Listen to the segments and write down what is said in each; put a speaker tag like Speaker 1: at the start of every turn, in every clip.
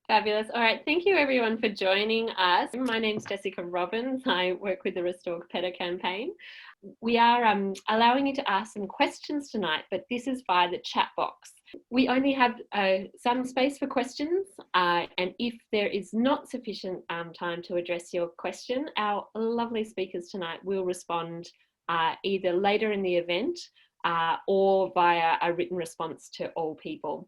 Speaker 1: Fabulous. All right. Thank you, everyone, for joining us. My name's Jessica Robbins. I work with the Restore Pedder campaign. We are allowing you to ask some questions tonight, but this is via the chat box. We only have some space for questions, and if there is not sufficient time to address your question, our lovely speakers tonight will respond either later in the event or via a written response to all people.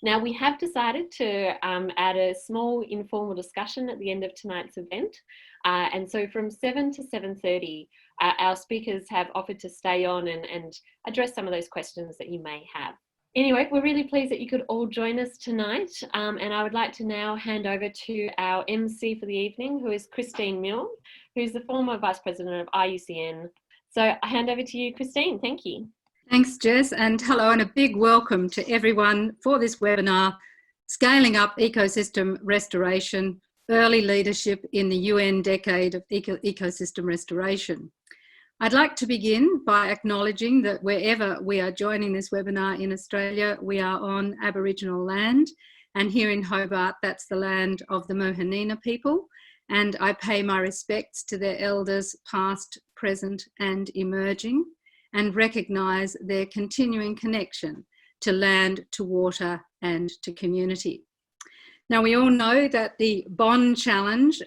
Speaker 1: Now, we have decided to add a small informal discussion at the end of tonight's event. And so from 7 to 7:30, our speakers have offered to stay on and address some of those questions that you may have. Anyway, we're really pleased that you could all join us tonight. And I would like to now hand over to our MC for the evening, who is Christine Milne, who's the former Vice President of IUCN. So I hand over to you, Christine. Thank you.
Speaker 2: Thanks, Jess, and hello and a big welcome to everyone for this webinar, Scaling Up Ecosystem Restoration, Early Leadership in the UN Decade of Ecosystem Restoration. I'd like to begin by acknowledging that wherever we are joining this webinar in Australia, we are on Aboriginal land, and here in Hobart, that's the land of the Muhanina people, and I pay my respects to their elders past, present and emerging, and recognise their continuing connection to land, to water and to community. Now, we all know that the Bond Challenge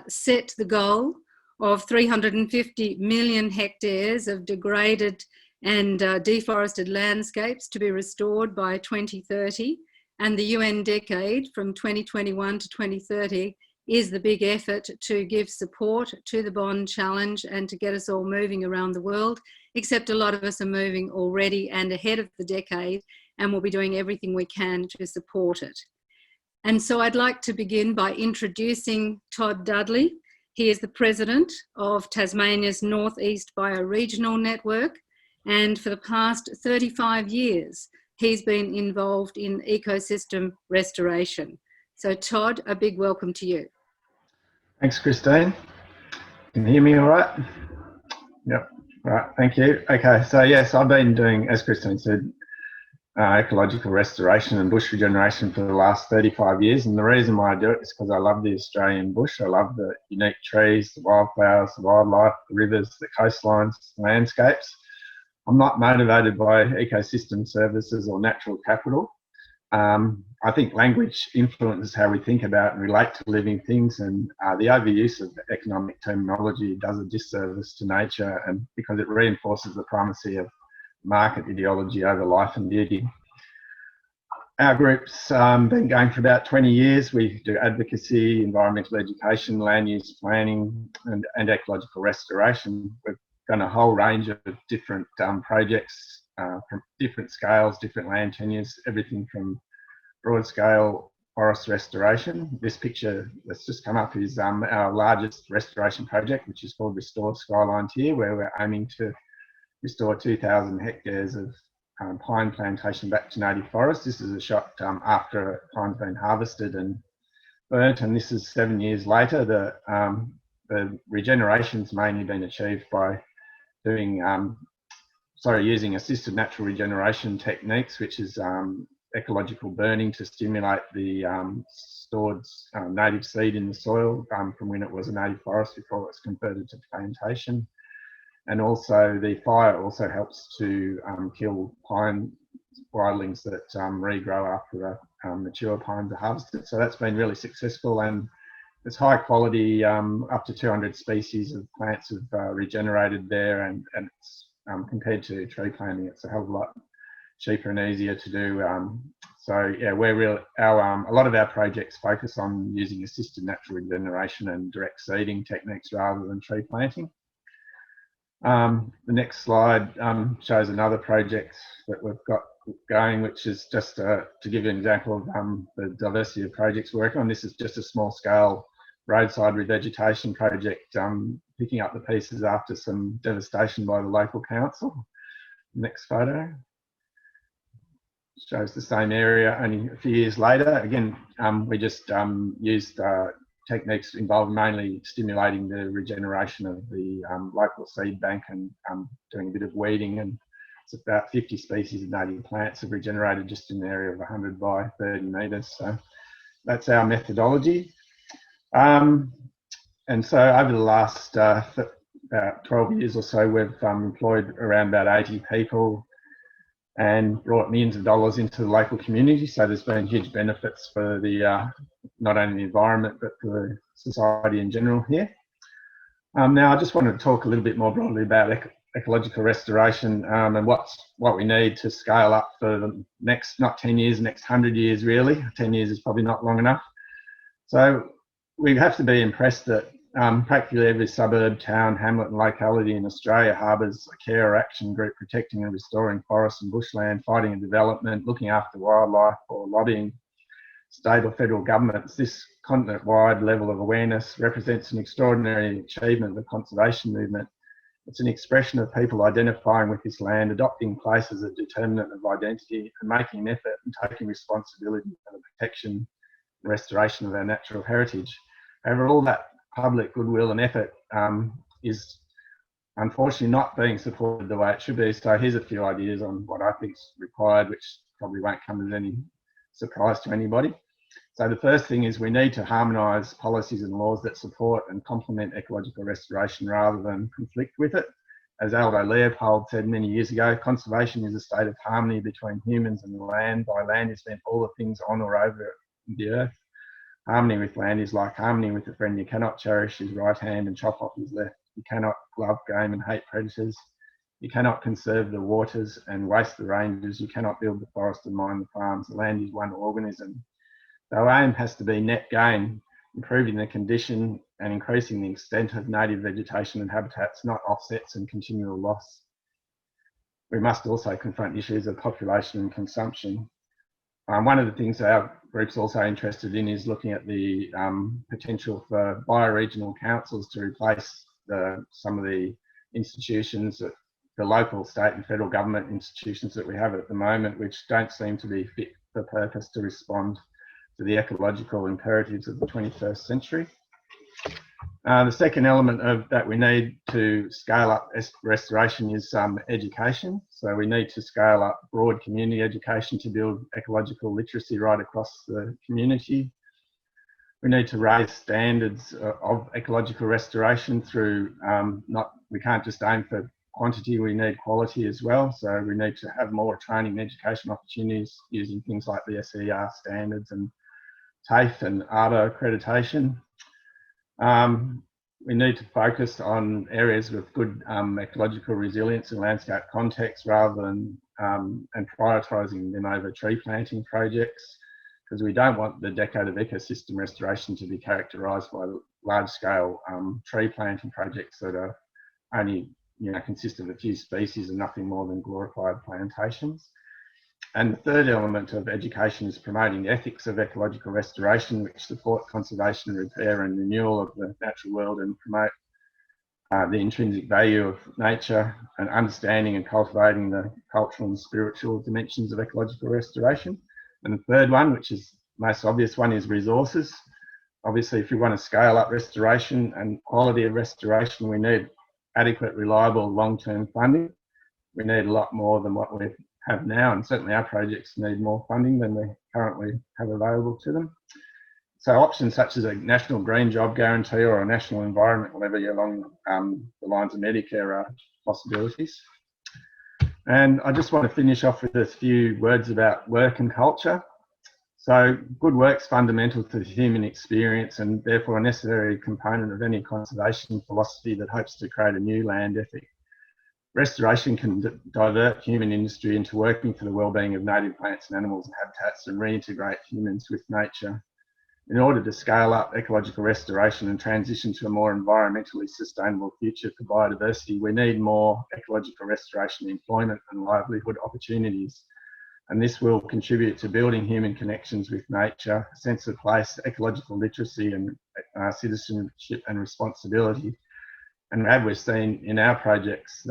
Speaker 2: set the goal of 350 million hectares of degraded and deforested landscapes to be restored by 2030, and the UN decade from 2021 to 2030 is the big effort to give support to the Bond Challenge and to get us all moving around the world, except a lot of us are moving already and ahead of the decade, and we'll be doing everything we can to support it. And so I'd like to begin by introducing Todd Dudley. He is the president of Tasmania's North East Bioregional Network, and for the past 35 years, he's been involved in ecosystem restoration. So Todd, a big welcome to you.
Speaker 3: Thanks, Christine. Can you hear me all right? Yep. Right, thank you. Okay, so yes, I've been doing, as Christine said, ecological restoration and bush regeneration for the last 35 years, and the reason why I do it is because I love the Australian bush. I love the unique trees, the wildflowers, the wildlife, the rivers, the coastlines, the landscapes. I'm not motivated by ecosystem services or natural capital. I think language influences how we think about and relate to living things, and the overuse of economic terminology does a disservice to nature, and because it reinforces the primacy of market ideology over life and beauty. Our group's been going for about 20 years. We do advocacy, environmental education, land use planning and ecological restoration. We've done a whole range of different projects from different scales, different land tenures, everything from broad scale forest restoration. This picture that's just come up is our largest restoration project, which is called Restore Skylines here, where we're aiming to restore 2,000 hectares of pine plantation back to native forest. This is a shot after pine's been harvested and burnt, and this is 7 years later. The regeneration's mainly been achieved by doing using assisted natural regeneration techniques, which is ecological burning to stimulate the stored native seed in the soil from when it was a native forest before it was converted to plantation. And also the fire also helps to kill pine wildlings that regrow after the mature pines are harvested. So that's been really successful, and it's high quality, up to 200 species of plants have regenerated there, and it's compared to tree planting, it's a hell of a lot cheaper and easier to do. So yeah, a lot of our projects focus on using assisted natural regeneration and direct seeding techniques rather than tree planting. The next slide shows another project that we've got going, which is just to give you an example of the diversity of projects we're working on. This is just a small scale roadside revegetation project, picking up the pieces after some devastation by the local council. Next photo shows the same area only a few years later. Again, we just used techniques involved mainly stimulating the regeneration of the local seed bank and doing a bit of weeding, and it's about 50 species of native plants have regenerated just in an area of 100 by 30 metres. So That's our methodology. And so over the last about 12 years or so, we've employed around about 80 people and brought millions of dollars into the local community. So there's been huge benefits for the not only the environment but for the society in general here. Now I just wanted to talk a little bit more broadly about ecological restoration and what we need to scale up for the next, not 10 years, next 100 years really. 10 years is probably not long enough. So we have to be impressed that practically every suburb, town, hamlet and locality in Australia harbours a care or action group protecting and restoring forests and bushland, fighting and development, looking after wildlife or lobbying state or federal governments. This continent-wide level of awareness represents an extraordinary achievement of the conservation movement. It's an expression of people identifying with this land, adopting place as a determinant of identity and making an effort and taking responsibility for the protection and restoration of our natural heritage. However, all that public goodwill and effort is unfortunately not being supported the way it should be. So here's a few ideas on what I think is required, which probably won't come as any surprise to anybody. So the first thing is we need to harmonise policies and laws that support and complement ecological restoration rather than conflict with it. As Aldo Leopold said many years ago, conservation is a state of harmony between humans and the land. By land is meant all the things on or over the earth. Harmony with land is like harmony with a friend. You cannot cherish his right hand and chop off his left. You cannot love game and hate predators. You cannot conserve the waters and waste the ranges. You cannot build the forest and mine the farms. The land is one organism. Our aim has to be net gain, improving the condition and increasing the extent of native vegetation and habitats, not offsets and continual loss. We must also confront issues of population and consumption. One of the things our group's also interested in is looking at the potential for bioregional councils to replace some of the institutions, the local, state and federal government institutions that we have at the moment, which don't seem to be fit for purpose to respond to the ecological imperatives of the 21st century. The second element that we need to scale up restoration is education. So we need to scale up broad community education to build ecological literacy right across the community. We need to raise standards of ecological restoration through we can't just aim for quantity, we need quality as well. So we need to have more training and education opportunities using things like the SER standards and TAFE and ARDO accreditation. We need to focus on areas with good ecological resilience and landscape context rather than and prioritising them over tree planting projects, because we don't want the decade of ecosystem restoration to be characterised by large-scale tree planting projects that are only consist of a few species and nothing more than glorified plantations. And the third element of education is promoting the ethics of ecological restoration, which support conservation, repair and renewal of the natural world and promote the intrinsic value of nature and understanding and cultivating the cultural and spiritual dimensions of ecological restoration. And the third one, which is the most obvious one, is resources. Obviously, if we want to scale up restoration and quality of restoration, we need adequate, reliable, long-term funding. We need a lot more than what we have now, and certainly our projects need more funding than we currently have available to them. So options such as a national green job guarantee or a national environmental levy along the lines of Medicare are possibilities. And I just want to finish off with a few words about work and culture. So good work's fundamental to the human experience and therefore a necessary component of any conservation philosophy that hopes to create a new land ethic. Restoration can divert human industry into working for the well-being of native plants and animals and habitats and reintegrate humans with nature. In order to scale up ecological restoration and transition to a more environmentally sustainable future for biodiversity, we need more ecological restoration employment and livelihood opportunities. And this will contribute to building human connections with nature, a sense of place, ecological literacy and citizenship and responsibility. And as we've seen in our projects,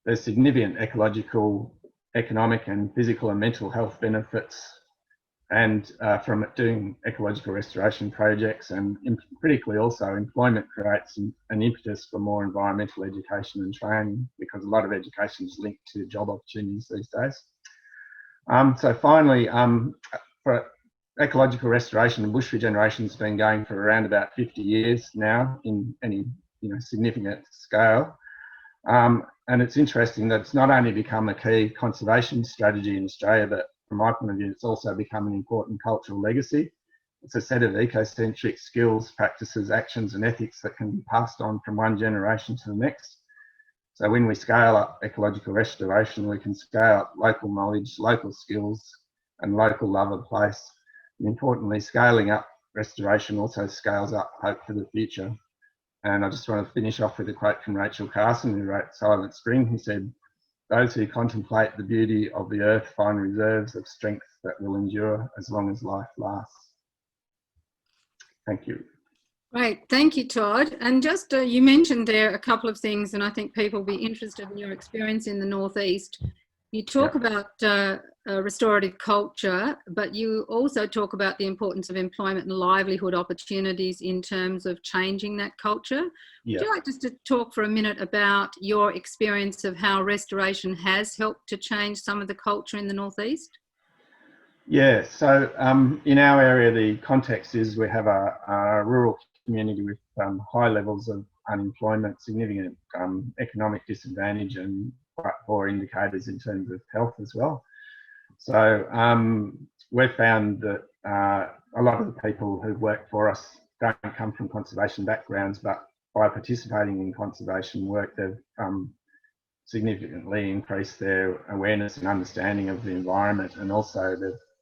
Speaker 3: there's significant ecological, economic and physical and mental health benefits and from doing ecological restoration projects, and critically also employment creates an impetus for more environmental education and training, because a lot of education is linked to job opportunities these days. So finally, ecological restoration and bush regeneration has been going for around about 50 years now in any significant scale. And it's interesting that it's not only become a key conservation strategy in Australia, but from my point of view, it's also become an important cultural legacy. It's a set of ecocentric skills, practices, actions and ethics that can be passed on from one generation to the next. So when we scale up ecological restoration, we can scale up local knowledge, local skills and local love of place. And importantly, scaling up restoration also scales up hope for the future. And I just want to finish off with a quote from Rachel Carson, who wrote Silent Spring, who said, "Those who contemplate the beauty of the earth find reserves of strength that will endure as long as life lasts." Thank you.
Speaker 2: Great, thank you, Todd. And just you mentioned there a couple of things, and I think people will be interested in your experience in the North East. You talk about restorative culture, but you also talk about the importance of employment and livelihood opportunities in terms of changing that culture. Would you like just to talk for a minute about your experience of how restoration has helped to change some of the culture in the North East?
Speaker 3: Yeah, so in our area, the context is we have a rural community with high levels of unemployment, significant economic disadvantage and quite poor indicators in terms of health as well. So we've found that a lot of the people who work for us don't come from conservation backgrounds, but by participating in conservation work, they've significantly increased their awareness and understanding of the environment, and also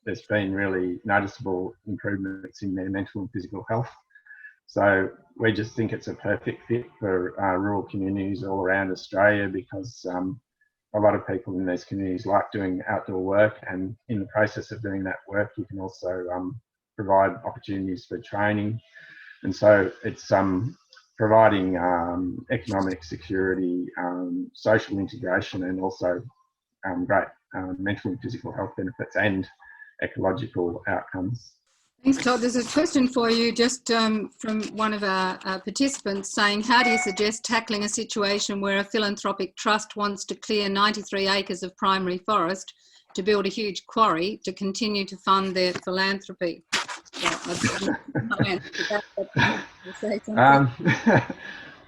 Speaker 3: there's been really noticeable improvements in their mental and physical health. So we just think it's a perfect fit for rural communities all around Australia, because a lot of people in these communities like doing outdoor work, and in the process of doing that work you can also provide opportunities for training. And so it's providing economic security, social integration, and also great mental and physical health benefits and ecological outcomes.
Speaker 2: Thanks, Todd. There's a question for you just from one of our participants saying, how do you suggest tackling a situation where a philanthropic trust wants to clear 93 acres of primary forest to build a huge quarry to continue to fund their philanthropy?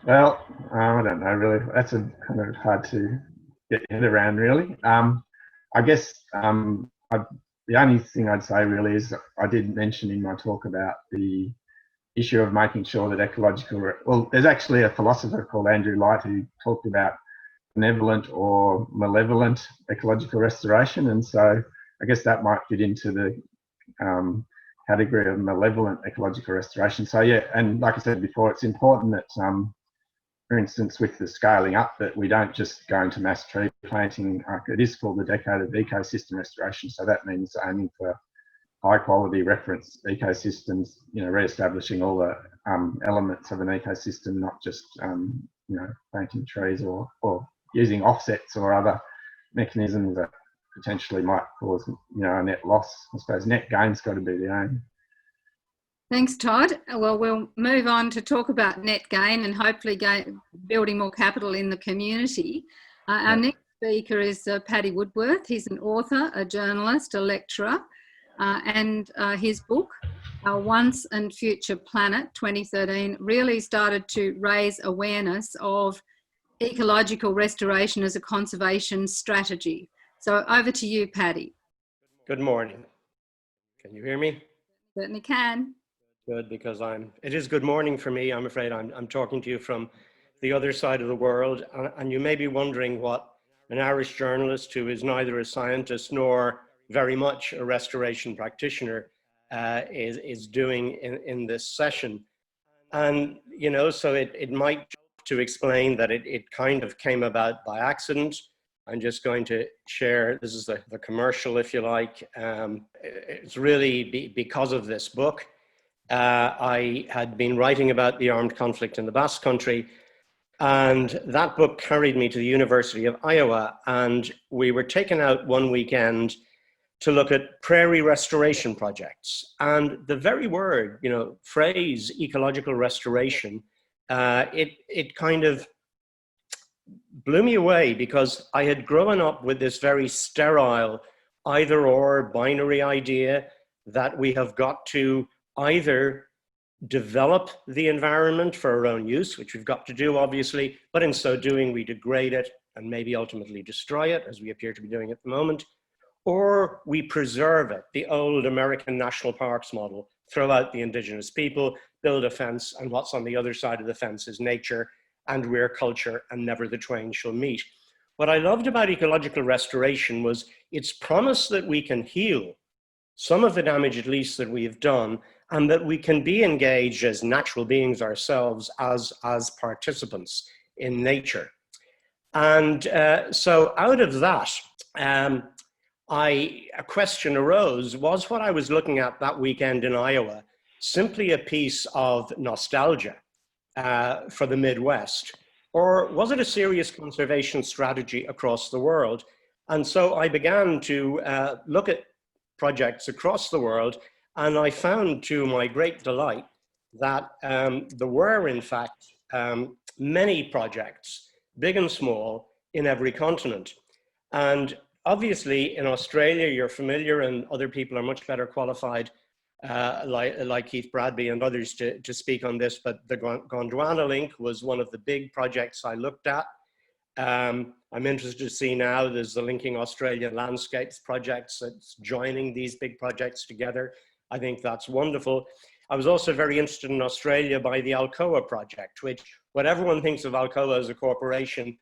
Speaker 3: Well, I don't know really. That's a kind of hard to get your head around really. I guess the only thing I'd say really is I did mention in my talk about the issue of making sure that ecological, well, there's actually a philosopher called Andrew Light who talked about benevolent or malevolent ecological restoration, and so I guess that might fit into the category of malevolent ecological restoration. So yeah, and like I said before, it's important that for instance, with the scaling up, that we don't just go into mass tree planting. It is called the Decade of Ecosystem Restoration, so that means aiming for high quality reference ecosystems, re-establishing all the elements of an ecosystem, not just planting trees or using offsets or other mechanisms that potentially might cause a net loss. I suppose net gain's got to be the aim.
Speaker 2: Thanks, Todd. Well, we'll move on to talk about net gain and hopefully building more capital in the community. Our next speaker is Paddy Woodworth. He's an author, a journalist, a lecturer, and his book, Our Once and Future Planet 2013, really started to raise awareness of ecological restoration as a conservation strategy. So over to you, Paddy.
Speaker 4: Good morning. Can you hear me?
Speaker 2: Certainly can.
Speaker 4: Good, because it is good morning for me. I'm afraid I'm talking to you from the other side of the world, and you may be wondering what an Irish journalist who is neither a scientist nor very much a restoration practitioner is doing in this session. And so it might to explain that it kind of came about by accident. I'm just going to share, this is the commercial if you like. It's really because of this book. I had been writing about the armed conflict in the Basque Country, and that book carried me to the University of Iowa, and we were taken out one weekend to look at prairie restoration projects. And the very word, phrase ecological restoration, it kind of blew me away, because I had grown up with this very sterile either or binary idea that we have got to either develop the environment for our own use, which we've got to do, obviously, but in so doing, we degrade it and maybe ultimately destroy it, as we appear to be doing at the moment, or we preserve it, the old American national parks model, throw out the indigenous people, build a fence, and what's on the other side of the fence is nature, and we're culture, and never the twain shall meet. What I loved about ecological restoration was its promise that we can heal some of the damage, at least, that we have done, and that we can be engaged as natural beings ourselves, as participants in nature. And so out of that, a question arose, was what I was looking at that weekend in Iowa simply a piece of nostalgia for the Midwest, or was it a serious conservation strategy across the world? And so I began to look at projects across the world, and I found, to my great delight, that there were, in fact, many projects, big and small, in every continent. And obviously, in Australia, you're familiar, and other people are much better qualified, like Keith Bradbee and others, to speak on this, but the Gondwanalink was one of the big projects I looked at. I'm interested to see now there's the Linking Australian Landscapes projects that's joining these big projects together. I think that's wonderful. I was also very interested in Australia by the Alcoa project, which, what everyone thinks of Alcoa as a corporation,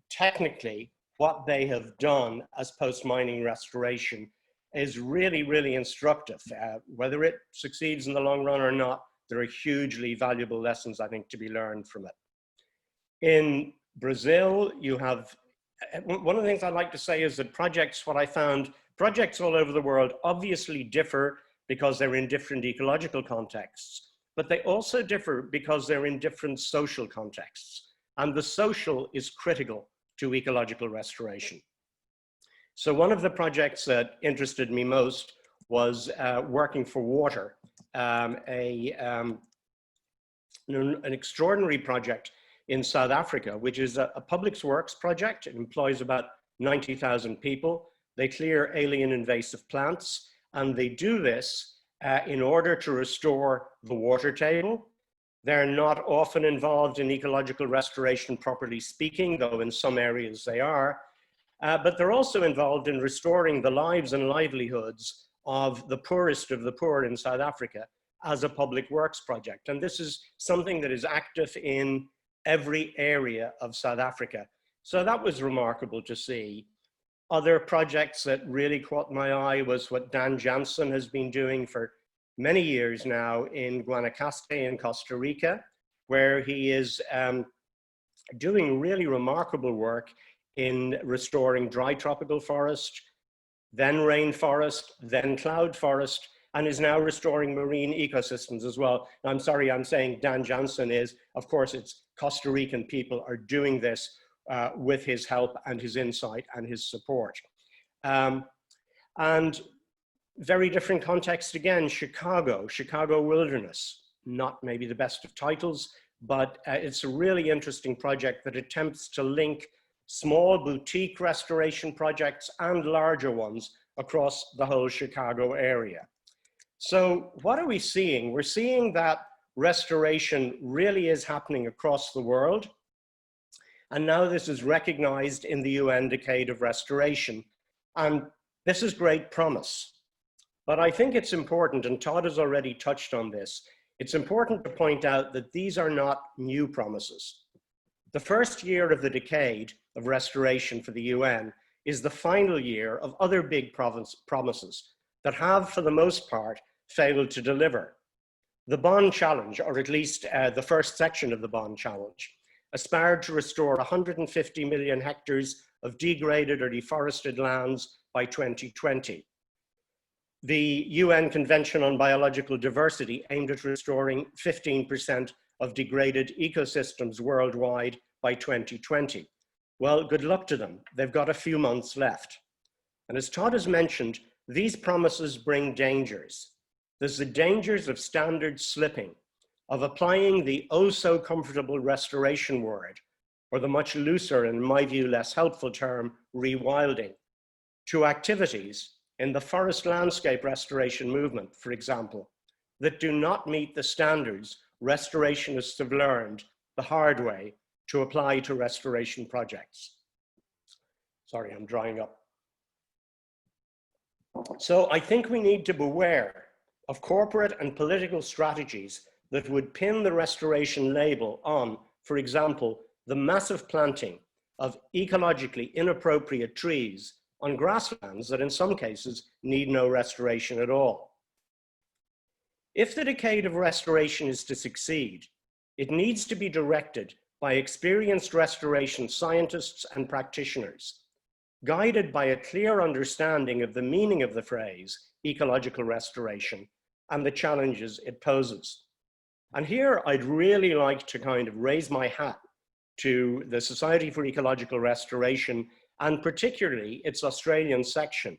Speaker 4: technically what they have done as post-mining restoration is really, really instructive. Whether it succeeds in the long run or not, there are hugely valuable lessons, I think, to be learned from it. In Brazil, you have, one of the things I like to say is that projects, what I found, projects all over the world obviously differ because they're in different ecological contexts, but they also differ because they're in different social contexts. And the social is critical to ecological restoration. So one of the projects that interested me most was working for water, an extraordinary project in South Africa, which is a public works project. It employs about 90,000 people. They clear alien invasive plants, and they do this in order to restore the water table. They're not often involved in ecological restoration, properly speaking, though in some areas they are. But they're also involved in restoring the lives and livelihoods of the poorest of the poor in South Africa as a public works project. And this is something that is active in every area of South Africa. So that was remarkable to see. Other projects that really caught my eye was what Dan Jansen has been doing for many years now in Guanacaste in Costa Rica, where he is doing really remarkable work in restoring dry tropical forest, then rainforest, then cloud forest, and is now restoring marine ecosystems as well. Now, I'm sorry, I'm saying Dan Jansen is, of course, it's Costa Rican people are doing this with his help and his insight and his support. And very different context again, Chicago Wilderness, not maybe the best of titles, but it's a really interesting project that attempts to link small boutique restoration projects and larger ones across the whole Chicago area. So what are we seeing? We're seeing that restoration really is happening across the world. And now this is recognized in the UN Decade of Restoration. And this is great promise. But I think it's important, and Todd has already touched on this, it's important to point out that these are not new promises. The first year of the decade of restoration for the UN is the final year of other big promises that have, for the most part, failed to deliver. The Bonn Challenge, or at least the first section of the Bonn Challenge, aspired to restore 150 million hectares of degraded or deforested lands by 2020. The UN Convention on Biological Diversity aimed at restoring 15% of degraded ecosystems worldwide by 2020. Well, good luck to them. They've got a few months left. And as Todd has mentioned, these promises bring dangers. There's the dangers of standard slipping, of applying the oh so comfortable restoration word, or the much looser and in my view less helpful term rewilding, to activities in the forest landscape restoration movement, for example, that do not meet the standards restorationists have learned the hard way to apply to restoration projects. Sorry, I'm drying up. So I think we need to beware of corporate and political strategies that would pin the restoration label on, for example, the massive planting of ecologically inappropriate trees on grasslands that in some cases need no restoration at all. If the decade of restoration is to succeed, it needs to be directed by experienced restoration scientists and practitioners, guided by a clear understanding of the meaning of the phrase ecological restoration and the challenges it poses. And here I'd really like to kind of raise my hat to the Society for Ecological Restoration and particularly its Australian section,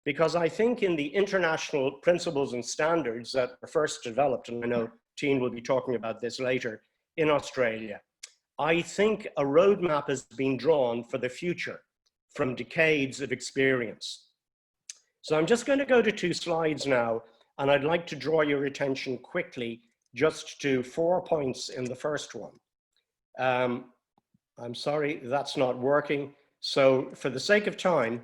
Speaker 4: because I think in the international principles and standards that were first developed, and I know Teen will be talking about this later, in Australia, I think a roadmap has been drawn for the future from decades of experience. So I'm just going to go to 2 slides now, and I'd like to draw your attention quickly just to 4 points in the first one. I'm sorry, that's not working. So for the sake of time,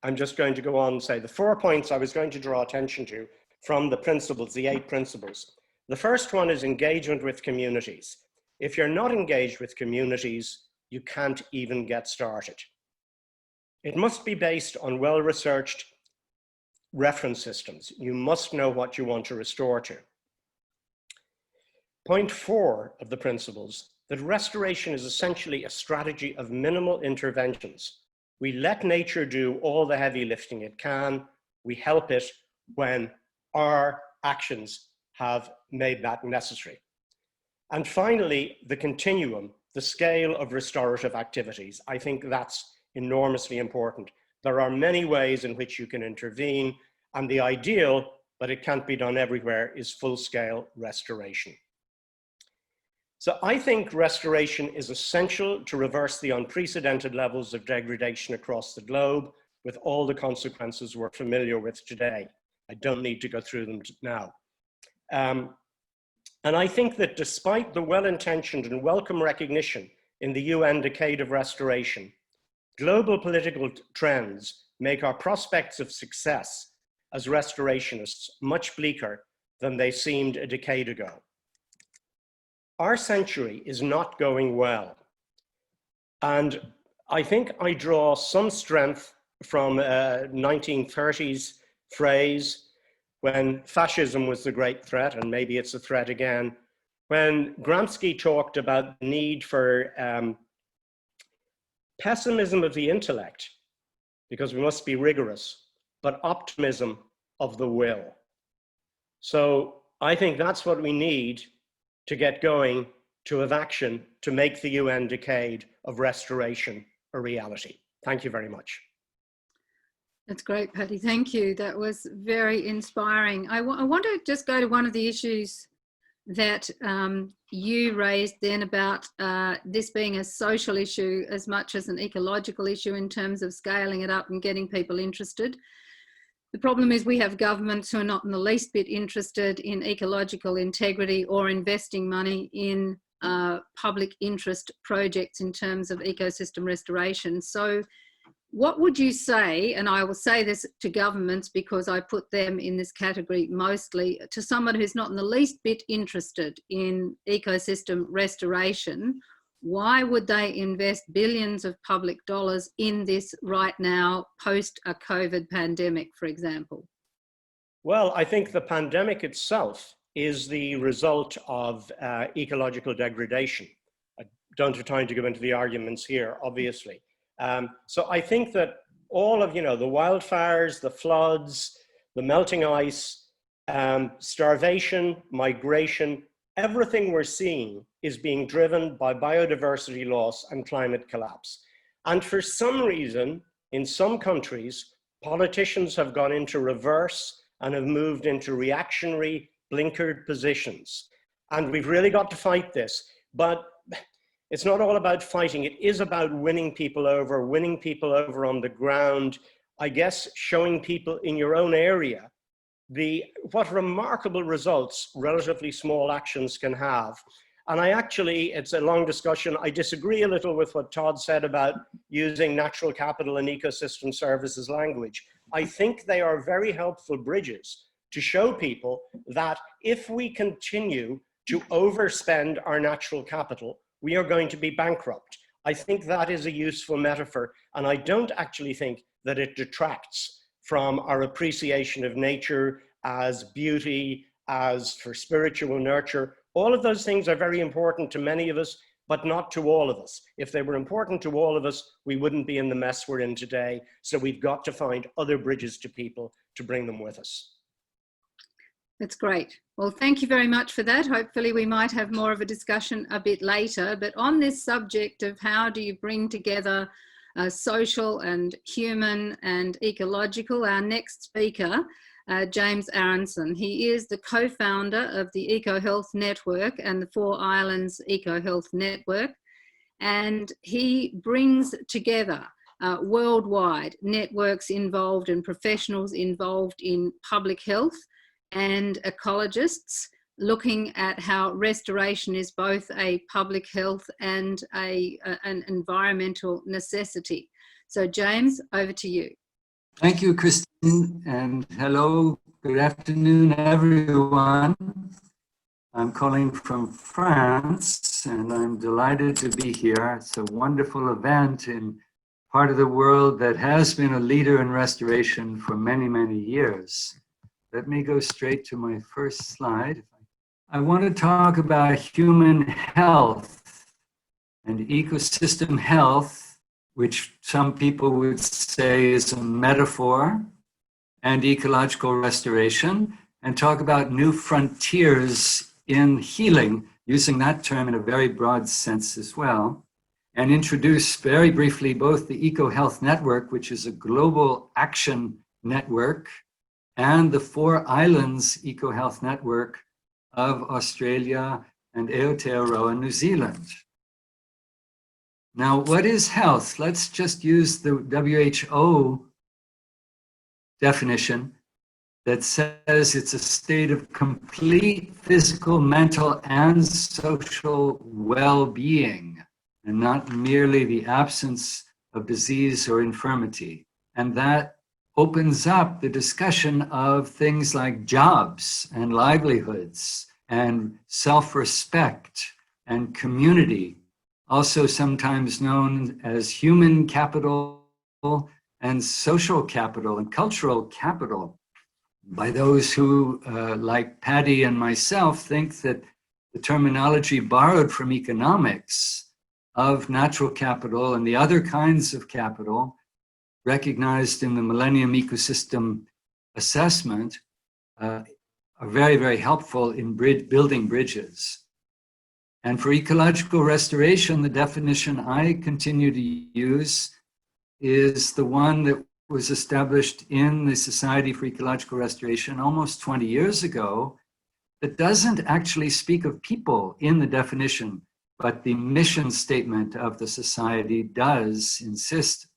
Speaker 4: I'm just going to go on and say the 4 points I was going to draw attention to from the principles, the 8 principles. The first one is engagement with communities. If you're not engaged with communities, you can't even get started. It must be based on well-researched reference systems. You must know what you want to restore to. Point 4 of the principles, that restoration is essentially a strategy of minimal interventions. We let nature do all the heavy lifting it can. We help it when our actions have made that necessary. And finally, the continuum, the scale of restorative activities. I think that's enormously important. There are many ways in which you can intervene, and the ideal, but it can't be done everywhere, is full-scale restoration. So I think restoration is essential to reverse the unprecedented levels of degradation across the globe with all the consequences we're familiar with today. I don't need to go through them now. And I think that despite the well-intentioned and welcome recognition in the UN Decade of Restoration, global political trends make our prospects of success as restorationists much bleaker than they seemed a decade ago. Our century is not going well. And I think I draw some strength from a 1930s phrase when fascism was the great threat, and maybe it's a threat again, when Gramsci talked about the need for pessimism of the intellect, because we must be rigorous, but optimism of the will. So I think that's what we need to get going, to have action, to make the UN Decade of Restoration a reality. Thank you very much.
Speaker 2: That's great, Paddy. Thank you. That was very inspiring. I want to just go to one of the issues that you raised then about this being a social issue as much as an ecological issue in terms of scaling it up and getting people interested. The problem is we have governments who are not in the least bit interested in ecological integrity or investing money in public interest projects in terms of ecosystem restoration. So what would you say, and I will say this to governments because I put them in this category mostly, to someone who's not in the least bit interested in ecosystem restoration, why would they invest billions of public dollars in this right now, post a COVID pandemic, for example?
Speaker 4: Well, I think the pandemic itself is the result of ecological degradation. I don't have time to go into the arguments here, obviously. So I think that all of, the wildfires, the floods, the melting ice, starvation, migration, everything we're seeing is being driven by biodiversity loss and climate collapse. And for some reason, in some countries, politicians have gone into reverse and have moved into reactionary, blinkered positions. And we've really got to fight this. But it's not all about fighting. It is about winning people over on the ground, I guess, showing people in your own area what remarkable results relatively small actions can have. And it's a long discussion. I disagree a little with what Todd said about using natural capital and ecosystem services language. I think they are very helpful bridges to show people that if we continue to overspend our natural capital, we are going to be bankrupt. I think that is a useful metaphor, and I don't actually think that it detracts from our appreciation of nature as beauty, as for spiritual nurture. All of those things are very important to many of us, but not to all of us. If they were important to all of us, we wouldn't be in the mess we're in today. So we've got to find other bridges to people to bring them with us.
Speaker 2: That's great. Well, thank you very much for that. Hopefully we might have more of a discussion a bit later, but on this subject of how do you bring together social and human and ecological, our next speaker, James Aronson. He is the co-founder of the EcoHealth Network and the Four Islands EcoHealth Network, and he brings together worldwide networks involved and professionals involved in public health and ecologists, looking at how restoration is both a public health and an environmental necessity. So James, over to you.
Speaker 5: Thank you, Christine, and hello, good afternoon, everyone. I'm calling from France, and I'm delighted to be here. It's a wonderful event in part of the world that has been a leader in restoration for many, many years. Let me go straight to my first slide. I want to talk about human health and ecosystem health, which some people would say is a metaphor, and ecological restoration, and talk about new frontiers in healing, using that term in a very broad sense as well, and introduce very briefly both the EcoHealth Network, which is a global action network, and the Four Islands EcoHealth Network of Australia and Aotearoa, New Zealand. Now, what is health? Let's just use the WHO definition that says it's a state of complete physical, mental, and social well-being, and not merely the absence of disease or infirmity. And that opens up the discussion of things like jobs and livelihoods and self-respect and community, also sometimes known as human capital and social capital and cultural capital, by those who, like Paddy and myself, think that the terminology borrowed from economics of natural capital and the other kinds of capital recognized in the Millennium Ecosystem Assessment are very, very helpful in building bridges. And for ecological restoration, the definition I continue to use is the one that was established in the Society for Ecological Restoration almost 20 years ago, that doesn't actually speak of people in the definition, but the mission statement of the Society does insist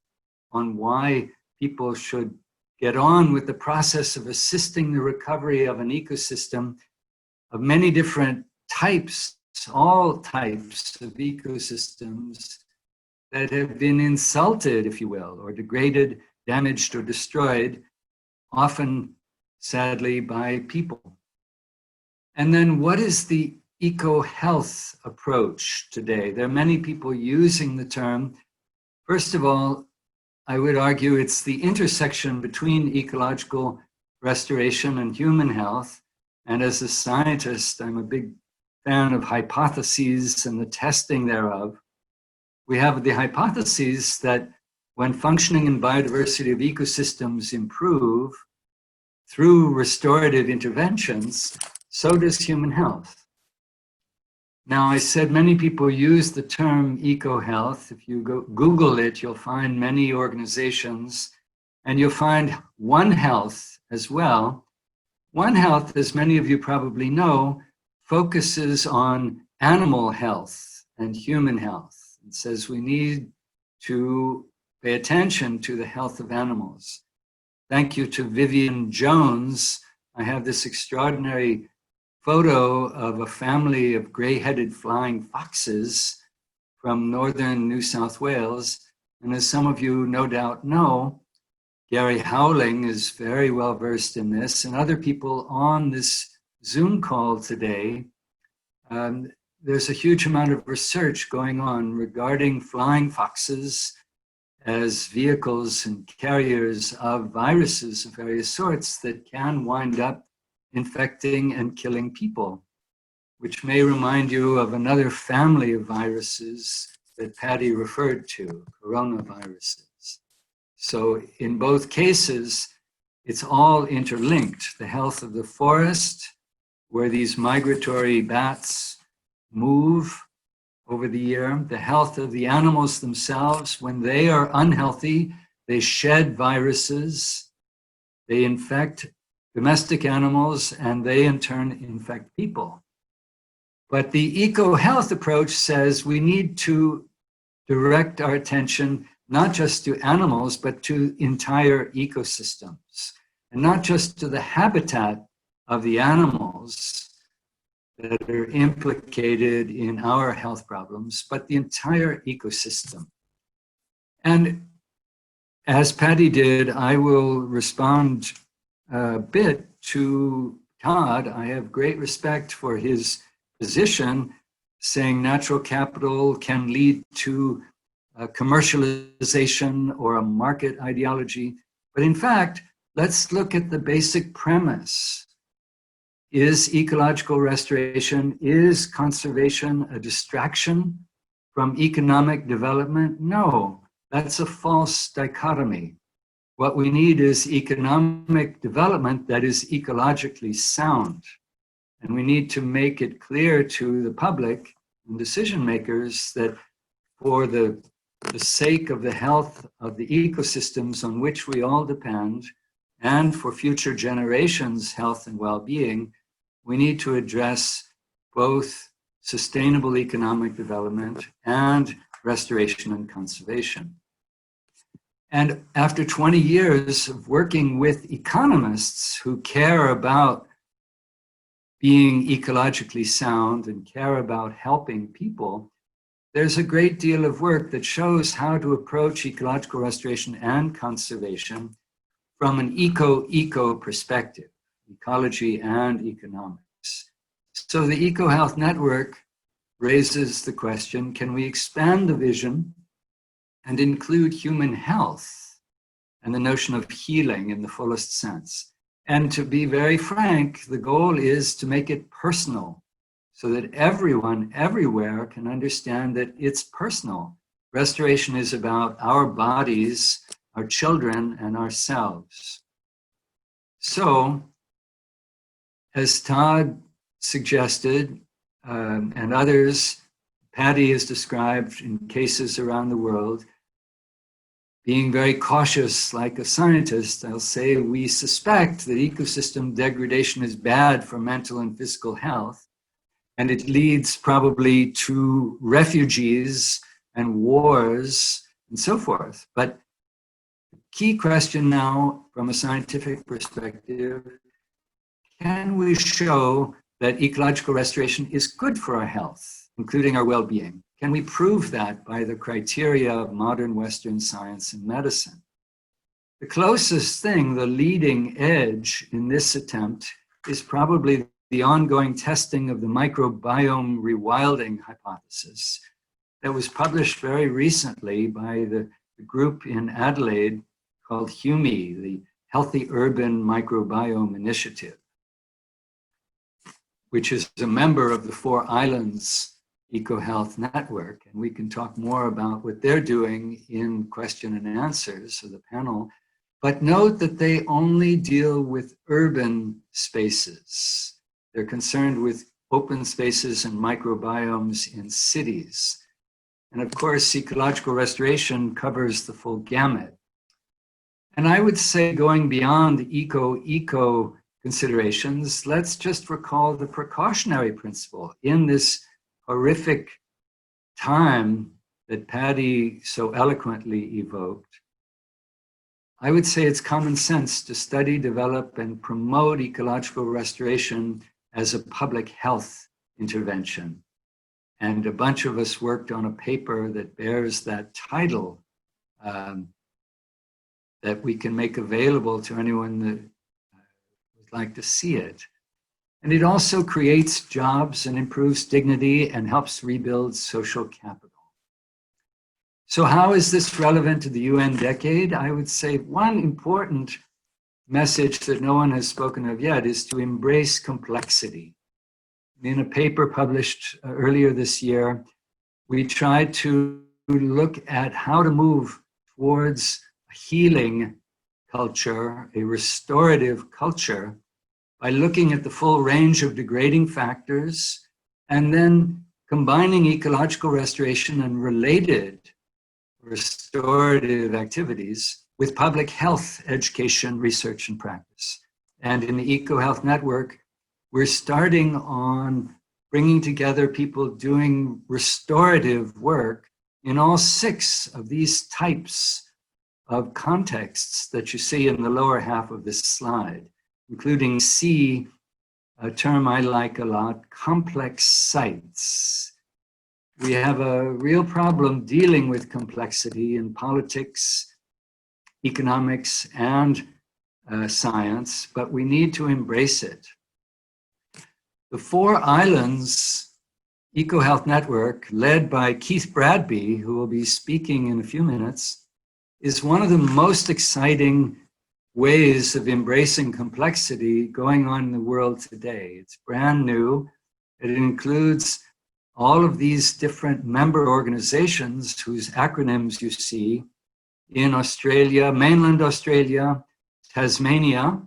Speaker 5: on why people should get on with the process of assisting the recovery of an ecosystem of many different types, all types of ecosystems that have been insulted, if you will, or degraded, damaged, or destroyed, often, sadly, by people. And then what is the eco-health approach today? There are many people using the term. First of all, I would argue it's the intersection between ecological restoration and human health. And as a scientist, I'm a big fan of hypotheses and the testing thereof. We have the hypotheses that when functioning and biodiversity of ecosystems improve through restorative interventions, so does human health. Now, I said many people use the term eco-health. If you go Google it, you'll find many organizations, and you'll find One Health as well. One Health, as many of you probably know, focuses on animal health and human health. It says we need to pay attention to the health of animals. thank you to Vivian Jones, I have this extraordinary photo of a family of gray-headed flying foxes from northern New South Wales. And as some of you no doubt know, GERI Howling is very well versed in this, and other people on this Zoom call today. There's a huge amount of research going on regarding flying foxes as vehicles and carriers of viruses of various sorts that can wind up infecting and killing people, which may remind you of another family of viruses that Paddy referred to, coronaviruses. So in both cases, it's all interlinked. The health of the forest, where these migratory bats move over the year, the health of the animals themselves. When they are unhealthy, they shed viruses, they infect domestic animals, and they in turn infect people. But the eco-health approach says we need to direct our attention not just to animals, but to entire ecosystems, and not just to the habitat of the animals that are implicated in our health problems, but the entire ecosystem. And as Paddy did, I will respond a bit to Todd. I have great respect for his position, saying natural capital can lead to commercialization or a market ideology. But in fact, let's look at the basic premise. Is ecological restoration, is conservation a distraction from economic development? No, that's a false dichotomy. What we need is economic development that is ecologically sound. And we need to make it clear to the public and decision makers that for the sake of the health of the ecosystems on which we all depend, and for future generations' health and well-being, we need to address both sustainable economic development and restoration and conservation. And after 20 years of working with economists who care about being ecologically sound and care about helping people, there's a great deal of work that shows how to approach ecological restoration and conservation from an eco perspective, ecology and economics. So the EcoHealth Network raises the question, can we expand the vision and include human health and the notion of healing in the fullest sense? And to be very frank, the goal is to make it personal so that everyone, everywhere can understand that it's personal. Restoration is about our bodies, our children, and ourselves. So, as Todd suggested, and others, Paddy has described in cases around the world, being very cautious like a scientist, I'll say we suspect that ecosystem degradation is bad for mental and physical health, and it leads probably to refugees and wars and so forth. But the key question now from a scientific perspective, can we show that ecological restoration is good for our health, including our well-being? Can we prove that by the criteria of modern Western science and medicine? The closest thing, the leading edge in this attempt, is probably the ongoing testing of the microbiome rewilding hypothesis that was published very recently by the group in Adelaide called HUMI, the Healthy Urban Microbiome Initiative, which is a member of the Four Islands EcoHealth Network. And we can talk more about what they're doing in question and answers of the panel. But note that they only deal with urban spaces. They're concerned with open spaces and microbiomes in cities. And of course, ecological restoration covers the full gamut. And I would say, going beyond eco considerations, let's just recall the precautionary principle in this horrific time that Paddy so eloquently evoked. I would say it's common sense to study, develop, and promote ecological restoration as a public health intervention. And a bunch of us worked on a paper that bears that title that we can make available to anyone that would like to see it. And it also creates jobs and improves dignity and helps rebuild social capital. So how is this relevant to the UN decade? I would say one important message that no one has spoken of yet is to embrace complexity. In a paper published earlier this year, we tried to look at how to move towards a healing culture, a restorative culture, by looking at the full range of degrading factors and then combining ecological restoration and related restorative activities with public health education, research, and practice. And in the EcoHealth Network, we're starting on bringing together people doing restorative work in all 6 of these types of contexts that you see in the lower half of this slide, including C, a term I like a lot, complex sites. We have a real problem dealing with complexity in politics, economics, and science, but we need to embrace it. The 4 Islands EcoHealth Network, led by Keith Bradbee, who will be speaking in a few minutes, is one of the most exciting ways of embracing complexity going on in the world today. It's brand new. It includes all of these different member organizations whose acronyms you see in Australia, mainland Australia, Tasmania,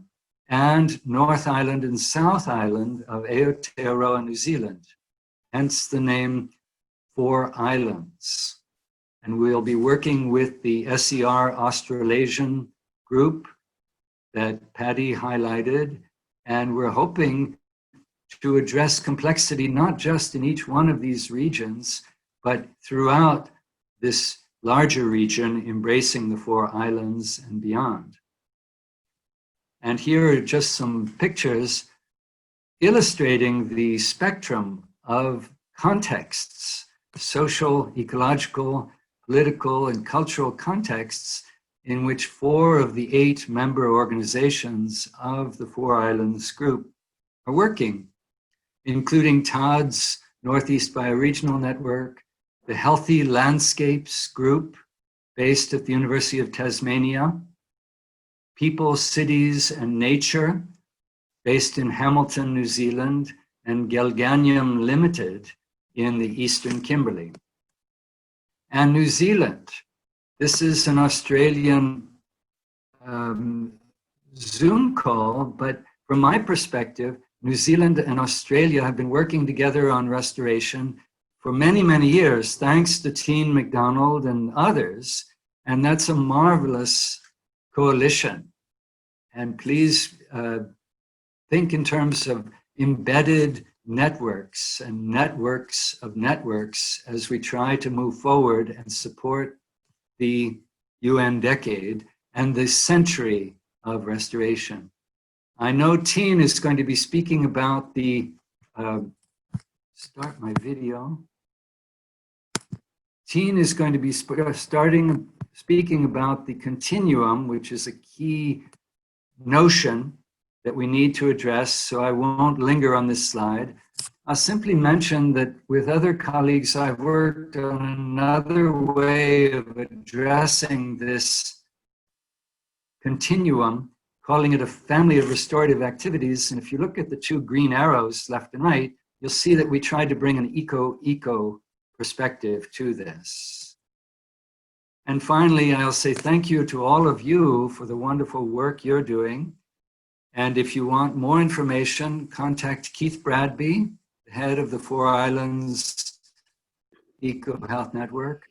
Speaker 5: and North Island and South Island of Aotearoa, New Zealand, hence the name 4 Islands. And we'll be working with the SER Australasian group that Paddy highlighted, and we're hoping to address complexity not just in each one of these regions, but throughout this larger region, embracing the 4 islands and beyond. And here are just some pictures illustrating the spectrum of contexts, social, ecological, political, and cultural contexts in which 4 of the 8 member organizations of the 4 Islands group are working, including Todd's North East Bioregional Network, the Healthy Landscapes group based at the University of Tasmania, People, Cities and Nature based in Hamilton, New Zealand, and Galganium Limited in the Eastern Kimberley. And New Zealand, this is an Australian Zoom call, but from my perspective, New Zealand and Australia have been working together on restoration for many, many years, thanks to Teen McDonald and others, and that's a marvelous coalition. And please think in terms of embedded networks and networks of networks as we try to move forward and support the UN decade and the century of restoration. I know Teen is going to be speaking about the, start my video. Teen is going to be speaking about the continuum, which is a key notion that we need to address, so I won't linger on this slide. I'll simply mention that with other colleagues, I've worked on another way of addressing this continuum, calling it a family of restorative activities. And if you look at the 2 green arrows left and right, you'll see that we tried to bring an eco perspective to this. And finally, I'll say thank you to all of you for the wonderful work you're doing. And if you want more information, contact Keith Bradbee, the head of the 4 Islands EcoHealth Network,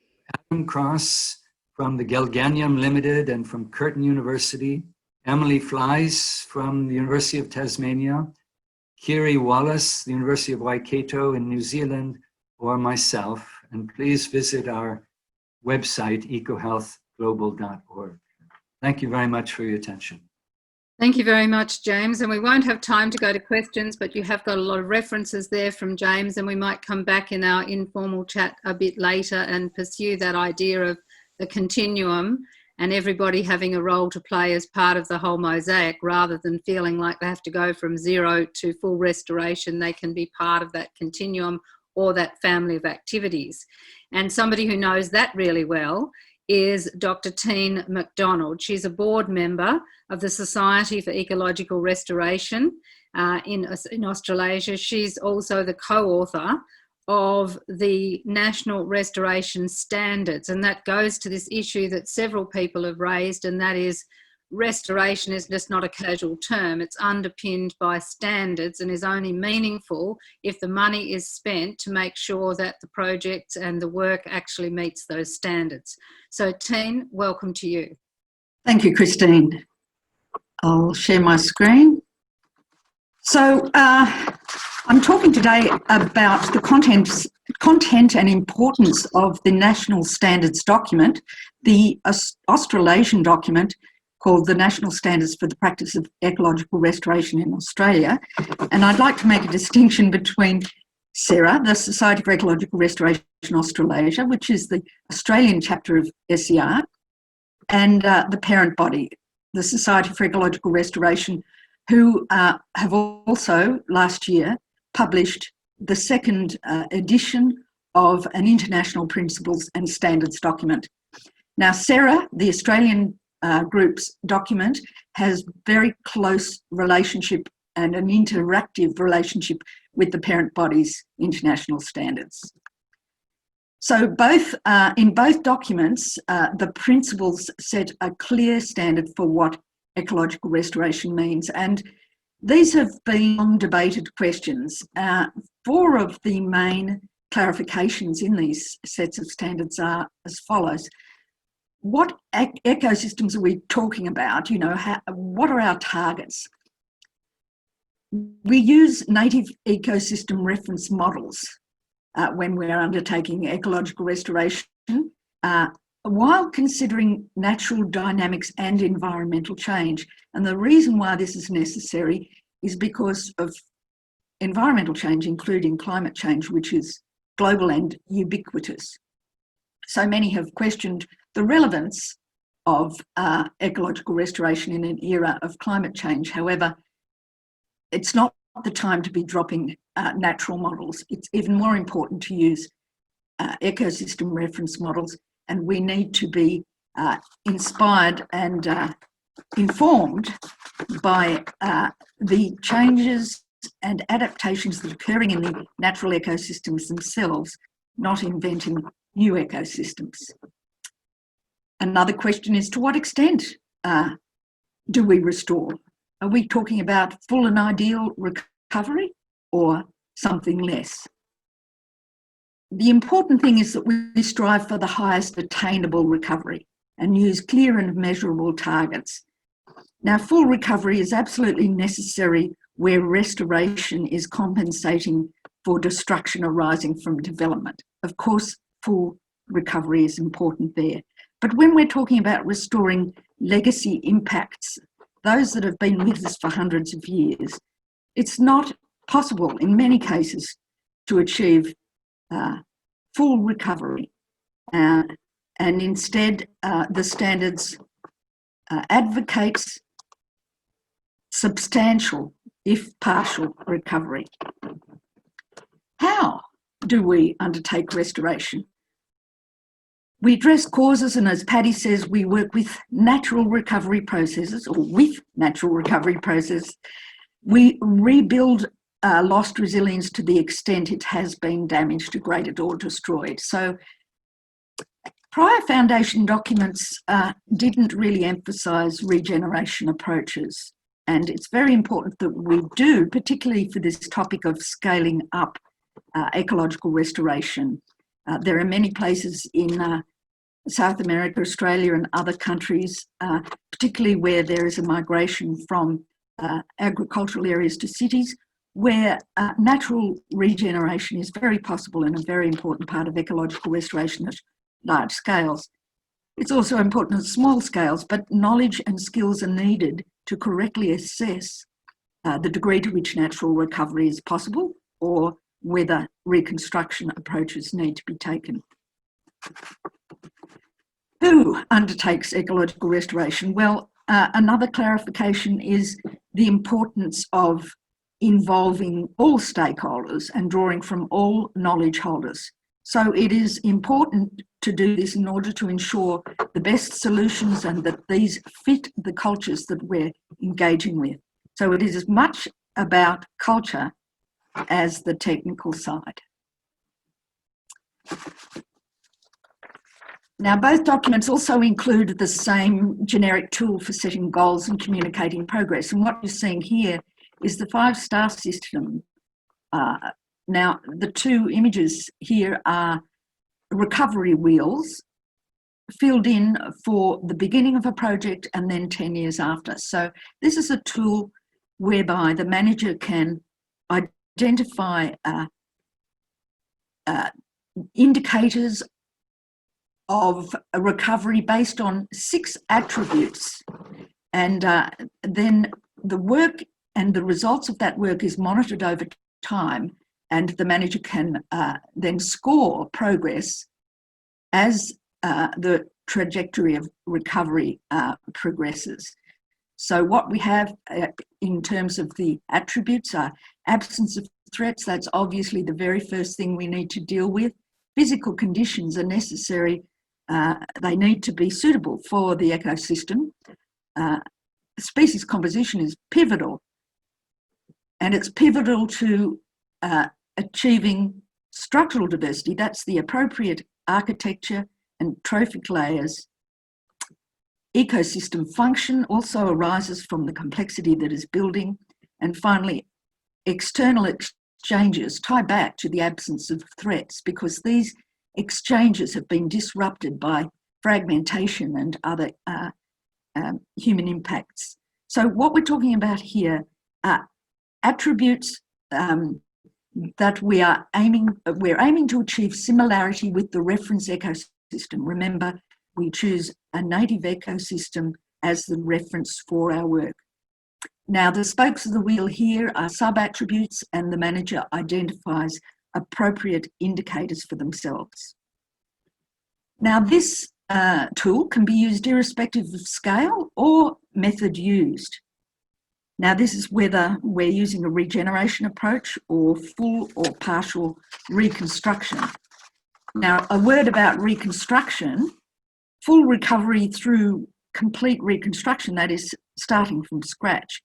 Speaker 5: Adam Cross from the Galganium Limited and from Curtin University, Emily Flies from the University of Tasmania, GERI Wallace, the University of Waikato in New Zealand, or myself. And please visit our website, ecohealthglobal.org. Thank you very much for your attention.
Speaker 2: Thank you very much, James. And we won't have time to go to questions, but you have got a lot of references there from James, and we might come back in our informal chat a bit later and pursue that idea of the continuum and everybody having a role to play as part of the whole mosaic, rather than feeling like they have to go from zero to full restoration. They can be part of that continuum or that family of activities. And somebody who knows that really well is Dr. Tine McDonald. She's a board member of the Society for Ecological Restoration in Australasia. She's also the co-author of the National Restoration Standards, and that goes to this issue that several people have raised, and that is restoration is just not a casual term. It's underpinned by standards and is only meaningful if the money is spent to make sure that the project and the work actually meets those standards. So Tine, welcome to you.
Speaker 6: Thank you, Christine. I'll share my screen. So I'm talking today about the content and importance of the National Standards document, the Australasian document called the National Standards for the Practice of Ecological Restoration in Australia. And I'd like to make a distinction between CERA, the Society for Ecological Restoration Australasia, which is the Australian chapter of SER, and the parent body, the Society for Ecological Restoration, who have also last year published the second edition of an international principles and standards document. Now, CERA, the Australian group's document, has very close relationship and an interactive relationship with the parent body's international standards. So in both documents, the principles set a clear standard for what ecological restoration means, and these have been long debated questions. 4 of the main clarifications in these sets of standards are as follows. What ecosystems are we talking about? You know, what are our targets? We use native ecosystem reference models when we're undertaking ecological restoration, while considering natural dynamics and environmental change. And the reason why this is necessary is because of environmental change, including climate change, which is global and ubiquitous. So many have questioned the relevance of ecological restoration in an era of climate change. However, it's not the time to be dropping natural models. It's even more important to use ecosystem reference models, and we need to be inspired and informed by the changes and adaptations that are occurring in the natural ecosystems themselves, not inventing new ecosystems. Another question is, to what extent do we restore? Are we talking about full and ideal recovery or something less? The important thing is that we strive for the highest attainable recovery and use clear and measurable targets. Now, full recovery is absolutely necessary where restoration is compensating for destruction arising from development. Of course, full recovery is important there. But when we're talking about restoring legacy impacts, those that have been with us for hundreds of years, it's not possible in many cases to achieve full recovery. And instead, the standards advocates substantial, if partial, recovery. How do we undertake restoration? We address causes, and as Paddy says, we work with natural recovery processes, or with natural recovery processes. We rebuild lost resilience to the extent it has been damaged, degraded or destroyed. So prior foundation documents didn't really emphasise regeneration approaches, and it's very important that we do, particularly for this topic of scaling up ecological restoration. There are many places in South America, Australia and other countries, particularly where there is a migration from agricultural areas to cities, where natural regeneration is very possible and a very important part of ecological restoration at large scales. It's also important at small scales, but knowledge and skills are needed to correctly assess the degree to which natural recovery is possible or whether reconstruction approaches need to be taken. Who undertakes ecological restoration? Well, another clarification is the importance of involving all stakeholders and drawing from all knowledge holders. So it is important to do this in order to ensure the best solutions and that these fit the cultures that we're engaging with. So it is as much about culture as the technical side. Now, both documents also include the same generic tool for setting goals and communicating progress. And what you're seeing here is the 5-star system. Now, the two images here are recovery wheels filled in for the beginning of a project and then 10 years after. So this is a tool whereby the manager can identify indicators of a recovery based on 6 attributes. And then the work and the results of that work is monitored over time, and the manager can then score progress as the trajectory of recovery progresses. So what we have in terms of the attributes are absence of threats. That's obviously the very first thing we need to deal with. Physical conditions are necessary. They need to be suitable for the ecosystem. Species composition is pivotal, and it's pivotal to achieving structural diversity. That's the appropriate architecture and trophic layers. Ecosystem function also arises from the complexity that is building. And finally, external exchanges tie back to the absence of threats, because these exchanges have been disrupted by fragmentation and other human impacts. So what we're talking about here are attributes that we're aiming to achieve similarity with the reference ecosystem. Remember, we choose a native ecosystem as the reference for our work. Now, the spokes of the wheel here are sub-attributes, and the manager identifies appropriate indicators for themselves. Now, this tool can be used irrespective of scale or method used. Now, this is whether we're using a regeneration approach or full or partial reconstruction. Now, a word about reconstruction: full recovery through complete reconstruction, that is starting from scratch,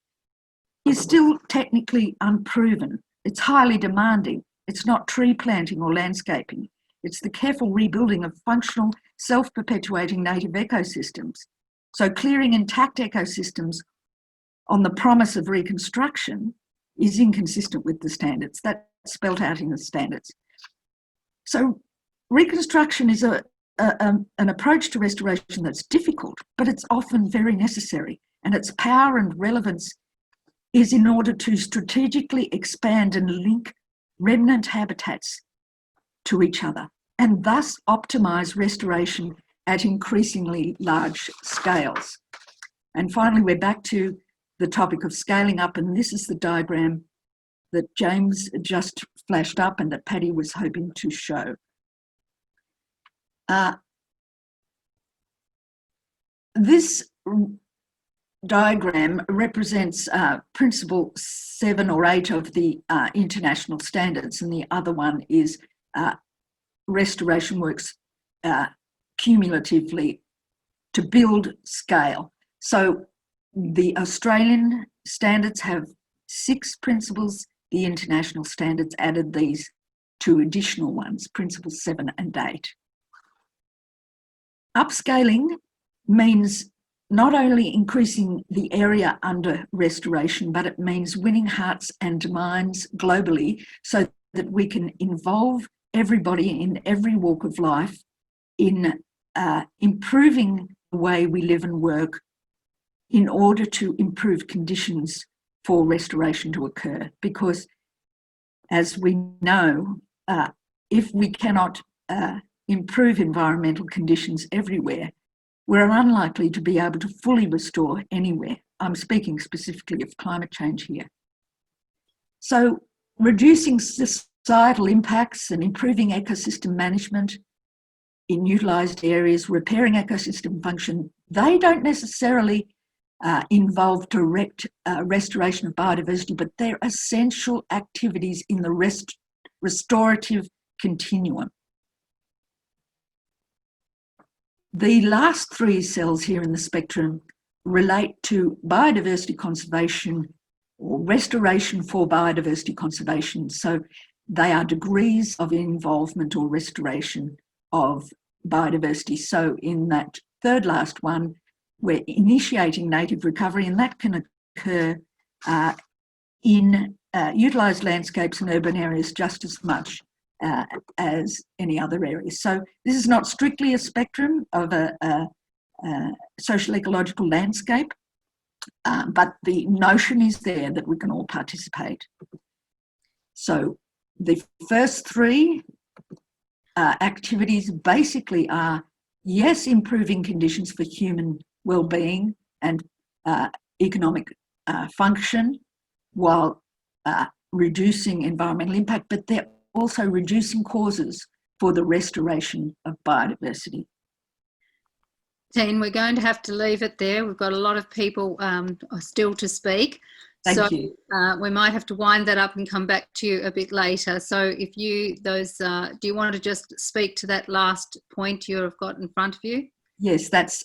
Speaker 6: is still technically unproven. It's highly demanding. It's not tree planting or landscaping. It's the careful rebuilding of functional, self-perpetuating native ecosystems. So clearing intact ecosystems on the promise of reconstruction is inconsistent with the standards. That's spelled out in the standards. So reconstruction is an approach to restoration that's difficult, but it's often very necessary. And its power and relevance is in order to strategically expand and link remnant habitats to each other, and thus optimise restoration at increasingly large scales. And finally, we're back to the topic of scaling up, and this is the diagram that James just flashed up and that Paddy was hoping to show. This diagram represents principle 7 or 8 of the international standards, and the other one is restoration works cumulatively to build scale. So the Australian standards have 6 principles. The international standards added these 2 additional ones, principles 7 and 8. Upscaling means not only increasing the area under restoration, but it means winning hearts and minds globally so that we can involve everybody in every walk of life in improving the way we live and work in order to improve conditions for restoration to occur. Because as we know, if we cannot improve environmental conditions everywhere, we're unlikely to be able to fully restore anywhere. I'm speaking specifically of climate change here. So reducing societal impacts and improving ecosystem management in utilised areas, repairing ecosystem function, they don't necessarily involve direct restoration of biodiversity, but they're essential activities in the restorative continuum. The last three cells here in the spectrum relate to biodiversity conservation or restoration for biodiversity conservation. So they are degrees of involvement or restoration of biodiversity. So in that third last one, we're initiating native recovery, and that can occur in utilised landscapes and urban areas just as much as any other areas. So this is not strictly a spectrum of a social ecological landscape, but the notion is there that we can all participate. So the first three activities basically are, yes, improving conditions for human well-being and economic function while reducing environmental impact, but they're also reducing causes for the restoration of biodiversity.
Speaker 2: Tine, we're going to have to leave it there. We've got a lot of people still to speak.
Speaker 6: Thank you.
Speaker 2: We might have to wind that up and come back to you a bit later. So if you, do you want to just speak to that last point you've got in front of you?
Speaker 6: Yes, that's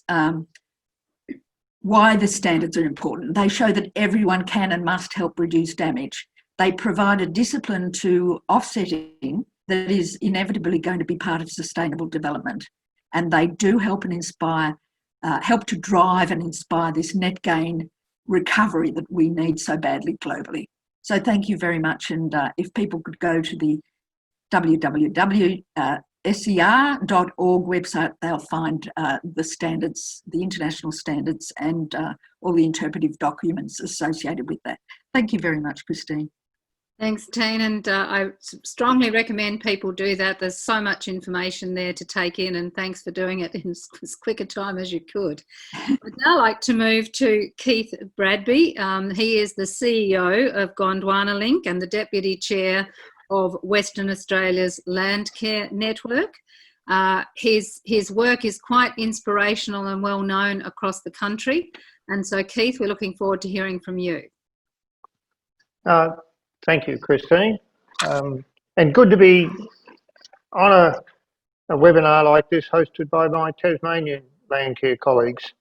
Speaker 6: why the standards are important. They show that everyone can and must help reduce damage. They provide a discipline to offsetting that is inevitably going to be part of sustainable development. And they do help and inspire, help to drive and inspire this net gain recovery that we need so badly globally. So thank you very much. And if people could go to the www.ser.org website, they'll find the standards, the international standards, and all the interpretive documents associated with that. Thank you very much, Christine.
Speaker 2: Thanks, Tine, and I strongly recommend people do that. There's so much information there to take in, and thanks for doing it in as quick a time as you could. I'd now like to move to Keith Bradbee. He is the CEO of Gondwanalink and the Deputy Chair of Western Australia's Landcare network. His work is quite inspirational and well known across the country. And so, Keith, we're looking forward to hearing from you.
Speaker 7: Thank you, Christine. And good to be on a webinar like this hosted by my Tasmanian Landcare colleagues.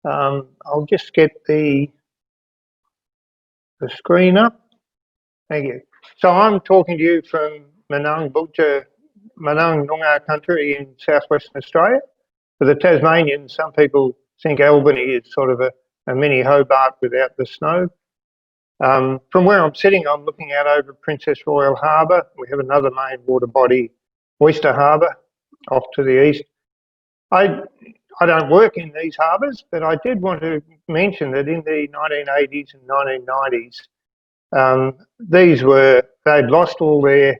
Speaker 7: I'll just get the screen up. Thank you. So I'm talking to you from Manung Noongar country in southwestern Australia. For the Tasmanians, some people think Albany is sort of a mini Hobart without the snow. From where I'm sitting, I'm looking out over Princess Royal Harbour. We have another main water body, Oyster Harbour, off to the east. I don't work in these harbours, but I did want to mention that in the 1980s and 1990s, they'd lost all their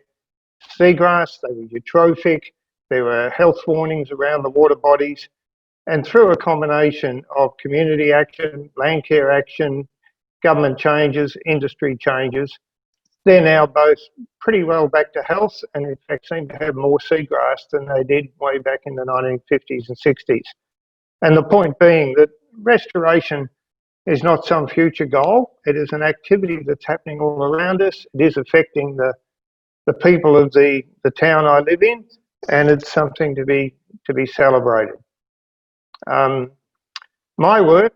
Speaker 7: seagrass, they were eutrophic, there were health warnings around the water bodies, and through a combination of community action, Landcare action, government changes, industry changes, they're now both pretty well back to health, and in fact seem to have more seagrass than they did way back in the 1950s and 60s. And the point being that restoration is not some future goal. It is an activity that's happening all around us. It is affecting the people of the town I live in, and it's something to be celebrated. My work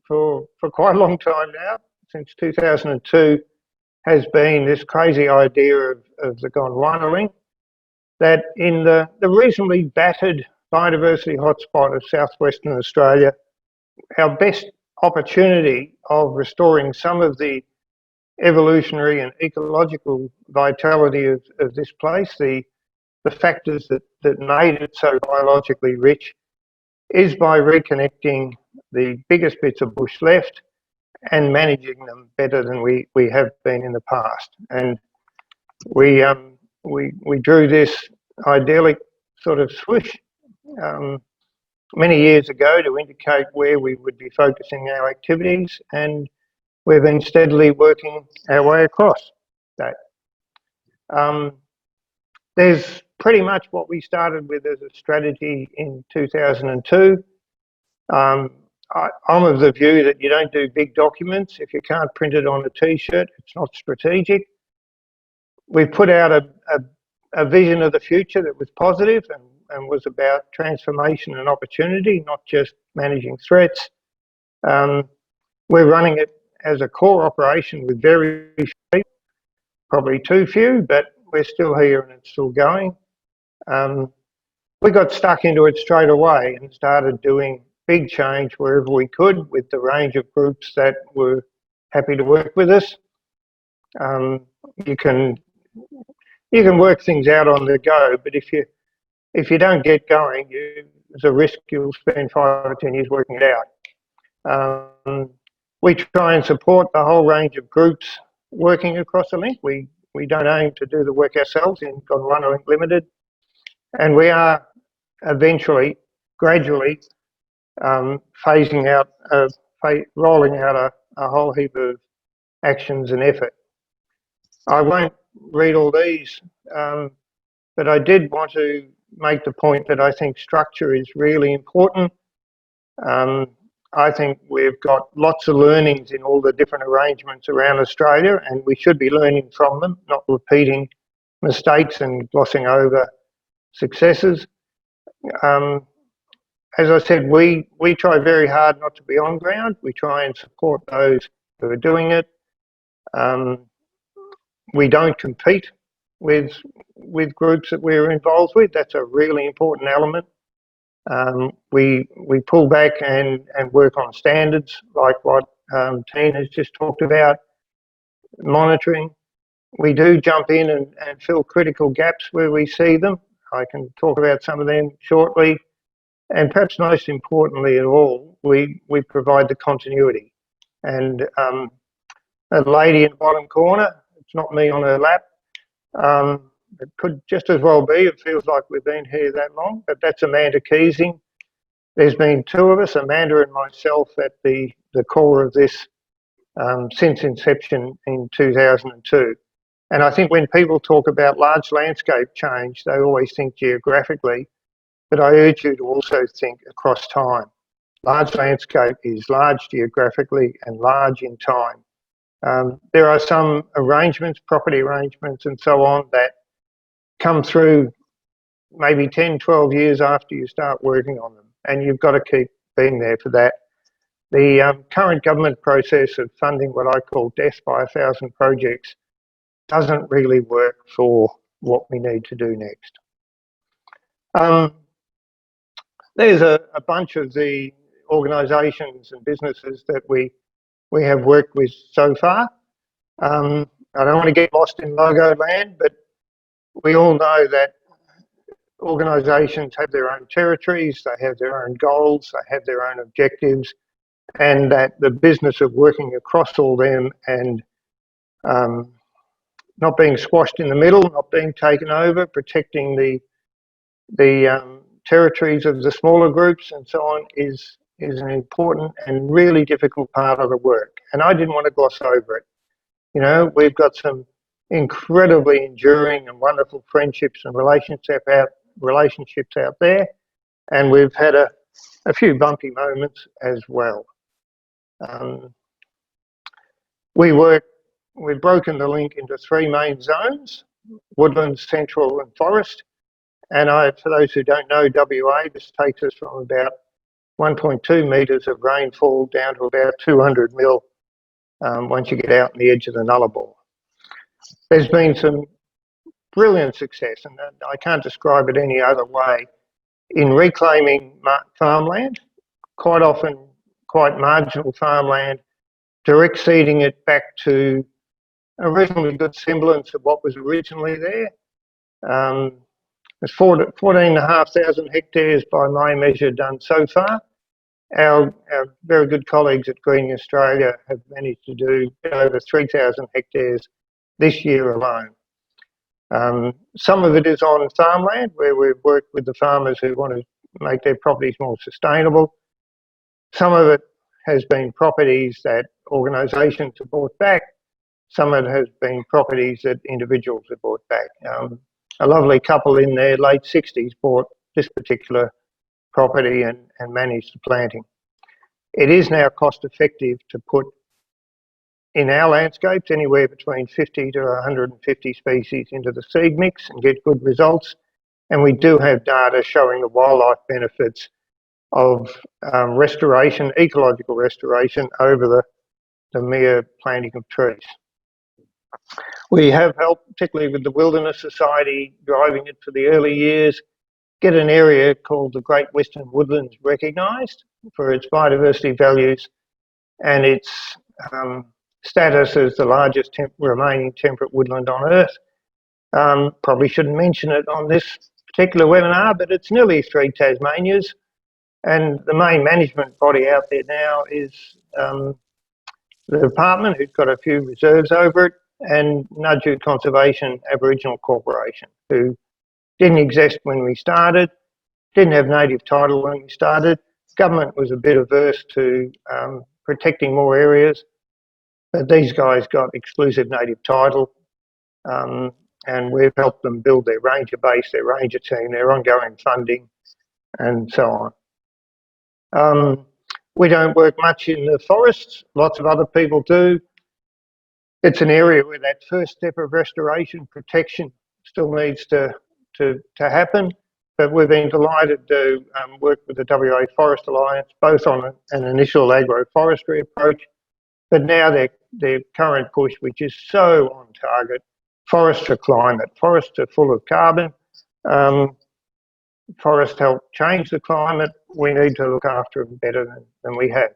Speaker 7: for quite a long time now, since 2002, has been this crazy idea of the Gondwanalink, that in the reasonably battered biodiversity hotspot of southwestern Australia, our best opportunity of restoring some of the evolutionary and ecological vitality of this place, the factors that made it so biologically rich, is by reconnecting the biggest bits of bush left and managing them better than we have been in the past. And we drew this idyllic sort of swoosh many years ago to indicate where we would be focusing our activities, and we've been steadily working our way across that. There's pretty much what we started with as a strategy in 2002. I'm of the view that you don't do big documents. If you can't print it on a t-shirt, it's not strategic. We put out a vision of the future that was positive and was about transformation and opportunity, not just managing threats. We're running it as a core operation with very few people, probably too few, but we're still here and it's still going. We got stuck into it straight away and started doing big change wherever we could with the range of groups that were happy to work with us. You can work things out on the go, but if you don't get going, there's a risk you'll spend 5 or 10 years working it out. We try and support the whole range of groups working across the link. We don't aim to do the work ourselves in Gondwanalink Limited, and we are eventually, gradually, rolling out a whole heap of actions and effort. I won't read all these, but I did want to make the point that I think structure is really important. I think we've got lots of learnings in all the different arrangements around Australia, and we should be learning from them, not repeating mistakes and glossing over successes. As I said, we try very hard not to be on ground. We try and support those who are doing it. We don't compete with groups that we're involved with. That's a really important element. We pull back and work on standards like what Teen has just talked about, monitoring. We do jump in and fill critical gaps where we see them. I can talk about some of them shortly. And perhaps most importantly of all, we provide the continuity. And a lady in the bottom corner, it's not me on her lap. It could just as well be. It feels like we've been here that long, but that's Amanda Keesing. There's been 2 of us, Amanda and myself, at the core of this since inception in 2002. And I think when people talk about large landscape change, they always think geographically, but I urge you to also think across time. Large landscape is large geographically and large in time. There are some arrangements, property arrangements and so on, that come through maybe 10, 12 years after you start working on them, and you've got to keep being there for that. The current government process of funding what I call death by 1,000 projects doesn't really work for what we need to do next. There's a bunch of the organisations and businesses that we have worked with so far. I don't want to get lost in logo land, but we all know that organisations have their own territories, they have their own goals, they have their own objectives, and that the business of working across all them and not being squashed in the middle, not being taken over, protecting the territories of the smaller groups and so on is an important and really difficult part of the work. And I didn't want to gloss over it. You know, we've got some incredibly enduring and wonderful friendships and relationships out there, and we've had a few bumpy moments as well. We've broken the link into 3 main zones: woodland, central and forest. And for those who don't know WA, this takes us from about 1.2 metres of rainfall down to about 200 mil once you get out on the edge of the Nullarbor. There's been some brilliant success, and I can't describe it any other way, in reclaiming farmland, quite often quite marginal farmland, direct seeding it back to a reasonably good semblance of what was originally there. There's 14,500 hectares by my measure done so far. Our very good colleagues at Greening Australia have managed to do over 3,000 hectares this year alone. Some of it is on farmland where we've worked with the farmers who want to make their properties more sustainable. Some of it has been properties that organisations have bought back. Some of it has been properties that individuals have bought back. A lovely couple in their late 60s bought this particular property and managed the planting. It is now cost effective to put in our landscapes anywhere between 50 to 150 species into the seed mix and get good results. And we do have data showing the wildlife benefits of restoration, ecological restoration over the mere planting of trees. We have helped, particularly with the Wilderness Society, driving it for the early years, get an area called the Great Western Woodlands recognised for its biodiversity values and its status as the largest remaining temperate woodland on Earth. Probably shouldn't mention it on this particular webinar, but it's nearly 3 Tasmanias, and the main management body out there now is the department, who's got a few reserves over it, and Nudgee Conservation Aboriginal Corporation, who didn't exist when we started, didn't have native title when we started. Government was a bit averse to protecting more areas, but these guys got exclusive native title, and we've helped them build their ranger base, their ranger team, their ongoing funding, and so on. We don't work much in the forests. Lots of other people do. It's an area where that first step of restoration protection still needs to happen, but we've been delighted to work with the WA Forest Alliance, both on an initial agroforestry approach, but now their current push, which is so on target, forests are climate. Forests are full of carbon. Forests help change the climate. We need to look after them better than we have.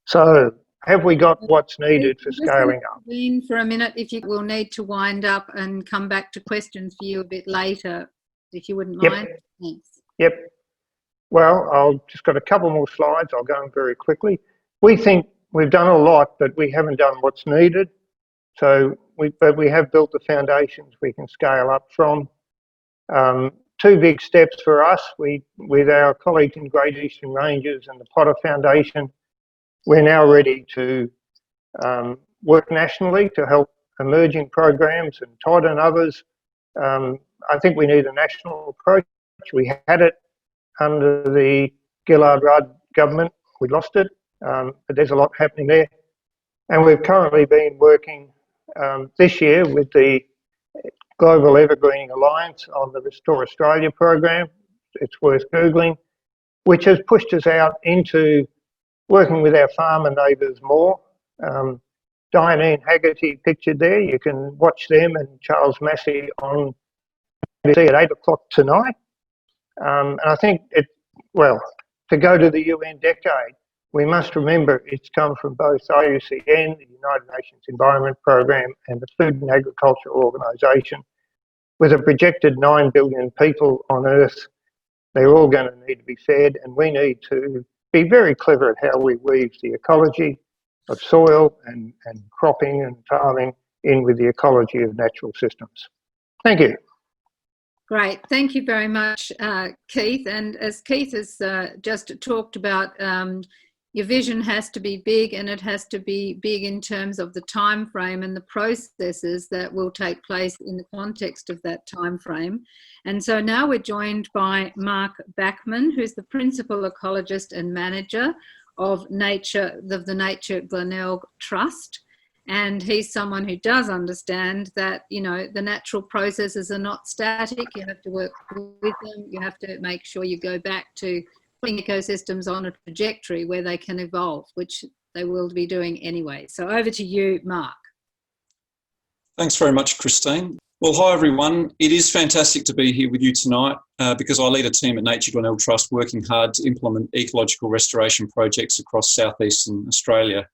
Speaker 7: So, have we got what's needed for scaling up?
Speaker 2: For a minute, if you will need to wind up and come back to questions for you a bit later, if you wouldn't mind. Thanks.
Speaker 7: Yep. Well, I've just got a couple more slides. I'll go on very quickly. We think we've done a lot, but we haven't done what's needed. So, but we have built the foundations we can scale up from. 2 big steps for us. With our colleagues in Great Eastern Ranges and the Potter Foundation, we're now ready to work nationally to help emerging programs, and Todd and others. I think we need a national approach. We had it under the Gillard-Rudd government. We lost it, but there's a lot happening there. And we've currently been working this year with the Global Evergreening Alliance on the Restore Australia program. It's worth Googling, which has pushed us out into working with our farmer neighbours more. Diane Haggerty pictured there, you can watch them and Charles Massey on BBC at 8 o'clock tonight. And I think to go to the UN decade, we must remember it's come from both IUCN, the United Nations Environment Programme, and the Food and Agriculture Organisation. With a projected 9 billion people on Earth, they're all going to need to be fed, and we need to be very clever at how we weave the ecology of soil and cropping and farming in with the ecology of natural systems. Thank you.
Speaker 2: Great, thank you very much, Keith. And as Keith has just talked about, your vision has to be big, and it has to be big in terms of the time frame and the processes that will take place in the context of that time frame. And so now we're joined by Mark Bachmann, who's the principal ecologist and manager of the Nature Glenelg Trust. And he's someone who does understand that, you know, the natural processes are not static. You have to work with them. You have to make sure you go back to putting ecosystems on a trajectory where they can evolve, which they will be doing anyway. So over to you, Mark.
Speaker 8: Thanks very much, Christine. Well, hi everyone. It is fantastic to be here with you tonight because I lead a team at Nature Glenelg Trust working hard to implement ecological restoration projects across southeastern Australia.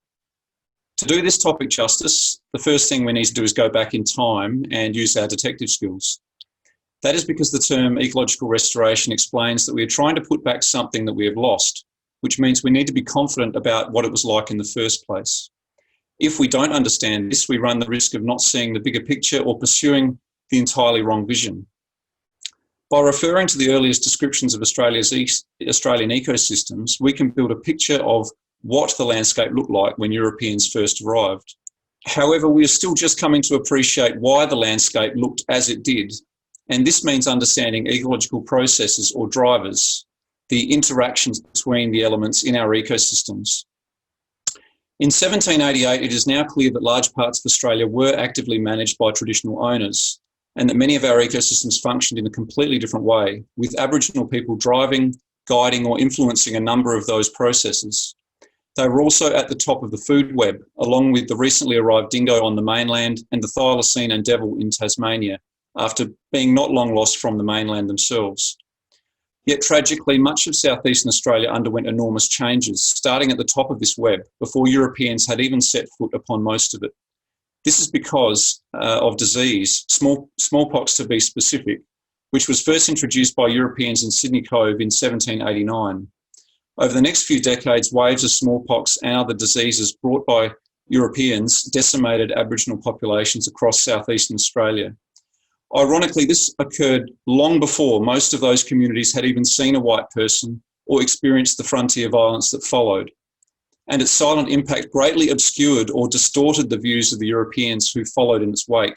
Speaker 8: To do this topic justice, the first thing we need to do is go back in time and use our detective skills. That is because the term ecological restoration explains that we are trying to put back something that we have lost, which means we need to be confident about what it was like in the first place. If we don't understand this, we run the risk of not seeing the bigger picture or pursuing the entirely wrong vision. By referring to the earliest descriptions of Australian ecosystems, we can build a picture of what the landscape looked like when Europeans first arrived. However, we are still just coming to appreciate why the landscape looked as it did, and this means understanding ecological processes or drivers, the interactions between the elements in our ecosystems. In 1788, it is now clear that large parts of Australia were actively managed by traditional owners, and that many of our ecosystems functioned in a completely different way, with Aboriginal people driving, guiding, or influencing a number of those processes. They were also at the top of the food web, along with the recently arrived dingo on the mainland and the thylacine and devil in Tasmania, after being not long lost from the mainland themselves. Yet tragically, much of southeastern Australia underwent enormous changes, starting at the top of this web, before Europeans had even set foot upon most of it. This is because of disease, smallpox to be specific, which was first introduced by Europeans in Sydney Cove in 1789. Over the next few decades, waves of smallpox and other diseases brought by Europeans decimated Aboriginal populations across southeastern Australia. Ironically, this occurred long before most of those communities had even seen a white person or experienced the frontier violence that followed. And its silent impact greatly obscured or distorted the views of the Europeans who followed in its wake.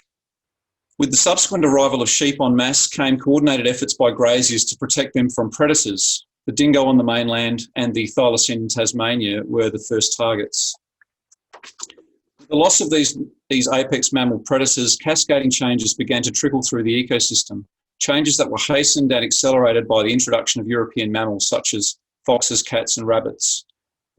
Speaker 8: With the subsequent arrival of sheep en masse came coordinated efforts by graziers to protect them from predators. The dingo on the mainland and the thylacine in Tasmania were the first targets. With the loss of these apex mammal predators, cascading changes began to trickle through the ecosystem, changes that were hastened and accelerated by the introduction of European mammals such as foxes, cats and rabbits.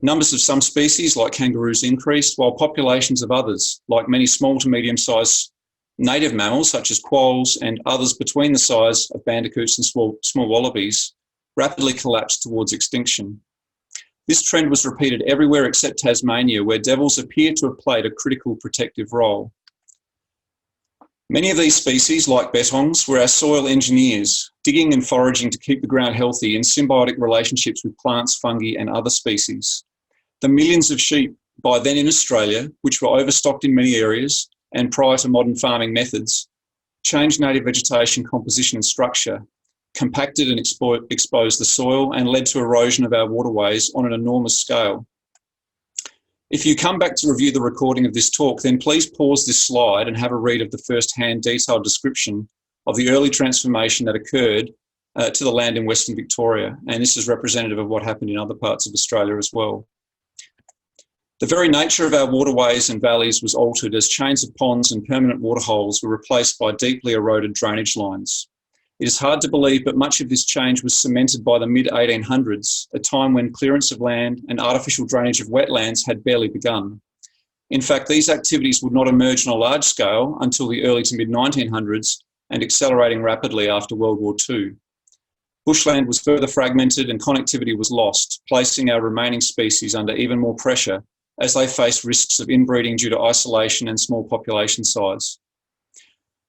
Speaker 8: Numbers of some species, like kangaroos, increased, while populations of others, like many small to medium-sized native mammals such as quolls and others between the size of bandicoots and small wallabies, rapidly collapsed towards extinction. This trend was repeated everywhere except Tasmania, where devils appear to have played a critical protective role. Many of these species, like bettongs, were our soil engineers, digging and foraging to keep the ground healthy in symbiotic relationships with plants, fungi and other species. The millions of sheep by then in Australia, which were overstocked in many areas and prior to modern farming methods, changed native vegetation composition and structure, compacted and exposed the soil and led to erosion of our waterways on an enormous scale. If you come back to review the recording of this talk, then please pause this slide and have a read of the first-hand detailed description of the early transformation that occurred to the land in Western Victoria. And this is representative of what happened in other parts of Australia as well. The very nature of our waterways and valleys was altered as chains of ponds and permanent waterholes were replaced by deeply eroded drainage lines. It is hard to believe, but much of this change was cemented by the mid-1800s, a time when clearance of land and artificial drainage of wetlands had barely begun. In fact, these activities would not emerge on a large scale until the early to mid-1900s and accelerating rapidly after World War II. Bushland was further fragmented and connectivity was lost, placing our remaining species under even more pressure as they faced risks of inbreeding due to isolation and small population size.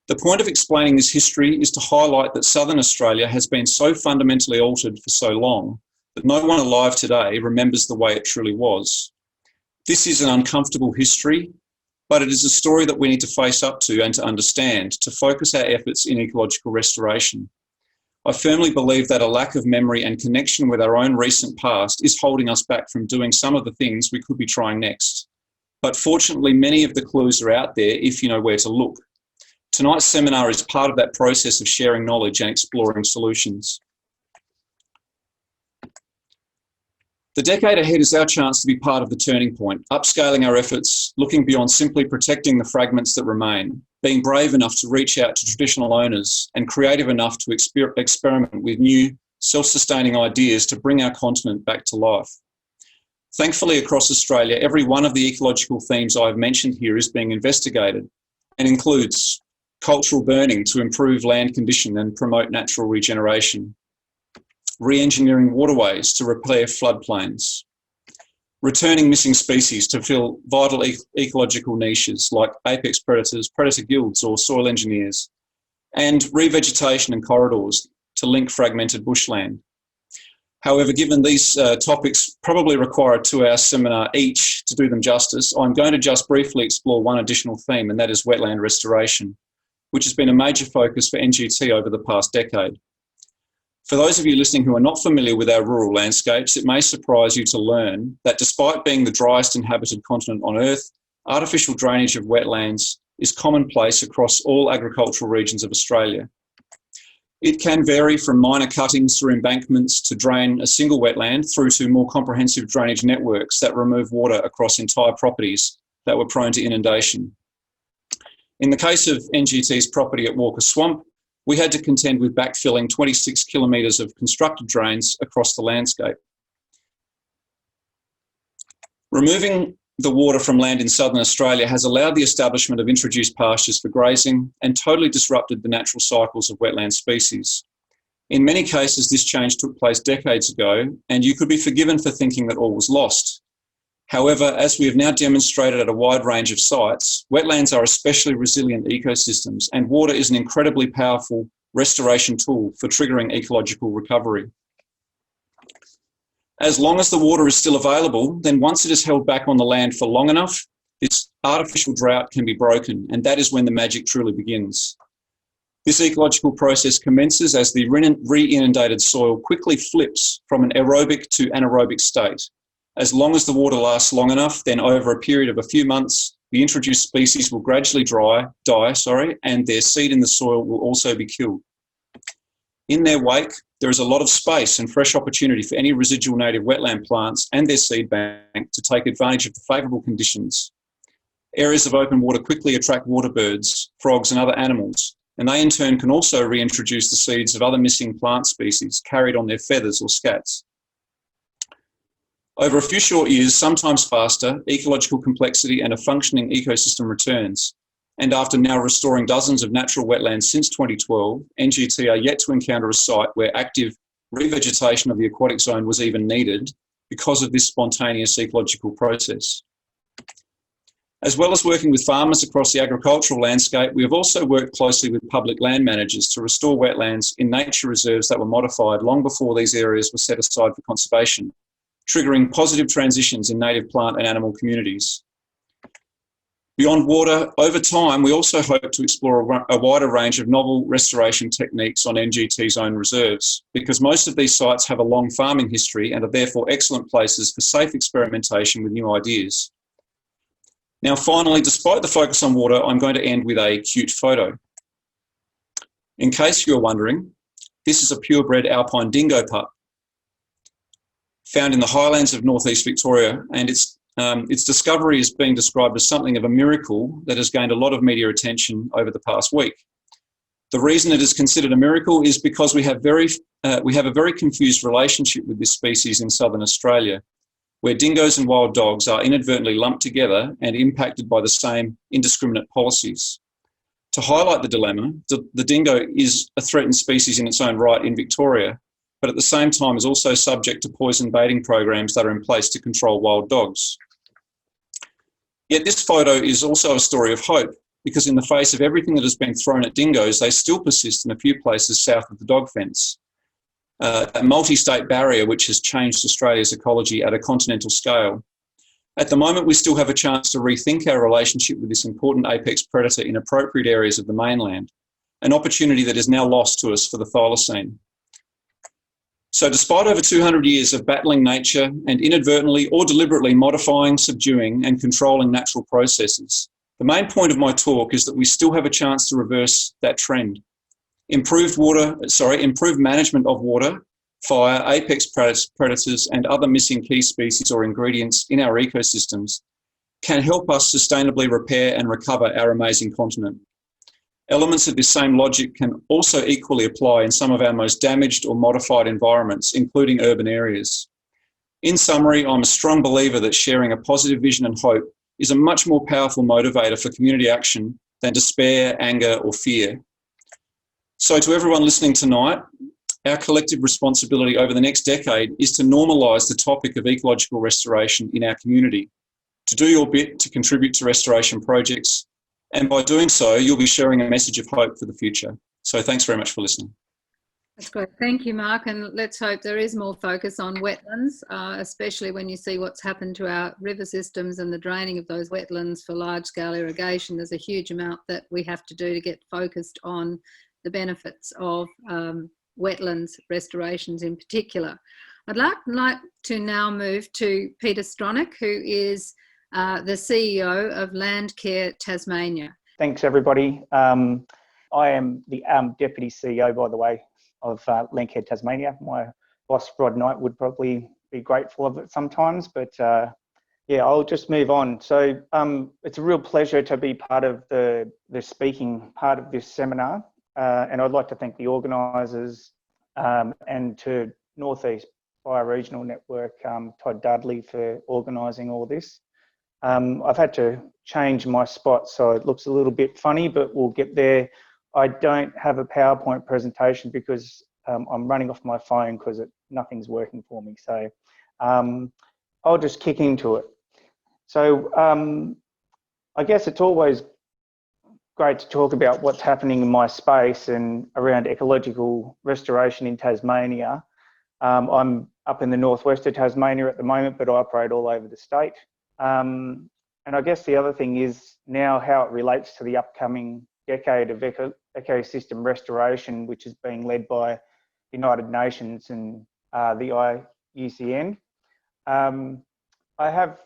Speaker 8: The point of explaining this history is to highlight that Southern Australia has been so fundamentally altered for so long that no one alive today remembers the way it truly was. This is an uncomfortable history, but it is a story that we need to face up to and to understand, to focus our efforts in ecological restoration. I firmly believe that a lack of memory and connection with our own recent past is holding us back from doing some of the things we could be trying next. But fortunately, many of the clues are out there if you know where to look. Tonight's seminar is part of that process of sharing knowledge and exploring solutions. The decade ahead is our chance to be part of the turning point, upscaling our efforts, looking beyond simply protecting the fragments that remain, being brave enough to reach out to traditional owners and creative enough to experiment with new, self-sustaining ideas to bring our continent back to life. Thankfully, across Australia, every one of the ecological themes I've mentioned here is being investigated and includes cultural burning to improve land condition and promote natural regeneration, re-engineering waterways to repair floodplains, returning missing species to fill vital ecological niches like apex predators, predator guilds or soil engineers, and revegetation and corridors to link fragmented bushland. However, given these topics probably require a 2-hour seminar each to do them justice, I'm going to just briefly explore one additional theme, and that is wetland restoration, which has been a major focus for NGT over the past decade. For those of you listening who are not familiar with our rural landscapes, it may surprise you to learn that despite being the driest inhabited continent on Earth, artificial drainage of wetlands is commonplace across all agricultural regions of Australia. It can vary from minor cuttings through embankments to drain a single wetland through to more comprehensive drainage networks that remove water across entire properties that were prone to inundation. In the case of NGT's property at Walker Swamp, we had to contend with backfilling 26 kilometres of constructed drains across the landscape. Removing the water from land in southern Australia has allowed the establishment of introduced pastures for grazing and totally disrupted the natural cycles of wetland species. In many cases, this change took place decades ago, and you could be forgiven for thinking that all was lost. However, as we have now demonstrated at a wide range of sites, wetlands are especially resilient ecosystems, and water is an incredibly powerful restoration tool for triggering ecological recovery. As long as the water is still available, then once it is held back on the land for long enough, this artificial drought can be broken, and that is when the magic truly begins. This ecological process commences as the re-inundated soil quickly flips from an aerobic to anaerobic state. As long as the water lasts long enough, then over a period of a few months, the introduced species will gradually die, and their seed in the soil will also be killed. In their wake, there is a lot of space and fresh opportunity for any residual native wetland plants and their seed bank to take advantage of the favourable conditions. Areas of open water quickly attract water birds, frogs and other animals, and they in turn can also reintroduce the seeds of other missing plant species carried on their feathers or scats. Over a few short years, sometimes faster, ecological complexity and a functioning ecosystem returns. And after now restoring dozens of natural wetlands since 2012, NGT are yet to encounter a site where active revegetation of the aquatic zone was even needed because of this spontaneous ecological process. As well as working with farmers across the agricultural landscape, we have also worked closely with public land managers to restore wetlands in nature reserves that were modified long before these areas were set aside for conservation, triggering positive transitions in native plant and animal communities. Beyond water, over time, we also hope to explore a wider range of novel restoration techniques on NGT's own reserves, because most of these sites have a long farming history and are therefore excellent places for safe experimentation with new ideas. Now, finally, despite the focus on water, I'm going to end with a cute photo. In case you're wondering, this is a purebred alpine dingo pup found in the highlands of North East Victoria, and its discovery is being described as something of a miracle that has gained a lot of media attention over the past week. The reason it is considered a miracle is because we have a very confused relationship with this species in southern Australia, where dingoes and wild dogs are inadvertently lumped together and impacted by the same indiscriminate policies. To highlight the dilemma, the dingo is a threatened species in its own right in Victoria, but at the same time is also subject to poison baiting programs that are in place to control wild dogs. Yet this photo is also a story of hope, because in the face of everything that has been thrown at dingoes, they still persist in a few places south of the dog fence. A multi-state barrier which has changed Australia's ecology at a continental scale. At the moment, we still have a chance to rethink our relationship with this important apex predator in appropriate areas of the mainland, an opportunity that is now lost to us for the thylacine. So despite over 200 years of battling nature and inadvertently or deliberately modifying, subduing and controlling natural processes, the main point of my talk is that we still have a chance to reverse that trend. Improved management of water, fire, apex predators and other missing key species or ingredients in our ecosystems can help us sustainably repair and recover our amazing continent. Elements of this same logic can also equally apply in some of our most damaged or modified environments, including urban areas. In summary, I'm a strong believer that sharing a positive vision and hope is a much more powerful motivator for community action than despair, anger, or fear. So to everyone listening tonight, our collective responsibility over the next decade is to normalise the topic of ecological restoration in our community, to do your bit to contribute to restoration projects, and by doing so, you'll be sharing a message of hope for the future. So thanks very much for listening.
Speaker 2: That's great. Thank you, Mark. And let's hope there is more focus on wetlands, especially when you see what's happened to our river systems and the draining of those wetlands for large-scale irrigation. There's a huge amount that we have to do to get focused on the benefits of wetlands restorations in particular. I'd like to now move to Peter Stronach, who is the CEO of Landcare Tasmania.
Speaker 9: Thanks, everybody. I am the Deputy CEO, by the way, of Landcare Tasmania. My boss, Rod Knight, would probably be grateful of it sometimes, but yeah, I'll just move on. So it's a real pleasure to be part of the speaking part of this seminar, and I'd like to thank the organisers and to North East Bioregional Network, Todd Dudley, for organising all this. I've had to change my spot, so it looks a little bit funny, but we'll get there. I don't have a PowerPoint presentation because I'm running off my phone because nothing's working for me. So I'll just kick into it. So I guess it's always great to talk about what's happening in my space and around ecological restoration in Tasmania. I'm up in the northwest of Tasmania at the moment, but I operate all over the state. And I guess the other thing is now how it relates to the upcoming decade of ecosystem restoration, which is being led by the United Nations and the IUCN. I have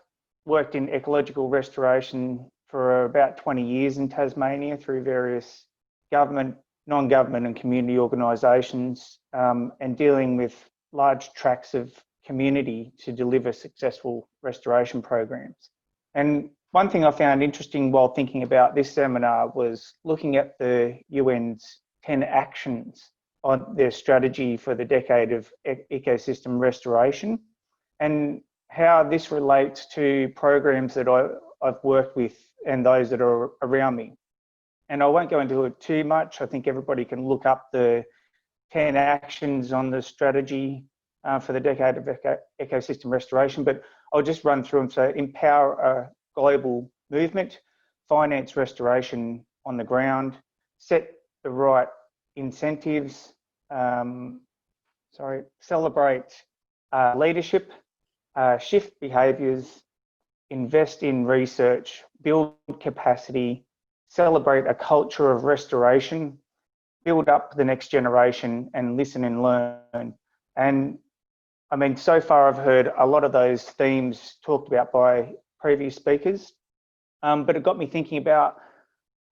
Speaker 9: worked in ecological restoration for about 20 years in Tasmania through various government, non-government and community organisations, and dealing with large tracts of community to deliver successful restoration programs. And one thing I found interesting while thinking about this seminar was looking at the UN's 10 actions on their strategy for the decade of ecosystem restoration and how this relates to programs that I've worked with and those that are around me. And I won't go into it too much. I think everybody can look up the 10 actions on the strategy for the decade of ecosystem restoration, but I'll just run through them. So empower a global movement, finance restoration on the ground, set the right incentives, celebrate leadership, shift behaviours, invest in research, build capacity, celebrate a culture of restoration, build up the next generation, and listen and learn. And I mean, so far I've heard a lot of those themes talked about by previous speakers, but it got me thinking about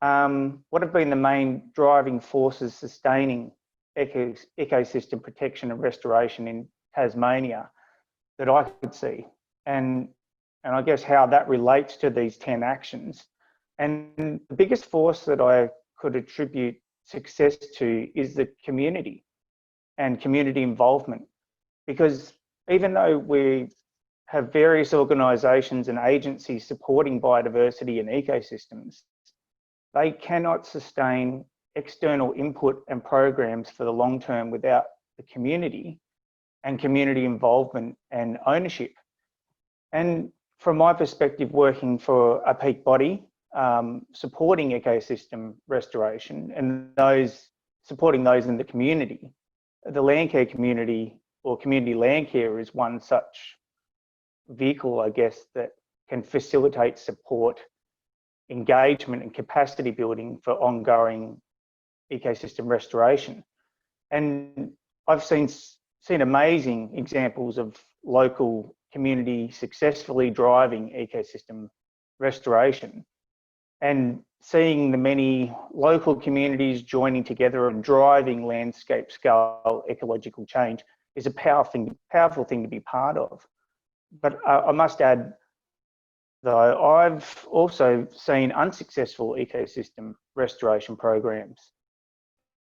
Speaker 9: what have been the main driving forces sustaining ecosystem protection and restoration in Tasmania that I could see, and I guess how that relates to these 10 actions. And the biggest force that I could attribute success to is the community and community involvement. Because even though we have various organisations and agencies supporting biodiversity and ecosystems, they cannot sustain external input and programs for the long term without the community and community involvement and ownership. And from my perspective, working for a peak body, supporting ecosystem restoration and supporting those in the community, the Landcare community or community Landcare is one such vehicle, I guess, that can facilitate support, engagement and capacity building for ongoing ecosystem restoration. And I've seen amazing examples of local community successfully driving ecosystem restoration, and seeing the many local communities joining together and driving landscape scale ecological change is a powerful thing to be part of. But I must add, though, I've also seen unsuccessful ecosystem restoration programs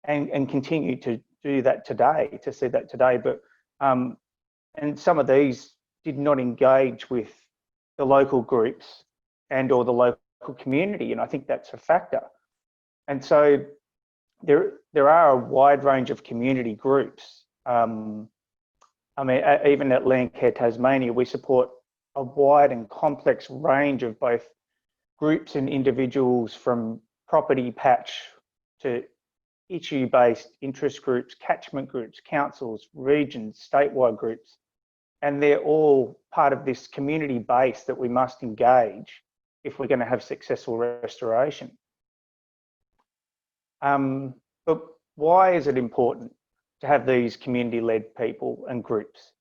Speaker 9: and continue to do that today, to see that today. But and some of these did not engage with the local groups and or the local community, and I think that's a factor. And so there are a wide range of community groups. I mean, even at Landcare Tasmania, we support a wide and complex range of both groups and individuals, from property patch to issue-based interest groups, catchment groups, councils, regions, statewide groups, and they're all part of this community base that we must engage if we're going to have successful restoration. But why is it important? to have these community-led people and groups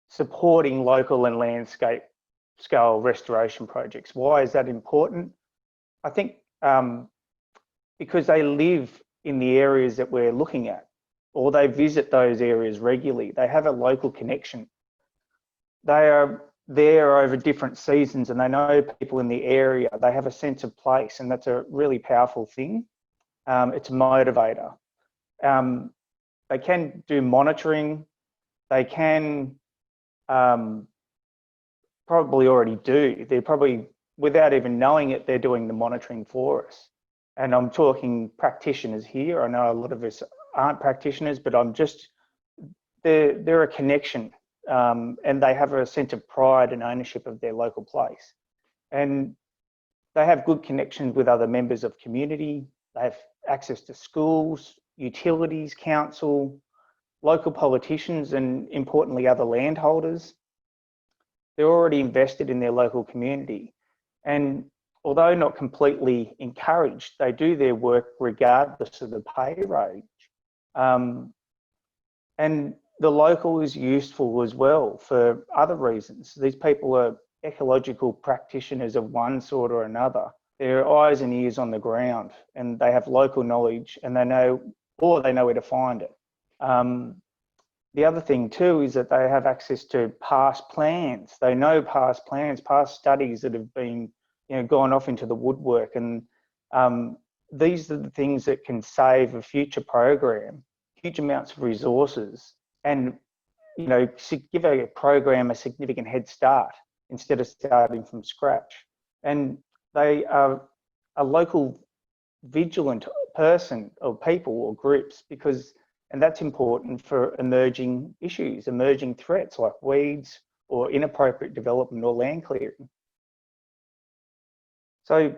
Speaker 9: supporting local and landscape scale restoration projects. Why is that important? I think because they live in the areas that we're looking at, or they visit those areas regularly. They have a local connection. They are there over different seasons and they know people in the area. They have a sense of place, and that's a really powerful thing. It's a motivator. They can do monitoring. They can probably already do. They're probably, without even knowing it, they're doing the monitoring for us. And I'm talking practitioners here. I know a lot of us aren't practitioners, but they're a connection, and they have a sense of pride and ownership of their local place. And they have good connections with other members of community. They have access to schools, utilities, council, local politicians, and importantly, other landholders. They're already invested in their local community. And although not completely encouraged, they do their work regardless of the pay range. And the local is useful as well for other reasons. These people are ecological practitioners of one sort or another. They're eyes and ears on the ground, and they have local knowledge, and they know where to find it. The other thing too is that they have access to past plans. They know past plans, past studies that have been, gone off into the woodwork, and these are the things that can save a future program huge amounts of resources, and give a program a significant head start instead of starting from scratch. And they are a local vigilant person or people or groups, and that's important for emerging issues, emerging threats like weeds or inappropriate development or land clearing. So,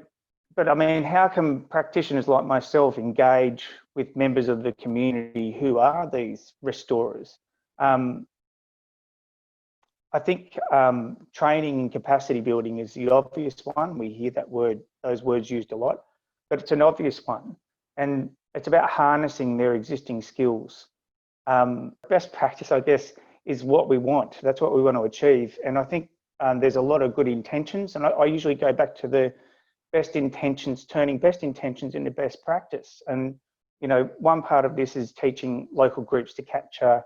Speaker 9: but I mean, how can practitioners like myself engage with members of the community who are these restorers? I think training and capacity building is the obvious one. We hear those words used a lot, but it's an obvious one. And it's about harnessing their existing skills. Best practice, I guess, is what we want. That's what we want to achieve. And I think there's a lot of good intentions. And I usually go back to the best intentions, turning best intentions into best practice. And, one part of this is teaching local groups to capture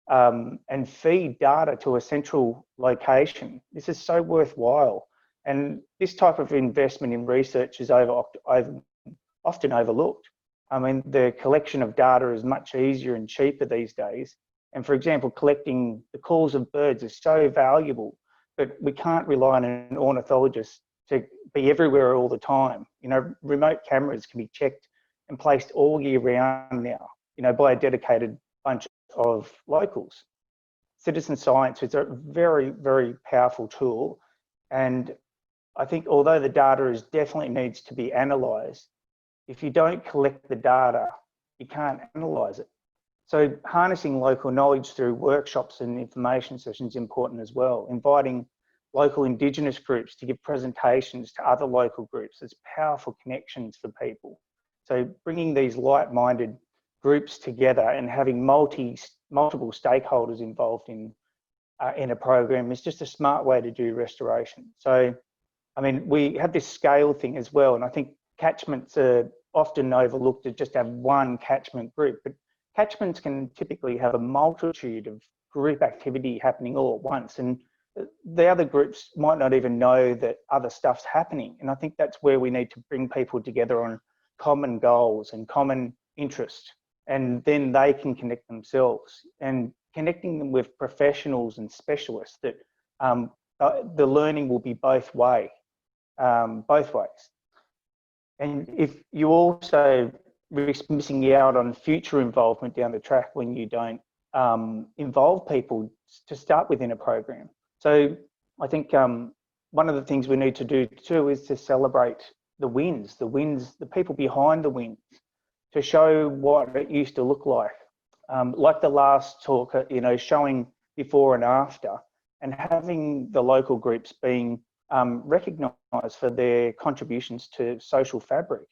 Speaker 9: and feed data to a central location. This is so worthwhile. And this type of investment in research is often overlooked. I mean, the collection of data is much easier and cheaper these days. And for example, collecting the calls of birds is so valuable, but we can't rely on an ornithologist to be everywhere all the time. Remote cameras can be checked and placed all year round now, by a dedicated bunch of locals. Citizen science is a very, very powerful tool. And I think although the data definitely needs to be analysed, if you don't collect the data, you can't analyse it. So harnessing local knowledge through workshops and information sessions is important as well. Inviting local Indigenous groups to give presentations to other local groups. There's powerful connections for people. So bringing these like-minded groups together and having multiple stakeholders involved in a program is just a smart way to do restoration. So, I mean, we have this scale thing as well, and I think catchments are often overlooked to just have one catchment group, but catchments can typically have a multitude of group activity happening all at once, and the other groups might not even know that other stuff's happening. And I think that's where we need to bring people together on common goals and common interest, and then they can connect themselves, and connecting them with professionals and specialists that the learning will be both ways. And if you also risk missing out on future involvement down the track when you don't involve people to start within a program. So I think one of the things we need to do too is to celebrate the wins, the people behind the wins, to show what it used to look like the last talk, showing before and after, and having the local groups being recognised for their contributions to social fabric.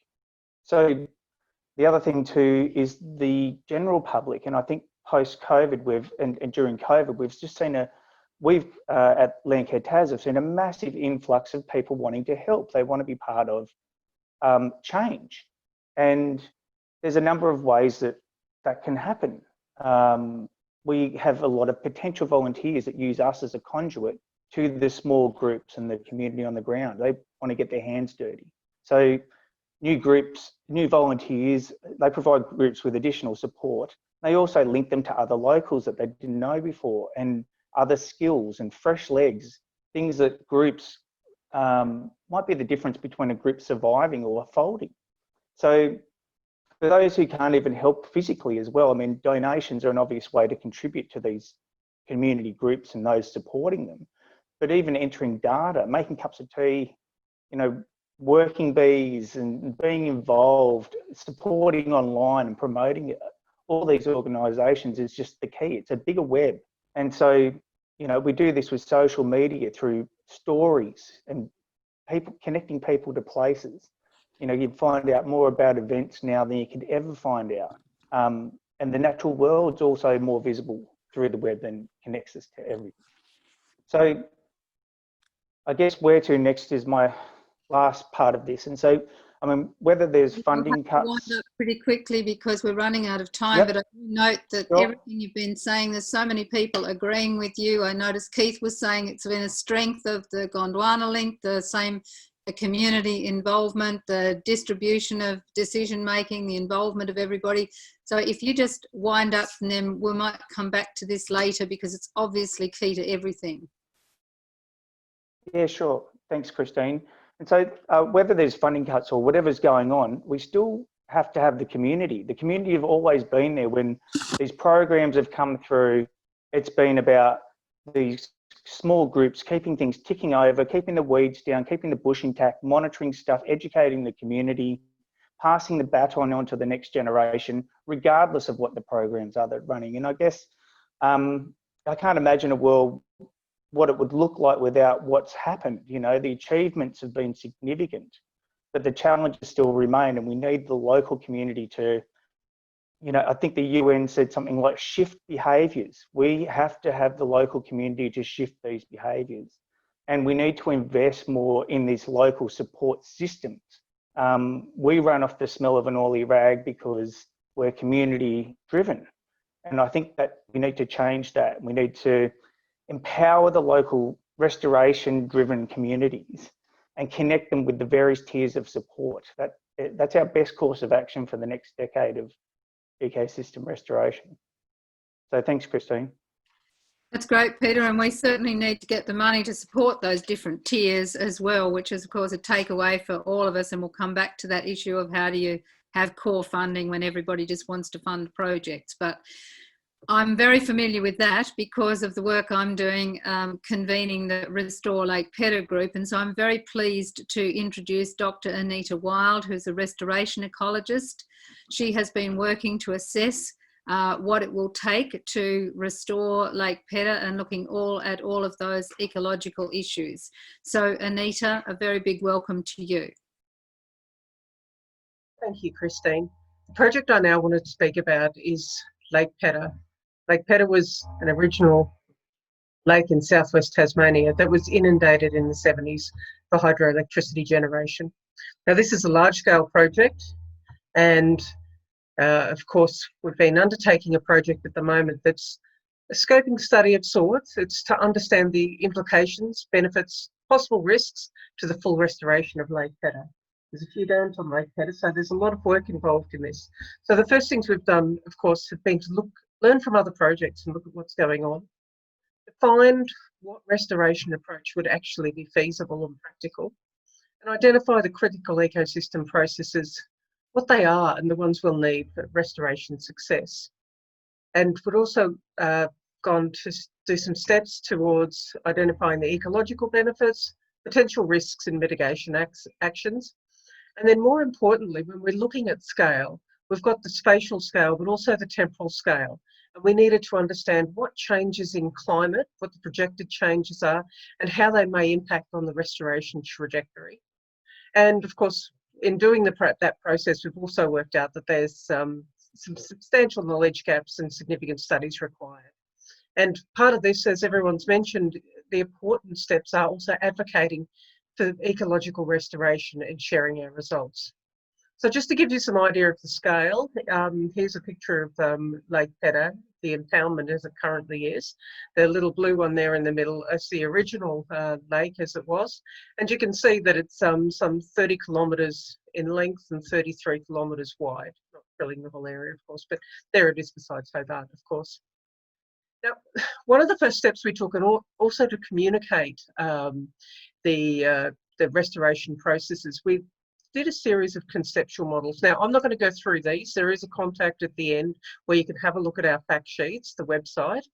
Speaker 9: So The other thing too is the general public, and I think post-COVID and during COVID, we've just seen at Landcare Tas have seen a massive influx of people wanting to help. They want to be part of change, and there's a number of ways that can happen. We have a lot of potential volunteers that use us as a conduit to the small groups and the community on the ground. They want to get their hands dirty. So new groups, new volunteers, they provide groups with additional support. They also link them to other locals that they didn't know before, and other skills and fresh legs, things that groups might be the difference between a group surviving or folding. So for those who can't even help physically as well, I mean, donations are an obvious way to contribute to these community groups and those supporting them. But even entering data, making cups of tea, you know, working bees and being involved, supporting online and promoting it, all these organisations is just the key. It's a bigger web. And so, you know, we do this with social media through stories and people connecting people to places. You know, you find out more about events now than you could ever find out. And the natural world's also more visible through the web and connects us to everything. So I guess where to next is my last part of this. And so, I mean, whether there's funding cuts.
Speaker 2: Wind up pretty quickly because we're running out of time,
Speaker 9: Yep.
Speaker 2: but I note that
Speaker 9: Sure.
Speaker 2: everything you've been saying, there's so many people agreeing with you. I noticed Keith was saying it's been a strength of the Gondwanalink, the community involvement, the distribution of decision making, the involvement of everybody. So if you just wind up, and then we might come back to this later because it's obviously key to everything.
Speaker 9: Yeah, sure. Thanks, Christine. And so whether there's funding cuts or whatever's going on, we still have to have the community. The community have always been there when these programs have come through. It's been about these small groups, keeping things ticking over, keeping the weeds down, keeping the bush intact, monitoring stuff, educating the community, passing the baton on to the next generation, regardless of what the programs are that are running. And I guess I can't imagine a world what it would look like without what's happened. You know, the achievements have been significant, but the challenges still remain, and we need the local community to, you know, I think the UN said something like shift behaviours. We have to have the local community to shift these behaviours, and we need to invest more in these local support systems. We run off the smell of an oily rag because we're community driven, and I think that we need to change that. We need to empower the local restoration driven communities and connect them with the various tiers of support. That's our best course of action for the next decade of ecosystem restoration. So thanks, Christine.
Speaker 2: That's great, Peter, and we certainly need to get the money to support those different tiers as well, which is of course a takeaway for all of us, and we'll come back to that issue of how do you have core funding when everybody just wants to fund projects. But I'm very familiar with that because of the work I'm doing convening the Restore Lake Pedder group, and so I'm very pleased to introduce Dr. Anita Wilde, who's a restoration ecologist. She has been working to assess what it will take to restore Lake Pedder and looking at all of those ecological issues. So Anita, a very big welcome to you.
Speaker 10: Thank you, Christine. The project I now wanted to speak about is Lake Pedder. Lake Pedder was an original lake in southwest Tasmania that was inundated in the 70s for hydroelectricity generation. Now, this is a large-scale project, and of course, we've been undertaking a project at the moment that's a scoping study of sorts. It's to understand the implications, benefits, possible risks to the full restoration of Lake Pedder. There's a few dams on Lake Pedder, so there's a lot of work involved in this. So the first things we've done, of course, have been to learn from other projects and look at what's going on, find what restoration approach would actually be feasible and practical, and identify the critical ecosystem processes, what they are and the ones we'll need for restoration success. And we've also gone to do some steps towards identifying the ecological benefits, potential risks and mitigation actions. And then more importantly, when we're looking at scale, we've got the spatial scale, but also the temporal scale. And we needed to understand what changes in climate, what the projected changes are, and how they may impact on the restoration trajectory. And of course, in doing that process, we've also worked out that there's some substantial knowledge gaps and significant studies required. And part of this, as everyone's mentioned, the important steps are also advocating for ecological restoration and sharing our results. So just to give you some idea of the scale, here's a picture of Lake Pedder, the impoundment as it currently is. The little blue one there in the middle is the original lake as it was. And you can see that it's some 30 kilometres in length and 33 kilometres wide. Not filling the whole area, of course, but there it is beside Hobart, of course. Now, one of the first steps we took, and also to communicate the restoration processes, we did a series of conceptual models. Now, I'm not going to go through these. There is a contact at the end where you can have a look at our fact sheets, the website.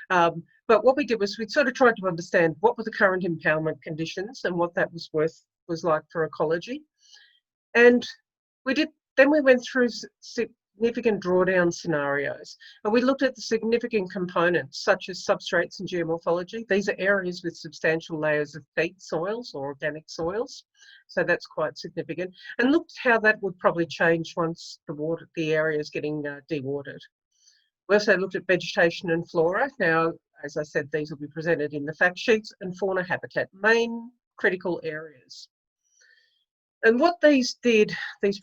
Speaker 10: But what we did was we sort of tried to understand what were the current impoundment conditions and what that was like for ecology. And then we went through significant drawdown scenarios. And we looked at the significant components such as substrates and geomorphology. These are areas with substantial layers of peat soils or organic soils. So that's quite significant. And looked how that would probably change once the area is getting dewatered. We also looked at vegetation and flora. Now, as I said, these will be presented in the fact sheets, and fauna habitat, main critical areas. And what these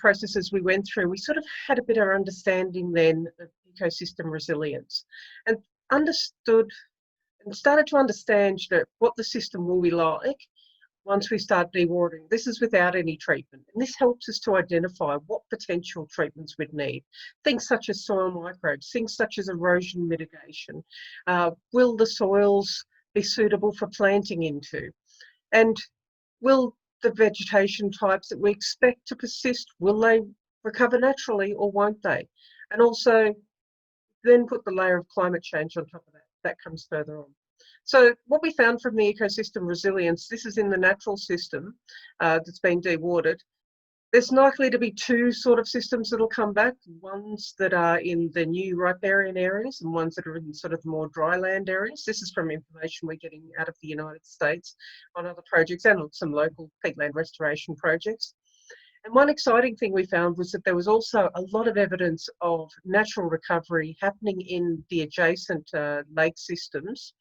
Speaker 10: processes we went through, we sort of had a better understanding then of ecosystem resilience, and understood and started to understand what the system will be like once we start dewatering. This is without any treatment, and this helps us to identify what potential treatments we'd need. Things such as soil microbes, things such as erosion mitigation. Will the soils be suitable for planting into? And will the vegetation types that we expect to persist, will they recover naturally or won't they? And also then put the layer of climate change on top of that. That comes further on. So what we found from the ecosystem resilience, this is in the natural system that's been dewatered. There's likely to be two sort of systems that'll come back, ones that are in the new riparian areas and ones that are in sort of the more dry land areas. This is from information we're getting out of the United States on other projects and some local peatland restoration projects. And one exciting thing we found was that there was also a lot of evidence of natural recovery happening in the adjacent lake systems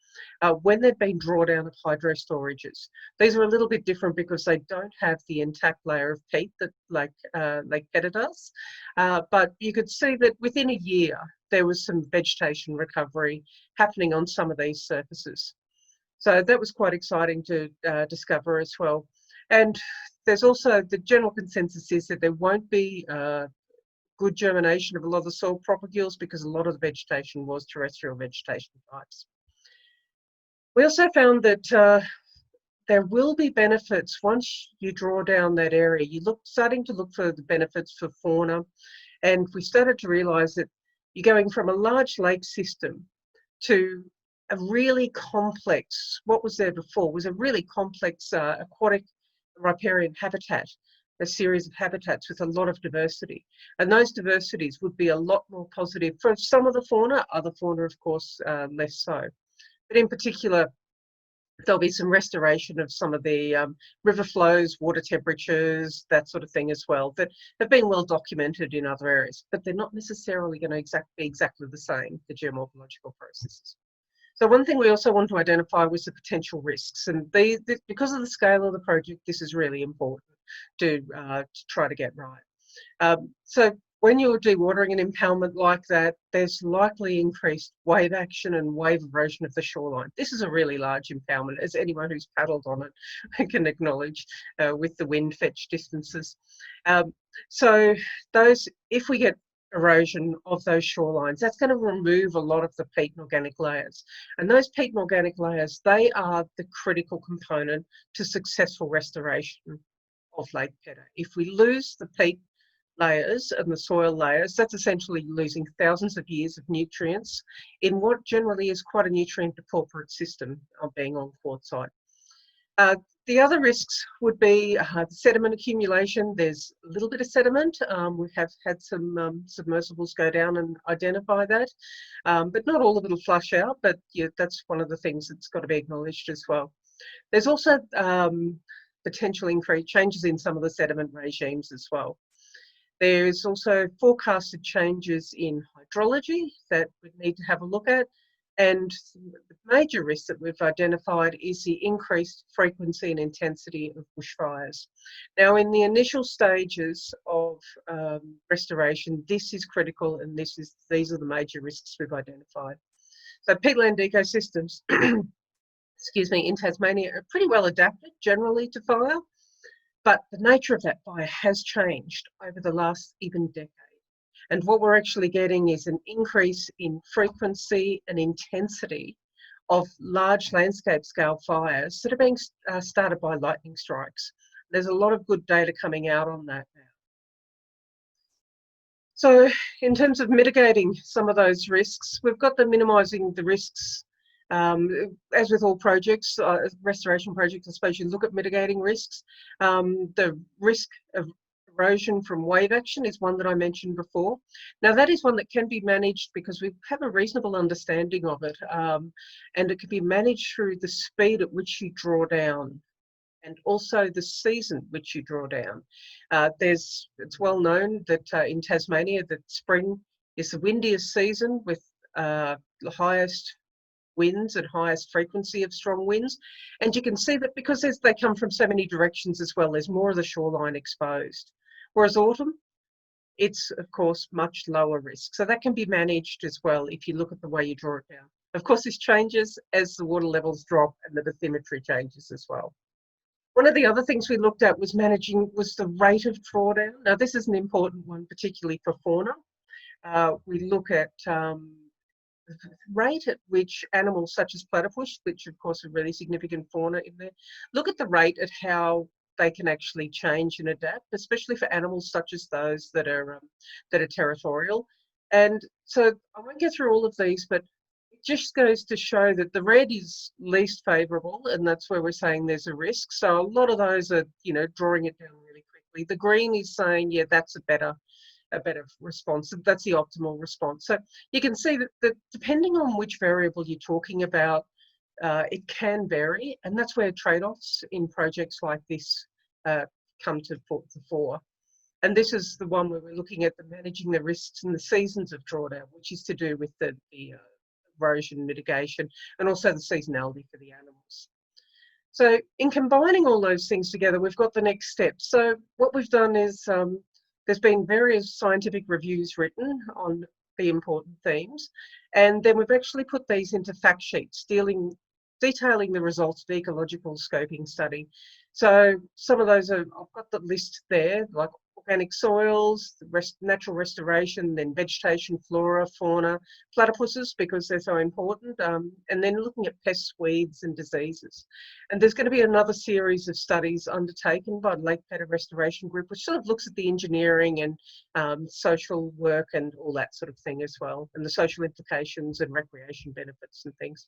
Speaker 10: when they've been drawdown of hydro storages. These are a little bit different because they don't have the intact layer of peat that Lake Pedder does. But you could see that within a year, there was some vegetation recovery happening on some of these surfaces. So that was quite exciting to discover as well. And there's also the general consensus is that there won't be good germination of a lot of the soil propagules because a lot of the vegetation was terrestrial vegetation types. We also found that there will be benefits once you draw down that area. Starting to look for the benefits for fauna, and we started to realise that you're going from a large lake system to a really complex, what was there before was a really complex aquatic riparian habitat, a series of habitats with a lot of diversity. And those diversities would be a lot more positive for some of the fauna, other fauna, of course, less so. But in particular, there'll be some restoration of some of the river flows, water temperatures, that sort of thing as well, that have been well documented in other areas, but they're not necessarily going to be exactly the same, the geomorphological processes. So one thing we also want to identify was the potential risks, and because of the scale of the project, this is really important to try to get right. So when you're dewatering an impoundment like that, there's likely increased wave action and wave erosion of the shoreline. This is a really large impoundment, as anyone who's paddled on it can acknowledge with the wind fetch distances. So if we get erosion of those shorelines, that's going to remove a lot of the peat and organic layers. And those peat and organic layers, they are the critical component to successful restoration of Lake Pedder. If we lose the peat layers and the soil layers, that's essentially losing thousands of years of nutrients in what generally is quite a nutrient depauperate system of being on quartzite. The other risks would be the sediment accumulation. There's a little bit of sediment. We have had some submersibles go down and identify that, but not all of it will flush out, but yeah, that's one of the things that's got to be acknowledged as well. There's also potential increase, changes in some of the sediment regimes as well. There's also forecasted changes in hydrology that we need to have a look at. And the major risks that we've identified is the increased frequency and intensity of bushfires. Now, in the initial stages of restoration, this is critical, and these are the major risks we've identified. So peatland ecosystems, excuse me, in Tasmania are pretty well adapted generally to fire, but the nature of that fire has changed over the last even decade. And what we're actually getting is an increase in frequency and intensity of large landscape scale fires that are being started by lightning strikes. There's a lot of good data coming out on that now. So in terms of mitigating some of those risks, we've got the minimising the risks. As with all projects, restoration projects, I suppose you look at mitigating risks. The risk of erosion from wave action is one that I mentioned before. Now that is one that can be managed because we have a reasonable understanding of it, and it can be managed through the speed at which you draw down and also the season which you draw down. It's well known that in Tasmania that spring is the windiest season with the highest winds and highest frequency of strong winds, and you can see that because they come from so many directions as well, there's more of the shoreline exposed. Whereas autumn, it's of course much lower risk, so that can be managed as well if you look at the way you draw it down. Of course this changes as the water levels drop and the bathymetry changes as well. One of the other things we looked at was the rate of drawdown. Now this is an important one, particularly for fauna. We look at the rate at which animals such as platypus, which of course are really significant fauna in there, look at the rate at how they can actually change and adapt, especially for animals such as those that are territorial. And so I won't get through all of these, but it just goes to show that the red is least favourable, and that's where we're saying there's a risk. So a lot of those are, drawing it down really quickly. The green is saying, yeah, that's a better response. That's the optimal response. So you can see that depending on which variable you're talking about, it can vary, and that's where trade-offs in projects like this come to the fore. And this is the one where we're looking at managing the risks and the seasons of drawdown, which is to do with the erosion mitigation and also the seasonality for the animals. So in combining all those things together, we've got the next step. So what we've done is there's been various scientific reviews written on the important themes, and then we've actually put these into fact sheets detailing the results of ecological scoping study. So some of those I've got the list there, like organic soils, natural restoration, then vegetation, flora, fauna, platypuses, because they're so important, and then looking at pests, weeds and diseases. And there's going to be another series of studies undertaken by the Lake Pedder Restoration Group, which sort of looks at the engineering and social work and all that sort of thing as well, and the social implications and recreation benefits and things.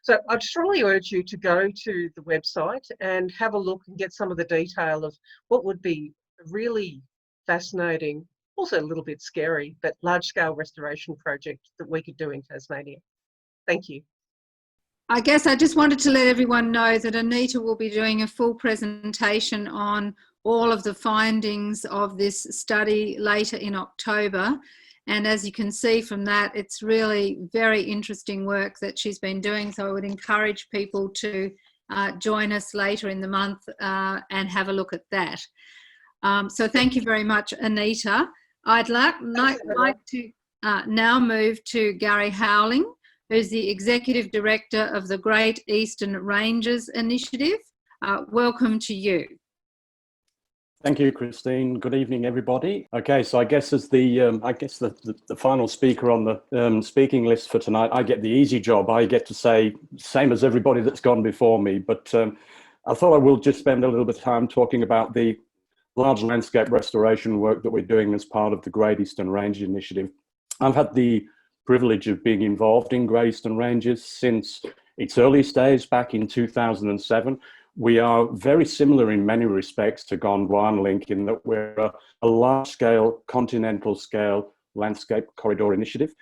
Speaker 10: So I'd strongly urge you to go to the website and have a look and get some of the detail of what would be a really fascinating, also a little bit scary, but large-scale restoration project that we could do in Tasmania. Thank you.
Speaker 2: I guess I just wanted to let everyone know that Anita will be doing a full presentation on all of the findings of this study later in October. And as you can see from that, it's really very interesting work that she's been doing. So I would encourage people to join us later in the month and have a look at that. So thank you very much, Anita. I'd like to now move to Gary Howling, who's the Executive Director of the Great Eastern Ranges Initiative. Welcome to you.
Speaker 11: Thank you, Christine. Good evening, everybody. Okay, so I guess as the final speaker on the speaking list for tonight, I get the easy job. I get to say same as everybody that's gone before me, but I thought I will just spend a little bit of time talking about the large landscape restoration work that we're doing as part of the Great Eastern Ranges Initiative. I've had the privilege of being involved in Great Eastern Ranges since its earliest days back in 2007. We are very similar in many respects to Gondwanalink in that we're a large-scale, continental-scale landscape corridor initiative.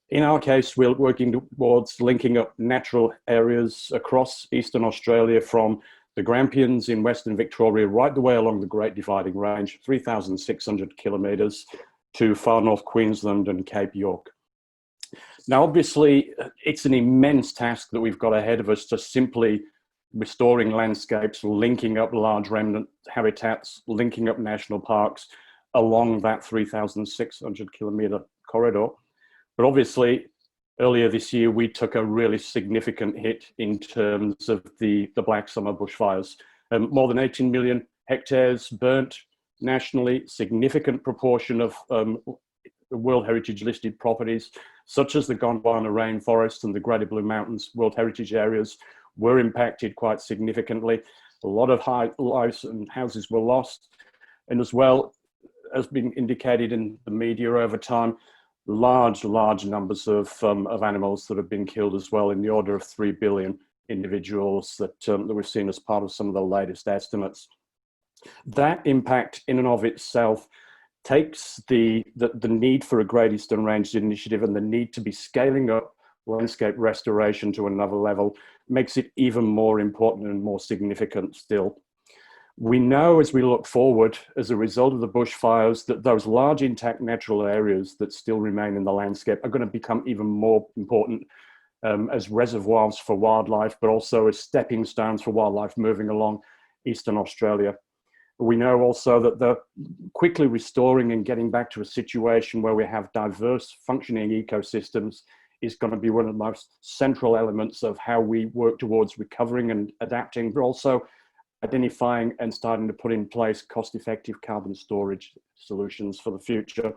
Speaker 11: In our case, we're working towards linking up natural areas across Eastern Australia from the Grampians in Western Victoria, right the way along the Great Dividing Range, 3,600 kilometres, to far north Queensland and Cape York. Now, obviously, it's an immense task that we've got ahead of us to simply restoring landscapes, linking up large remnant habitats, linking up national parks along that 3,600 kilometre corridor. But obviously, earlier this year, we took a really significant hit in terms of the Black Summer bushfires. More than 18 million hectares burnt nationally, significant proportion of World Heritage listed properties, such as the Gondwana rainforest and the Greater Blue Mountains World Heritage areas, were impacted quite significantly. A lot of lives and houses were lost. And as well, as been indicated in the media over time, large numbers of animals that have been killed as well, in the order of 3 billion individuals that we've seen as part of some of the latest estimates. That impact in and of itself takes the need for a Great Eastern Range initiative and the need to be scaling up landscape restoration to another level, makes it even more important and more significant still. We know as we look forward, as a result of the bushfires, that those large intact natural areas that still remain in the landscape are going to become even more important as reservoirs for wildlife, but also as stepping stones for wildlife moving along Eastern Australia. We know also that the quickly restoring and getting back to a situation where we have diverse functioning ecosystems is going to be one of the most central elements of how we work towards recovering and adapting, but also identifying and starting to put in place cost-effective carbon storage solutions for the future.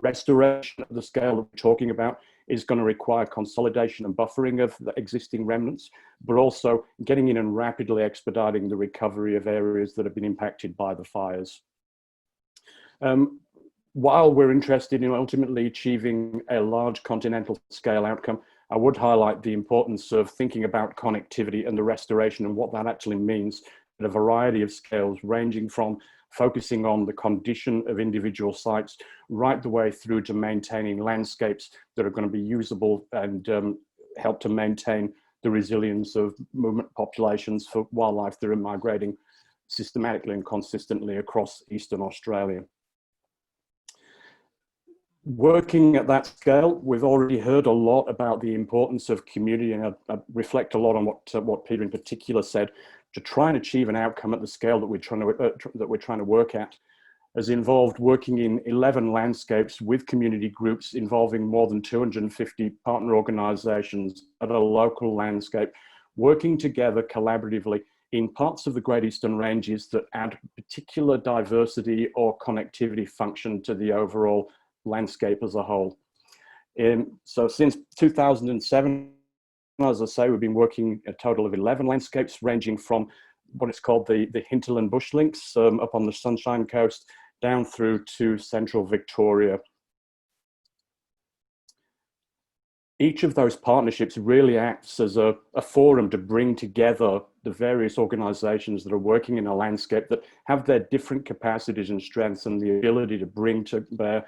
Speaker 11: Restoration at the scale that we're talking about is going to require consolidation and buffering of the existing remnants, but also getting in and rapidly expediting the recovery of areas that have been impacted by the fires. While we're interested in ultimately achieving a large continental scale outcome, I would highlight the importance of thinking about connectivity and the restoration and what that actually means at a variety of scales, ranging from focusing on the condition of individual sites right the way through to maintaining landscapes that are going to be usable and help to maintain the resilience of movement populations for wildlife that are migrating systematically and consistently across Eastern Australia. Working at that scale, we've already heard a lot about the importance of community, and I reflect a lot on what Peter in particular said. To try and achieve an outcome at the scale that we're trying to work at has involved working in 11 landscapes with community groups involving more than 250 partner organisations at a local landscape, working together collaboratively in parts of the Great Eastern Ranges that add particular diversity or connectivity function to the overall landscape as a whole. So since 2007, as I say, we've been working a total of 11 landscapes, ranging from what is called the hinterland bush links up on the Sunshine Coast down through to central Victoria. Each of those partnerships really acts as a forum to bring together the various organisations that are working in a landscape that have their different capacities and strengths and the ability to bring to bear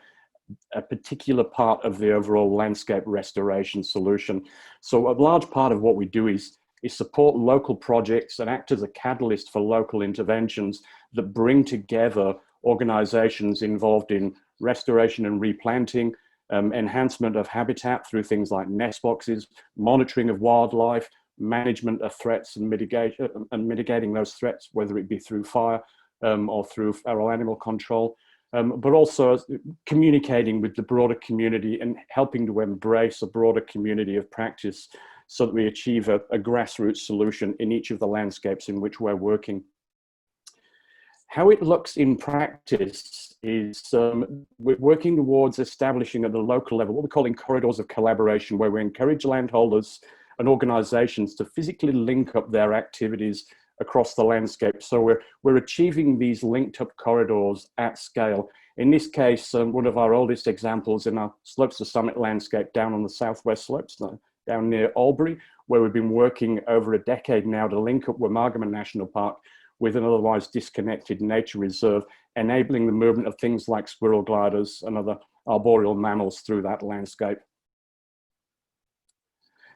Speaker 11: a particular part of the overall landscape restoration solution. So a large part of what we do is support local projects and act as a catalyst for local interventions that bring together organisations involved in restoration and replanting, enhancement of habitat through things like nest boxes, monitoring of wildlife, management of threats and mitigating those threats, whether it be through fire or through feral animal control. But also communicating with the broader community and helping to embrace a broader community of practice so that we achieve a grassroots solution in each of the landscapes in which we're working. How it looks in practice is we're working towards establishing at the local level what we're calling corridors of collaboration, where we encourage landholders and organisations to physically link up their activities across the landscape. So we're achieving these linked up corridors at scale. In this case, one of our oldest examples in our Slopes to Summit landscape down on the southwest slopes, down near Albury, where we've been working over a decade now to link up Bachmann National Park with an otherwise disconnected nature reserve, enabling the movement of things like squirrel gliders and other arboreal mammals through that landscape.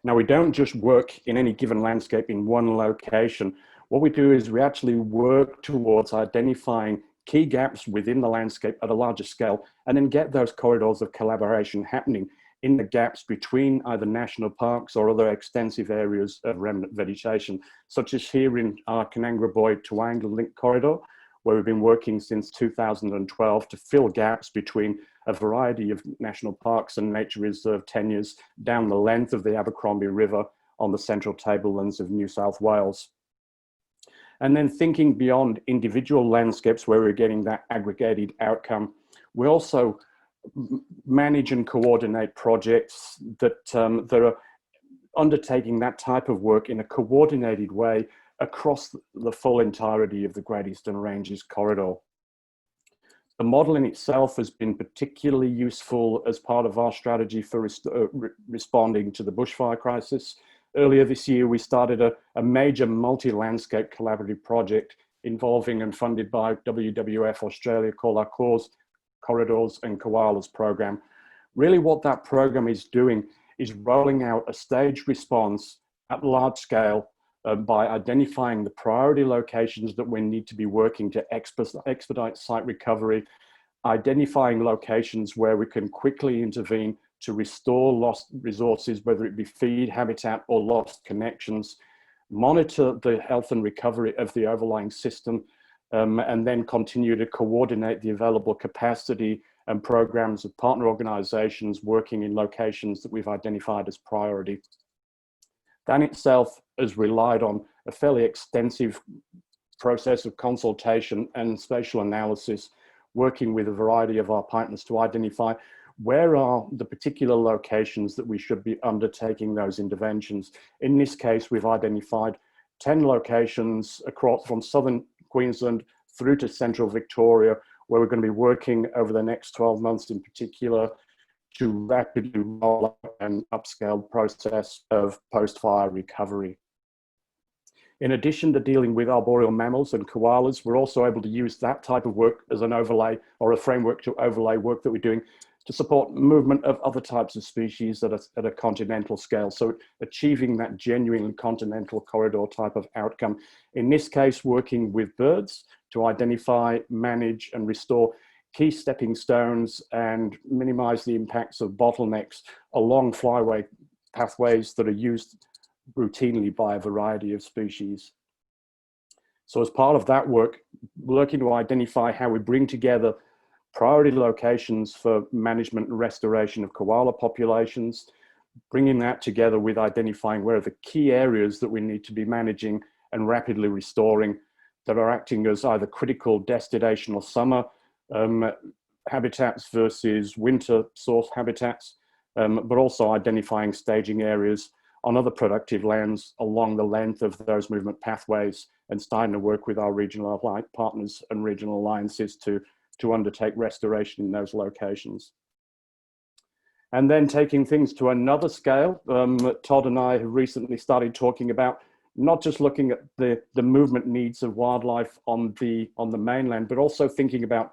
Speaker 11: Now, we don't just work in any given landscape in one location. what we do is we actually work towards identifying key gaps within the landscape at a larger scale, and then get those corridors of collaboration happening in the gaps between either national parks or other extensive areas of remnant vegetation, such as here in our Canangra-Boyd to Gondwanalink corridor, where we've been working since 2012 to fill gaps between a variety of national parks and nature reserve tenures down the length of the Abercrombie River on the central tablelands of New South Wales. And then thinking beyond individual landscapes where we're getting that aggregated outcome, we also manage and coordinate projects that are undertaking that type of work in a coordinated way across the full entirety of the Great Eastern Ranges corridor. The model in itself has been particularly useful as part of our strategy for responding to the bushfire crisis. Earlier this year, we started a major multi-landscape collaborative project involving and funded by WWF Australia called our Cause, Corridors and Koalas program. Really what that program is doing is rolling out a staged response at large scale by identifying the priority locations that we need to be working to expedite site recovery, identifying locations where we can quickly intervene to restore lost resources, whether it be feed, habitat, or lost connections, monitor the health and recovery of the overlying system, and then continue to coordinate the available capacity and programs of partner organizations working in locations that we've identified as priority. That itself has relied on a fairly extensive process of consultation and spatial analysis, working with a variety of our partners to identify where are the particular locations that we should be undertaking those interventions. In this case, we've identified 10 locations across from southern Queensland through to central Victoria, where we're going to be working over the next 12 months in particular to rapidly roll out an upscaled process of post-fire recovery. In addition to dealing with arboreal mammals and koalas, we're also able to use that type of work as an overlay or a framework to overlay work that we're doing to support movement of other types of species at a continental scale. So achieving that genuinely continental corridor type of outcome. In this case, working with birds to identify, manage and restore key stepping stones and minimize the impacts of bottlenecks along flyway pathways that are used routinely by a variety of species. So as part of that work, we're looking to identify how we bring together priority locations for management and restoration of koala populations, bringing that together with identifying where are the key areas that we need to be managing and rapidly restoring that are acting as either critical destination or summer habitats versus winter source habitats, but also identifying staging areas on other productive lands along the length of those movement pathways and starting to work with our regional partners and regional alliances to undertake restoration in those locations. And then taking things to another scale, Todd and I have recently started talking about not just looking at the movement needs of wildlife on the mainland, but also thinking about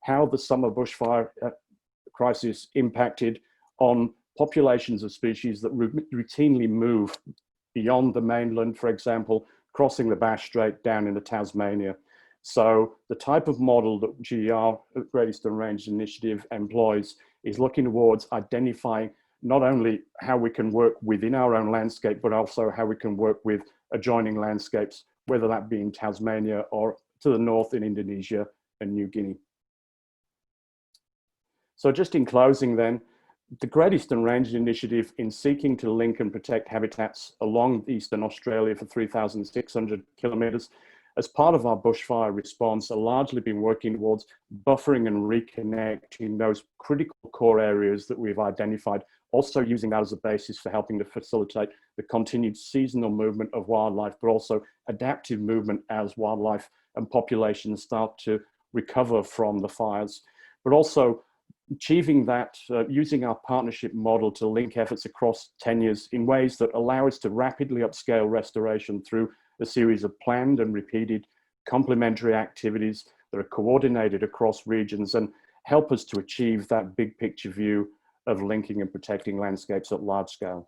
Speaker 11: how the summer bushfire crisis impacted on populations of species that routinely move beyond the mainland, for example, crossing the Bass Strait down into Tasmania. So the type of model that GER, Great Eastern Range Initiative, employs is looking towards identifying not only how we can work within our own landscape, but also how we can work with adjoining landscapes, whether that be in Tasmania or to the north in Indonesia and New Guinea. So just in closing then, the Great Eastern Range Initiative, in seeking to link and protect habitats along Eastern Australia for 3,600 kilometres, as part of our bushfire response, are largely been working towards buffering and reconnecting those critical core areas that we've identified, also using that as a basis for helping to facilitate the continued seasonal movement of wildlife, but also adaptive movement as wildlife and populations start to recover from the fires, but also achieving that using our partnership model to link efforts across tenures in ways that allow us to rapidly upscale restoration through a series of planned and repeated complementary activities that are coordinated across regions and help us to achieve that big picture view of linking and protecting landscapes at large scale.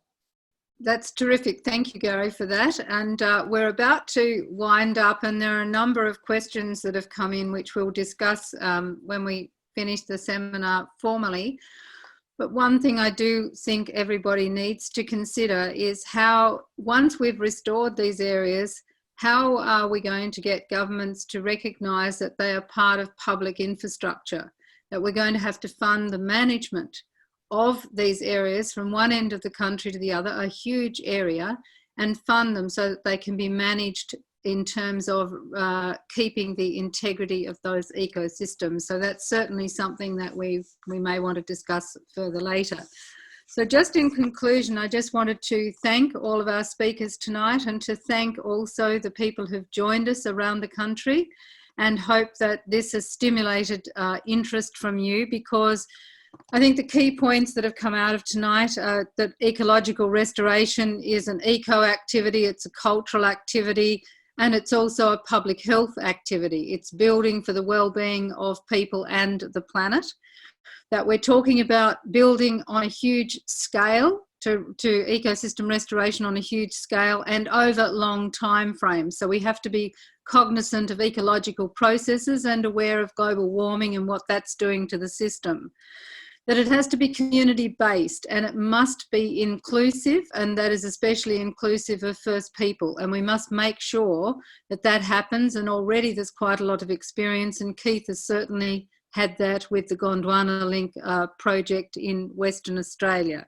Speaker 2: That's terrific. Thank you, Gary, for that. And we're about to wind up, and there are a number of questions that have come in which we'll discuss when we finish the seminar formally. But one thing I do think everybody needs to consider is how, once we've restored these areas, how are we going to get governments to recognise that they are part of public infrastructure, that we're going to have to fund the management of these areas from one end of the country to the other, a huge area, and fund them so that they can be managed in terms of keeping the integrity of those ecosystems. So that's certainly something that we may want to discuss further later. So just in conclusion, I just wanted to thank all of our speakers tonight, and to thank also the people who've joined us around the country, and hope that this has stimulated interest from you, because I think the key points that have come out of tonight are that ecological restoration is an eco activity, it's a cultural activity, and it's also a public health activity. It's building for the well-being of people and the planet. That we're talking about building on a huge scale, to ecosystem restoration on a huge scale and over long time frames. So we have to be cognizant of ecological processes and aware of global warming and what that's doing to the system. That it has to be community-based, and it must be inclusive, and that is especially inclusive of First People. And we must make sure that that happens, and already there's quite a lot of experience, and Keith has certainly had that with the Gondwanalink project in Western Australia.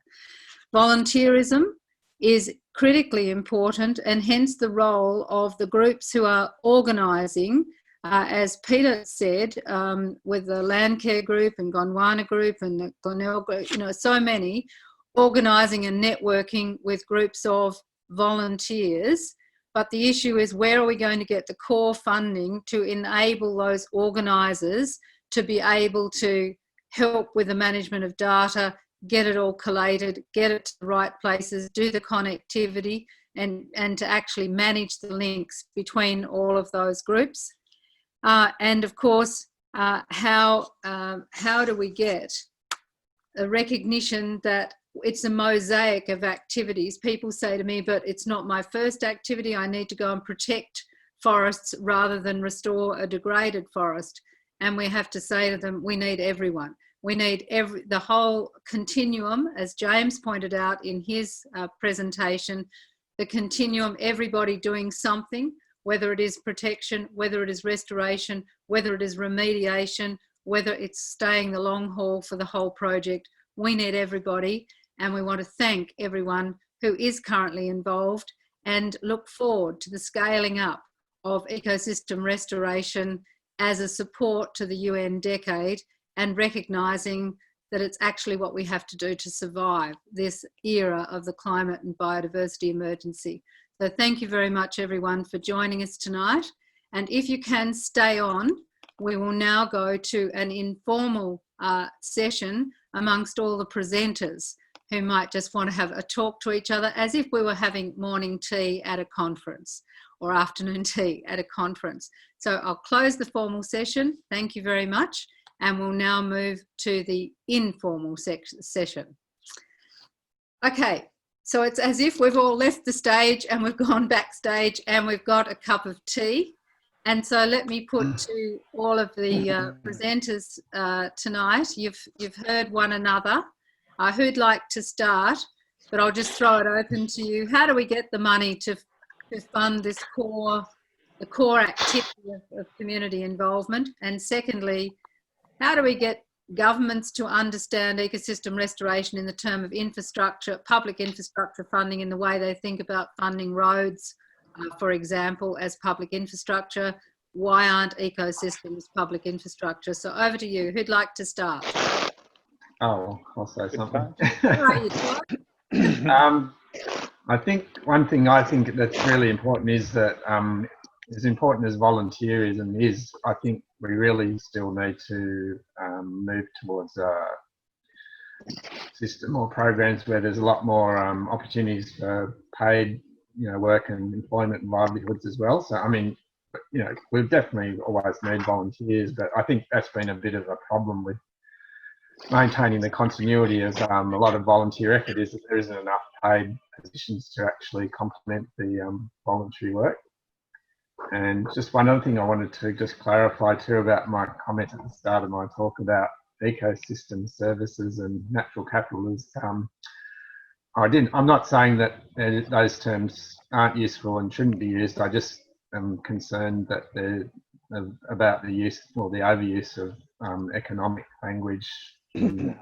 Speaker 2: Volunteerism is critically important, and hence the role of the groups who are organising, as Peter said, with the Landcare group and Gondwana group and the Glenelg group, you know, so many, organising and networking with groups of volunteers. But the issue is, where are we going to get the core funding to enable those organisers to be able to help with the management of data, get it all collated, get it to the right places, do the connectivity, and to actually manage the links between all of those groups. And of course, how do we get a recognition that it's a mosaic of activities? People say to me, but it's not my first activity. I need to go and protect forests rather than restore a degraded forest. And we have to say to them, we need everyone. We need the whole continuum, as James pointed out in his presentation, the continuum, everybody doing something, whether it is protection, whether it is restoration, whether it is remediation, whether it's staying the long haul for the whole project. We need everybody, and we want to thank everyone who is currently involved, and look forward to the scaling up of ecosystem restoration as a support to the UN decade, and recognising that it's actually what we have to do to survive this era of the climate and biodiversity emergency. So thank you very much, everyone, for joining us tonight. And if you can stay on, we will now go to an informal session amongst all the presenters who might just want to have a talk to each other, as if we were having morning tea at a conference or afternoon tea at a conference. So I'll close the formal session. Thank you very much. And we'll now move to the informal session. Okay. So it's as if we've all left the stage and we've gone backstage and we've got a cup of tea. And so let me put to all of the presenters tonight, you've heard one another. Who'd like to start? But I'll just throw it open to you. How do we get the money to fund this the core activity of community involvement? And secondly, how do we get governments to understand ecosystem restoration in the term of infrastructure, public infrastructure funding, in the way they think about funding roads, for example, as public infrastructure? Why aren't ecosystems public infrastructure? So over to you. Who'd like to start?
Speaker 3: Oh, I'll say something.
Speaker 2: Where are you, Todd?
Speaker 3: I think one thing I think that's really important is that as important as volunteerism is, I think we really still need to move towards a system or programs where there's a lot more opportunities for paid, work and employment and livelihoods as well. So, I mean, we've definitely always need volunteers, but I think that's been a bit of a problem with maintaining the continuity of a lot of volunteer effort is that there isn't enough paid positions to actually complement the voluntary work. And just one other thing I wanted to just clarify too about my comment at the start of my talk about ecosystem services and natural capital is I'm not saying that those terms aren't useful and shouldn't be used. I just am concerned that they're about the use or the overuse of economic language in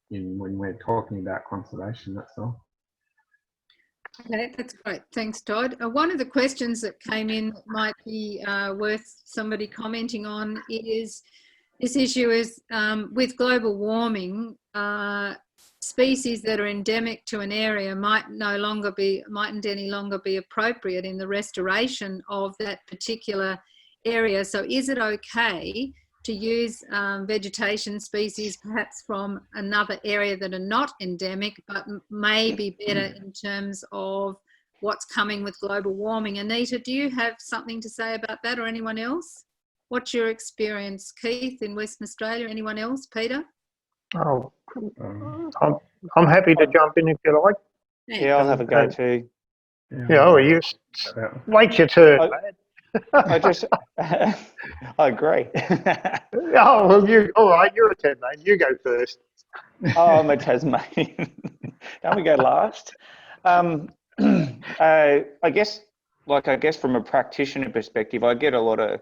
Speaker 3: when we're talking about conservation. That's all.
Speaker 2: Okay, that's great. Thanks, Todd. One of the questions that came in that might be worth somebody commenting on is this issue is with global warming, species that are endemic to an area mightn't any longer be appropriate in the restoration of that particular area. So is it okay to use vegetation species perhaps from another area that are not endemic but may be better in terms of what's coming with global warming? Anita, do you have something to say about that, or anyone else? What's your experience, Keith, in Western Australia? Anyone else? Peter?
Speaker 7: Oh, I'm happy to jump in if you like.
Speaker 9: Yeah, I'll have a go too.
Speaker 7: Yeah, oh, you wait your turn, mate.
Speaker 9: I agree.
Speaker 7: Oh, well, all right, you're a Tasmanian. You go first.
Speaker 9: Oh, I'm a Tasmanian. Don't we go last? I guess from a practitioner perspective, I get a lot of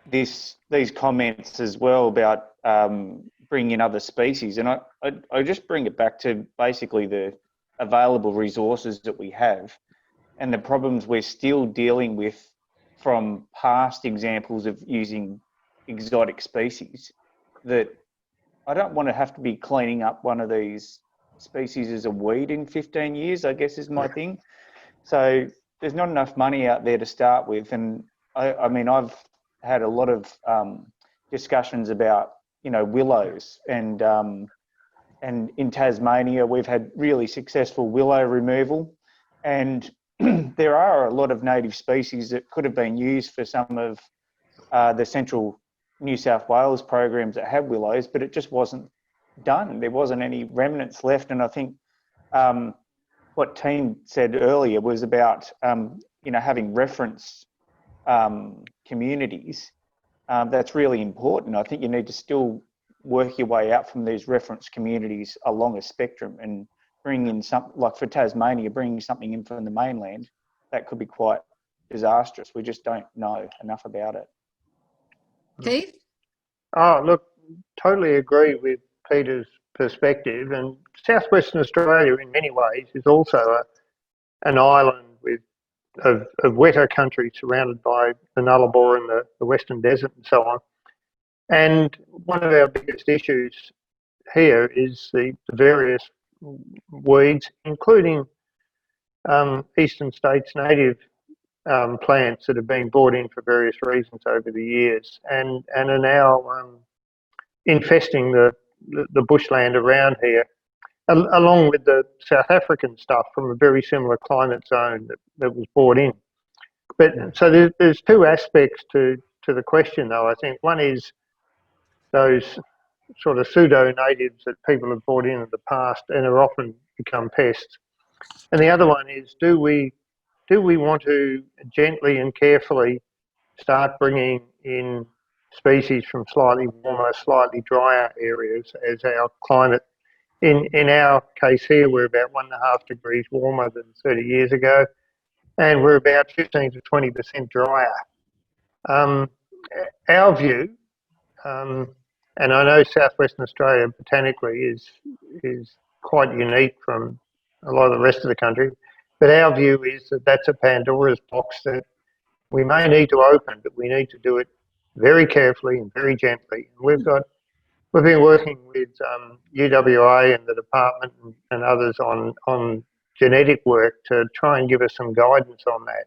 Speaker 9: these comments as well about bringing in other species, and I just bring it back to basically the available resources that we have and the problems we're still dealing with from past examples of using exotic species, that I don't want to have to be cleaning up one of these species as a weed in 15 years, I guess is my thing. So there's not enough money out there to start with. And I mean, I've had a lot of discussions about, willows, and in Tasmania, we've had really successful willow removal, and there are a lot of native species that could have been used for some of the central New South Wales programs that have willows, but it just wasn't done. There wasn't any remnants left. And I think what Team said earlier was about, having reference communities. That's really important. I think you need to still work your way out from these reference communities along a spectrum and bring in like for Tasmania, bringing something in from the mainland, that could be quite disastrous. We just don't know enough about it.
Speaker 2: Keith?
Speaker 7: Oh, look, totally agree with Peter's perspective. And southwestern Australia, in many ways, is also an island of wetter country surrounded by the Nullarbor and the Western Desert and so on. And one of our biggest issues here is the various weeds, including eastern states native plants that have been brought in for various reasons over the years, and are now infesting the bushland around here, along with the South African stuff from a very similar climate zone that was brought in. But so there's two aspects to the question, though. I think one is those sort of pseudo-natives that people have brought in the past and have often become pests. And the other one is, do we want to gently and carefully start bringing in species from slightly warmer, slightly drier areas as our climate, in our case here, we're about 1.5 degrees warmer than 30 years ago, and we're about 15 to 20% drier. Our view, and I know southwestern Australia botanically is quite unique from a lot of the rest of the country, but our view is that that's a Pandora's box that we may need to open, but we need to do it very carefully and very gently. We've been working with UWA and the department and others on genetic work to try and give us some guidance on that.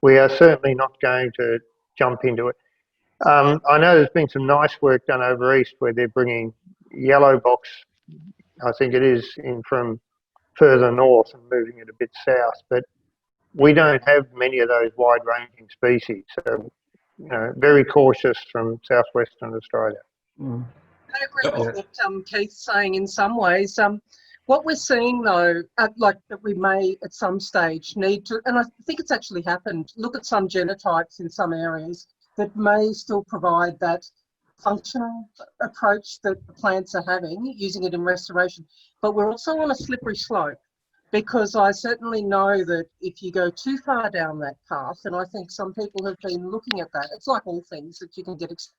Speaker 7: We are certainly not going to jump into it. I know there's been some nice work done over east where they're bringing yellow box, I think it is, in from further north and moving it a bit south, but we don't have many of those wide-ranging species, so very cautious from southwestern Australia.
Speaker 10: agree with what Keith's saying in some ways. What we're seeing though, like that we may at some stage need to, and I think it's actually happened, look at some genotypes in some areas that may still provide that functional approach that the plants are having, using it in restoration. But we're also on a slippery slope, because I certainly know that if you go too far down that path, and I think some people have been looking at that, it's like all things that you can get extremes,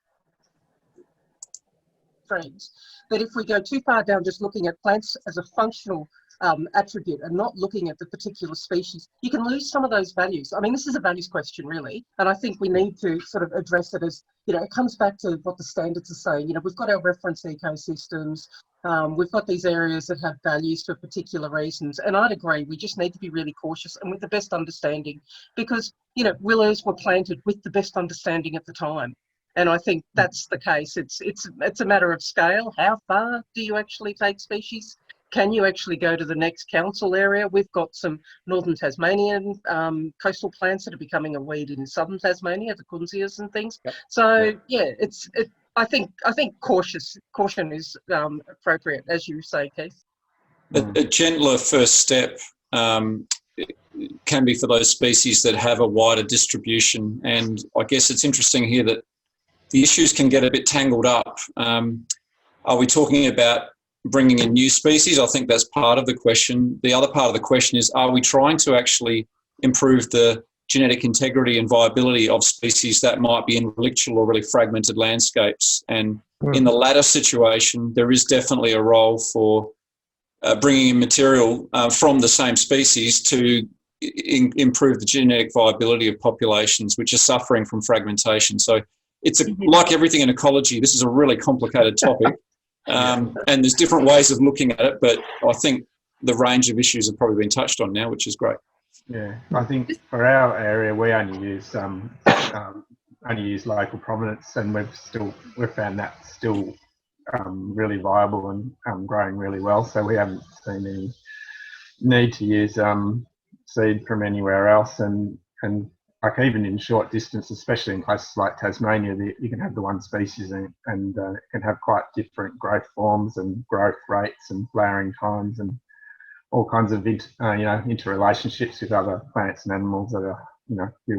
Speaker 10: that if we go too far down just looking at plants as a functional attribute and not looking at the particular species, you can lose some of those values. I mean, this is a values question really, and I think we need to sort of address it as, you know, it comes back to what the standards are saying. You know, we've got our reference ecosystems, we've got these areas that have values for particular reasons, and I'd agree, we just need to be really cautious and with the best understanding, because, you know, willows were planted with the best understanding at the time. And I think that's the case. It's a matter of scale. How far do you actually take species? Can you actually go to the next council area? We've got some northern Tasmanian coastal plants that are becoming a weed in southern Tasmania, the kunzias and things. Yep. So yeah, I think caution is appropriate, as you say, Keith.
Speaker 8: A gentler first step can be for those species that have a wider distribution, and I guess it's interesting here that the issues can get a bit tangled up. Are we talking about bringing in new species? I think that's part of the question. The other part of the question is, are we trying to actually improve the genetic integrity and viability of species that might be in relictual or really fragmented landscapes? And in the latter situation, there is definitely a role for bringing in material from the same species to improve the genetic viability of populations which are suffering from fragmentation. So it's like everything in ecology, this is a really complicated topic. And there's different ways of looking at it, but I think the range of issues have probably been touched on now, which is great.
Speaker 3: Yeah, I think for our area, we only use local provenance, and we've found that still really viable and growing really well. So we haven't seen any need to use seed from anywhere else, and like even in short distance, especially in places like Tasmania, you can have the one species and can have quite different growth forms and growth rates and flowering times and all kinds of interrelationships with other plants and animals that are, you know, you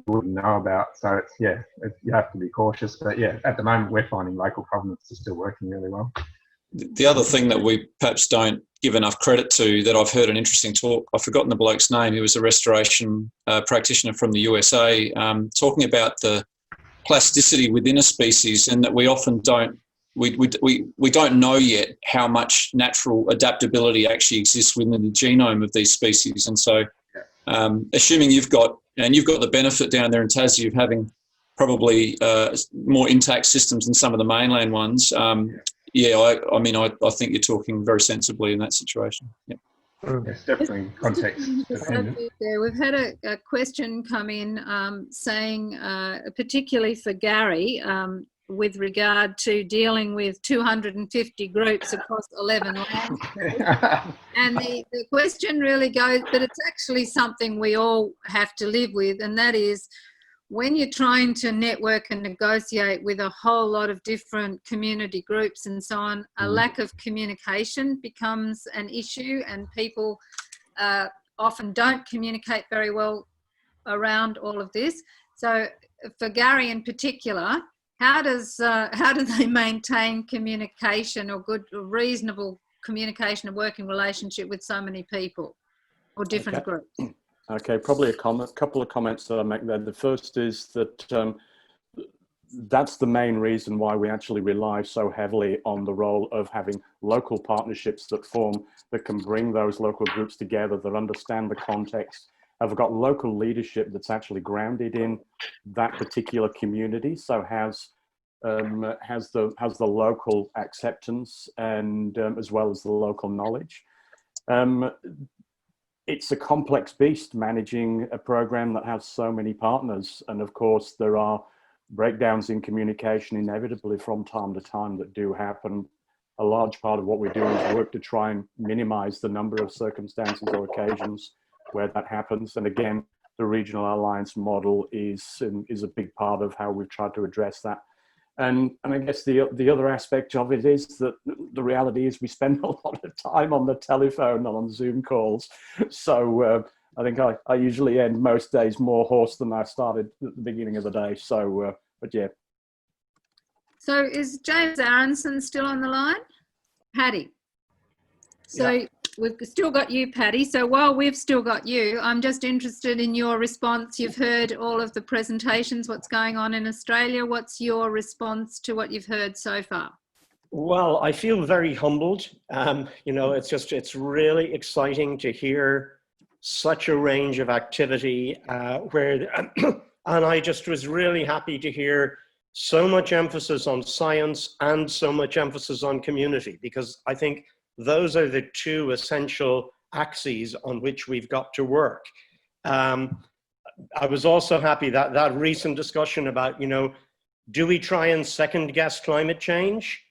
Speaker 3: wouldn't know about. So it's you have to be cautious. But yeah, at the moment we're finding local provenance is still working really well.
Speaker 8: The other thing that we perhaps don't give enough credit to, that I've heard an interesting talk, I've forgotten the bloke's name, he was a restoration practitioner from the USA, talking about the plasticity within a species, and that we often don't, we don't know yet how much natural adaptability actually exists within the genome of these species. And so assuming you've got the benefit down there in Tassie of having probably more intact systems than some of the mainland ones, I mean, I think you're talking very sensibly in that situation. Yeah.
Speaker 3: It's definitely context dependent.
Speaker 2: We've had a question come in saying, particularly for Gary, with regard to dealing with 250 groups across 11 lands. And the question really goes, but it's actually something we all have to live with, and that is, when you're trying to network and negotiate with a whole lot of different community groups and so on, a lack of communication becomes an issue, and people often don't communicate very well around all of this. So for Gary in particular, how do they maintain communication or good, reasonable communication and working relationship with so many people or different groups?
Speaker 11: Okay, probably a couple of comments that I make there. The first is that that's the main reason why we actually rely so heavily on the role of having local partnerships that can bring those local groups together, that understand the context, have got local leadership that's actually grounded in that particular community, so has the local acceptance and as well as the local knowledge. It's a complex beast managing a program that has so many partners. And of course, there are breakdowns in communication inevitably from time to time that do happen. A large part of what we do is work to try and minimize the number of circumstances or occasions where that happens. And again, the regional alliance model is a big part of how we've tried to address that. And I guess the other aspect of it is that the reality is we spend a lot of time on the telephone and on Zoom calls. So I think I usually end most days more hoarse than I started at the beginning of the day. So, but yeah.
Speaker 2: So is James Aronson still on the line? Paddy. So yeah. We've still got you, Paddy. So while we've still got you, I'm just interested in your response. You've heard all of the presentations, what's going on in Australia. What's your response to what you've heard so far?
Speaker 4: Well, I feel very humbled. You know, it's really exciting to hear such a range of activity and I just was really happy to hear so much emphasis on science and so much emphasis on community, because I think those are the two essential axes on which we've got to work. I was also happy that that recent discussion about, you know, do we try and second guess climate change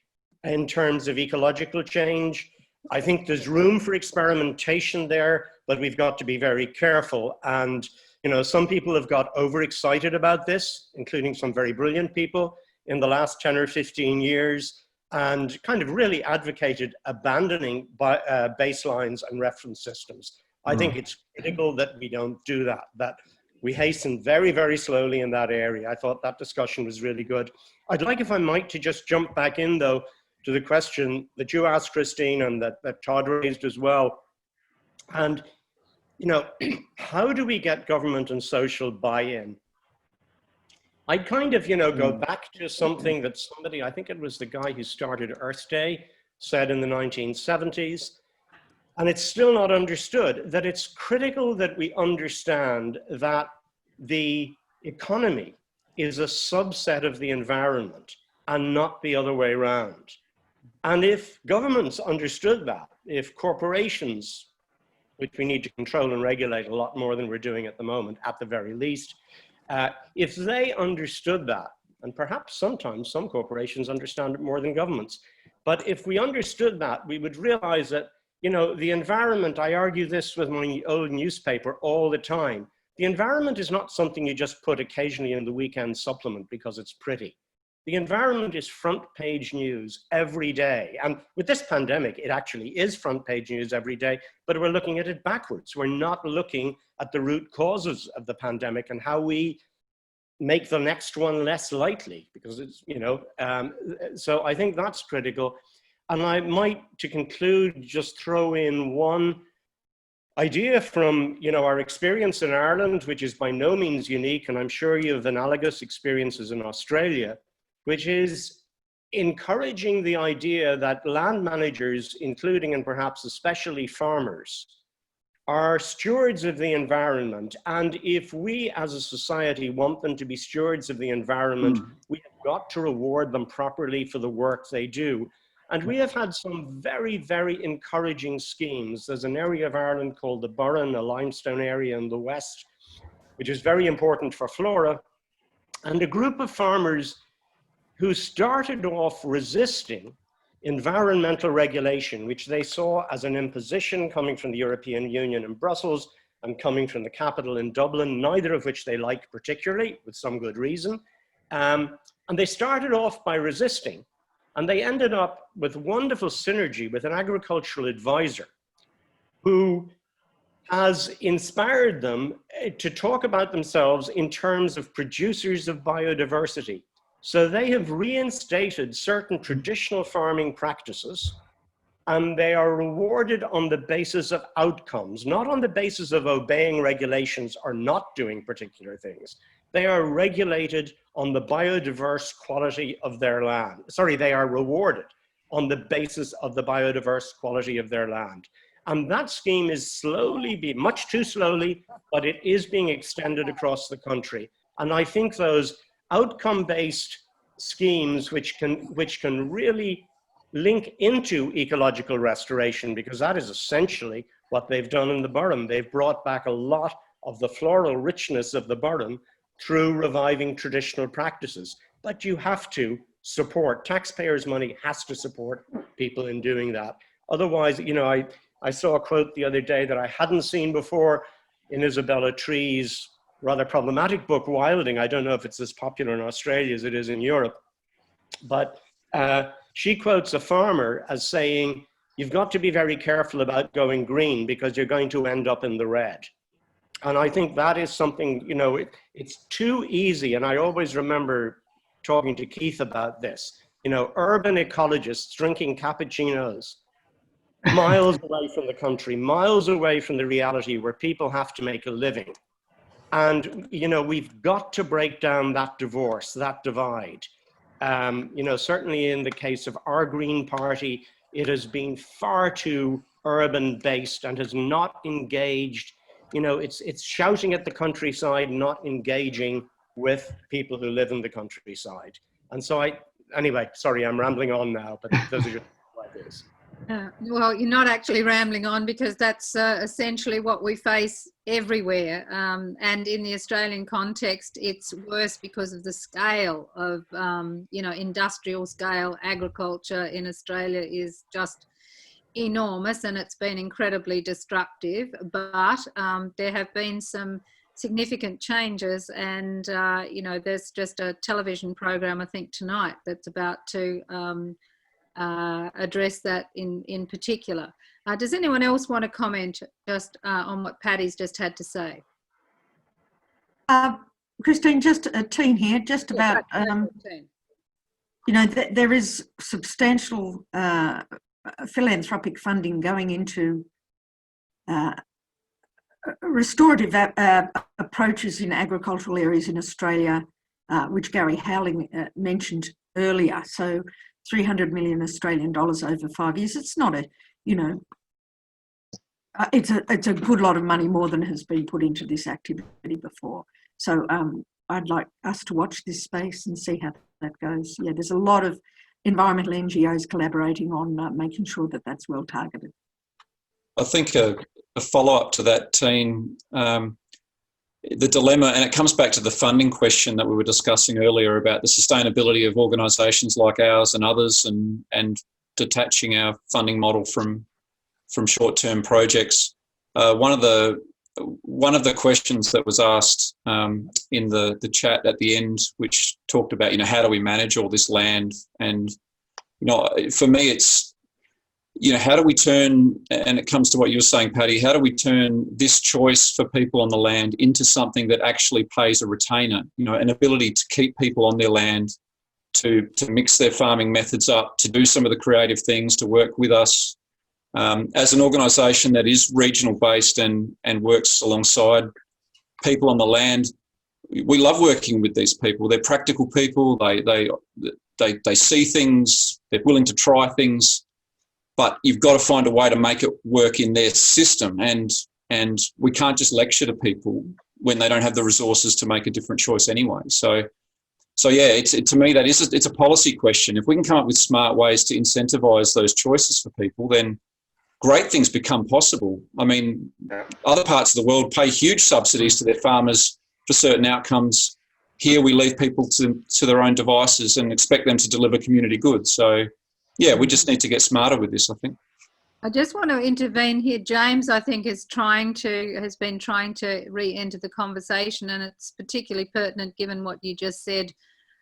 Speaker 4: in terms of ecological change? I think there's room for experimentation there, but we've got to be very careful. And, you know, some people have got overexcited about this, including some very brilliant people in the last 10 or 15 years, and kind of really advocated abandoning baselines and reference systems. I think it's critical that we don't do that, that we hasten very, very slowly in that area. I thought that discussion was really good. I'd like, if I might, to just jump back in, though, to the question that you asked, Christine, and that Todd raised as well. And, you know, how do we get government and social buy-in? I'd kind of, you know, go back to something that somebody, I think it was the guy who started Earth Day, said in the 1970s, and it's still not understood, that it's critical that we understand that the economy is a subset of the environment and not the other way around. And if governments understood that, if corporations, which we need to control and regulate a lot more than we're doing at the moment, at the very least, if they understood that, and perhaps sometimes some corporations understand it more than governments, but if we understood that, we would realize that, you know, the environment, I argue this with my old newspaper all the time, the environment is not something you just put occasionally in the weekend supplement because it's pretty. The environment is front page news every day. And with this pandemic, it actually is front page news every day, but we're looking at it backwards. We're not looking at the root causes of the pandemic and how we make the next one less likely, because it's, you know, so I think that's critical. And I might, to conclude, just throw in one idea from, you know, our experience in Ireland, which is by no means unique, and I'm sure you have analogous experiences in Australia, which is encouraging the idea that land managers, including and perhaps especially farmers, are stewards of the environment. And if we as a society want them to be stewards of the environment, we have got to reward them properly for the work they do. And we have had some very, very encouraging schemes. There's an area of Ireland called the Burren, a limestone area in the west, which is very important for flora. And a group of farmers who started off resisting environmental regulation, which they saw as an imposition coming from the European Union and Brussels and coming from the capital in Dublin, neither of which they liked particularly, with some good reason. And they started off by resisting, and they ended up with wonderful synergy with an agricultural advisor who has inspired them to talk about themselves in terms of producers of biodiversity. So they have reinstated certain traditional farming practices, and they are rewarded on the basis of outcomes, not on the basis of obeying regulations or not doing particular things. They are regulated on the biodiverse quality of their land. Sorry, they are rewarded on the basis of the biodiverse quality of their land. And that scheme is slowly, much too slowly, but it is being extended across the country. And I think those outcome-based schemes which can really link into ecological restoration, because that is essentially what they've done in the Burren. They've brought back a lot of the floral richness of the Burren through reviving traditional practices. But you have to support, taxpayers' money has to support people in doing that. Otherwise, you know, I saw a quote the other day that I hadn't seen before in Isabella Tree's rather problematic book, Wilding. I don't know if it's as popular in Australia as it is in Europe. But she quotes a farmer as saying, you've got to be very careful about going green because you're going to end up in the red. And I think that is something, you know, it's too easy. And I always remember talking to Keith about this, you know, urban ecologists drinking cappuccinos miles away from the country, miles away from the reality where people have to make a living. And, you know, we've got to break down that divorce, that divide. You know, certainly in the case of our Green Party, it has been far too urban based and has not engaged, you know, it's shouting at the countryside, not engaging with people who live in the countryside. And so anyway, sorry, I'm rambling on now, but those are just ideas.
Speaker 2: Well, you're not actually rambling on, because that's essentially what we face everywhere. And in the Australian context, it's worse because of the scale of, you know, industrial scale agriculture in Australia is just enormous, and it's been incredibly destructive. But there have been some significant changes, and, you know, there's just a television program, I think, tonight that's about to address that in particular. Does anyone else want to comment just on what Paddy's just had to say?
Speaker 6: Christine, just a teen here, just about, you know, there is substantial philanthropic funding going into restorative approaches in agricultural areas in Australia, which GERI Howling mentioned earlier. So 300 million Australian dollars over 5 years. It's not a, you know, it's a good lot of money, more than has been put into this activity before. So I'd like us to watch this space and see how that goes. Yeah, there's a lot of environmental NGOs collaborating on making sure that that's well targeted.
Speaker 8: I think a follow-up to that, Teen, the dilemma, and it comes back to the funding question that we were discussing earlier about the sustainability of organisations like ours and others, and detaching our funding model from short-term projects. One of the questions that was asked in the chat at the end, which talked about, you know, how do we manage all this land? And, you know, for me, it's, you know, how do we turn, and it comes to what you were saying, Paddy, how do we turn this choice for people on the land into something that actually pays a retainer, you know, an ability to keep people on their land, to mix their farming methods up, to do some of the creative things, to work with us. As an organisation that is regional based and works alongside people on the land, we love working with these people. They're practical people. They see things. They're willing to try things. But you've got to find a way to make it work in their system, and we can't just lecture to people when they don't have the resources to make a different choice anyway. So yeah, to me it's a policy question. If we can come up with smart ways to incentivise those choices for people, then great things become possible. I mean, other parts of the world pay huge subsidies to their farmers for certain outcomes. Here we leave people to their own devices and expect them to deliver community goods. So yeah, we just need to get smarter with this, I think.
Speaker 2: I just want to intervene here. James, I think, has been trying to re-enter the conversation, and it's particularly pertinent given what you just said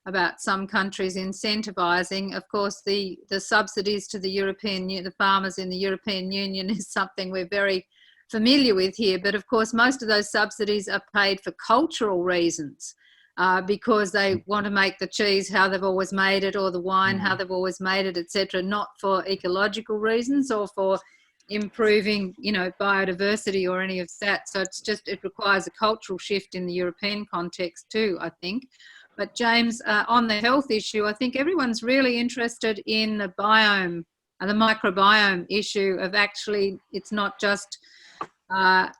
Speaker 2: about some countries incentivising. Of course, the subsidies to the farmers in the European Union is something we're very familiar with here. But of course, most of those subsidies are paid for cultural reasons. Because they want to make the cheese how they've always made it, or the wine how they've always made it, etc., not for ecological reasons or for improving, you know, biodiversity or any of that. So it requires a cultural shift in the European context too, I think. But James, on the health issue, I think everyone's really interested in the biome and the microbiome issue of actually, it's not just getting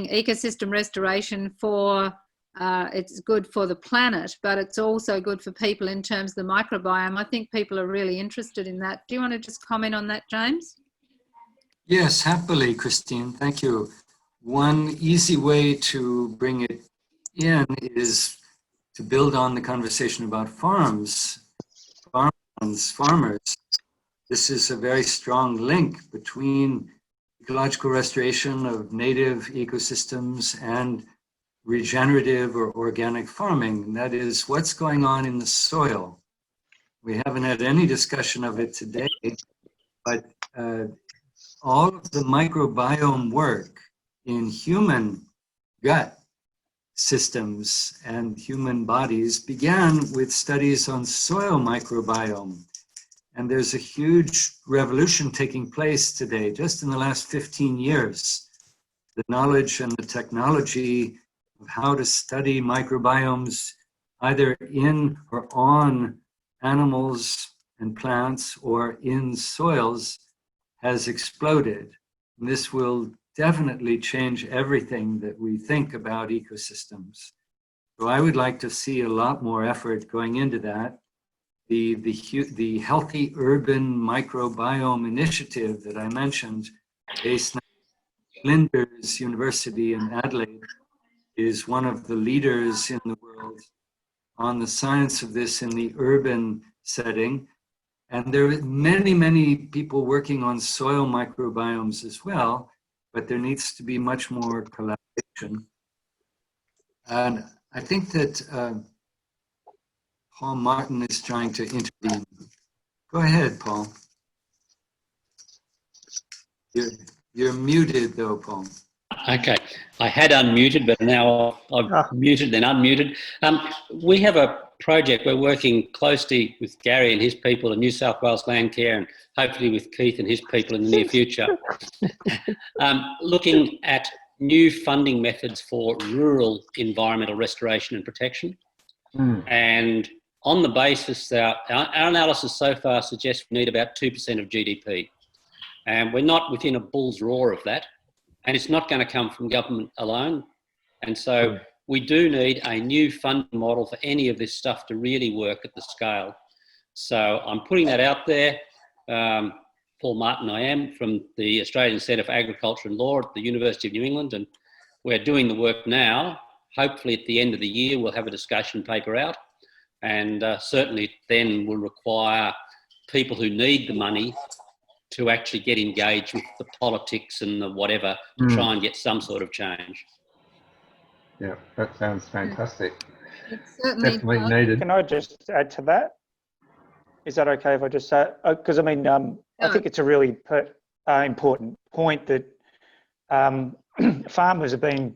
Speaker 2: ecosystem restoration for it's good for the planet, but it's also good for people in terms of the microbiome. I think people are really interested in that. Do you want to just comment on that, James?
Speaker 5: Yes, happily, Christine. Thank you. One easy way to bring it in is to build on the conversation about farmers. This is a very strong link between ecological restoration of native ecosystems and regenerative or organic farming, and that is what's going on in the soil. We haven't had any discussion of it today, but all of the microbiome work in human gut systems and human bodies began with studies on soil microbiome. And there's a huge revolution taking place today, just in the last 15 years. The knowledge and the technology of how to study microbiomes either in or on animals and plants or in soils has exploded. And this will definitely change everything that we think about ecosystems. So I would like to see a lot more effort going into that. The Healthy Urban Microbiome Initiative that I mentioned, based on Flinders University in Adelaide, is one of the leaders in the world on the science of this in the urban setting. And there are many, many people working on soil microbiomes as well, but there needs to be much more collaboration. And I think that Paul Martin is trying to intervene. Go ahead, Paul. You're muted though, Paul.
Speaker 12: Okay, I had unmuted, but now I've muted and unmuted. We have a project, we're working closely with Gary and his people in New South Wales Landcare, and hopefully with Keith and his people in the near future, looking at new funding methods for rural environmental restoration and protection. And on the basis that our analysis so far suggests we need about 2% of GDP. And we're not within a bull's roar of that. And it's not going to come from government alone. And so we do need a new funding model for any of this stuff to really work at the scale. So I'm putting that out there. Paul Martin I am, from the Australian Centre for Agriculture and Law at the University of New England, and we're doing the work now. Hopefully at the end of the year we'll have a discussion paper out, and certainly then we'll require people who need the money to actually get engaged with the politics and the whatever to try and get some sort of change.
Speaker 3: Yeah, that sounds fantastic.
Speaker 2: It's certainly
Speaker 3: Definitely needed.
Speaker 9: Can I just add to that? Is that okay if I just say, because I mean, I think it's a really important point that farmers have been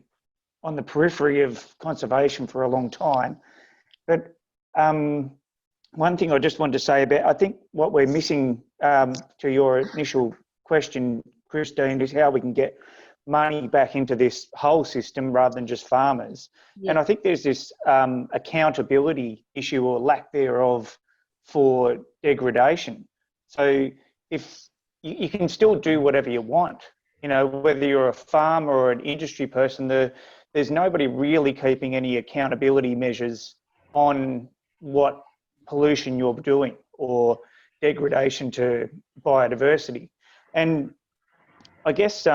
Speaker 9: on the periphery of conservation for a long time. But one thing I just wanted to say about, I think what we're missing to your initial question, Christine, is how we can get money back into this whole system rather than just farmers. Yeah. And I think there's this accountability issue or lack thereof for degradation. So if you can still do whatever you want, you know, whether you're a farmer or an industry person, there's nobody really keeping any accountability measures on what pollution you're doing or degradation to biodiversity. And I guess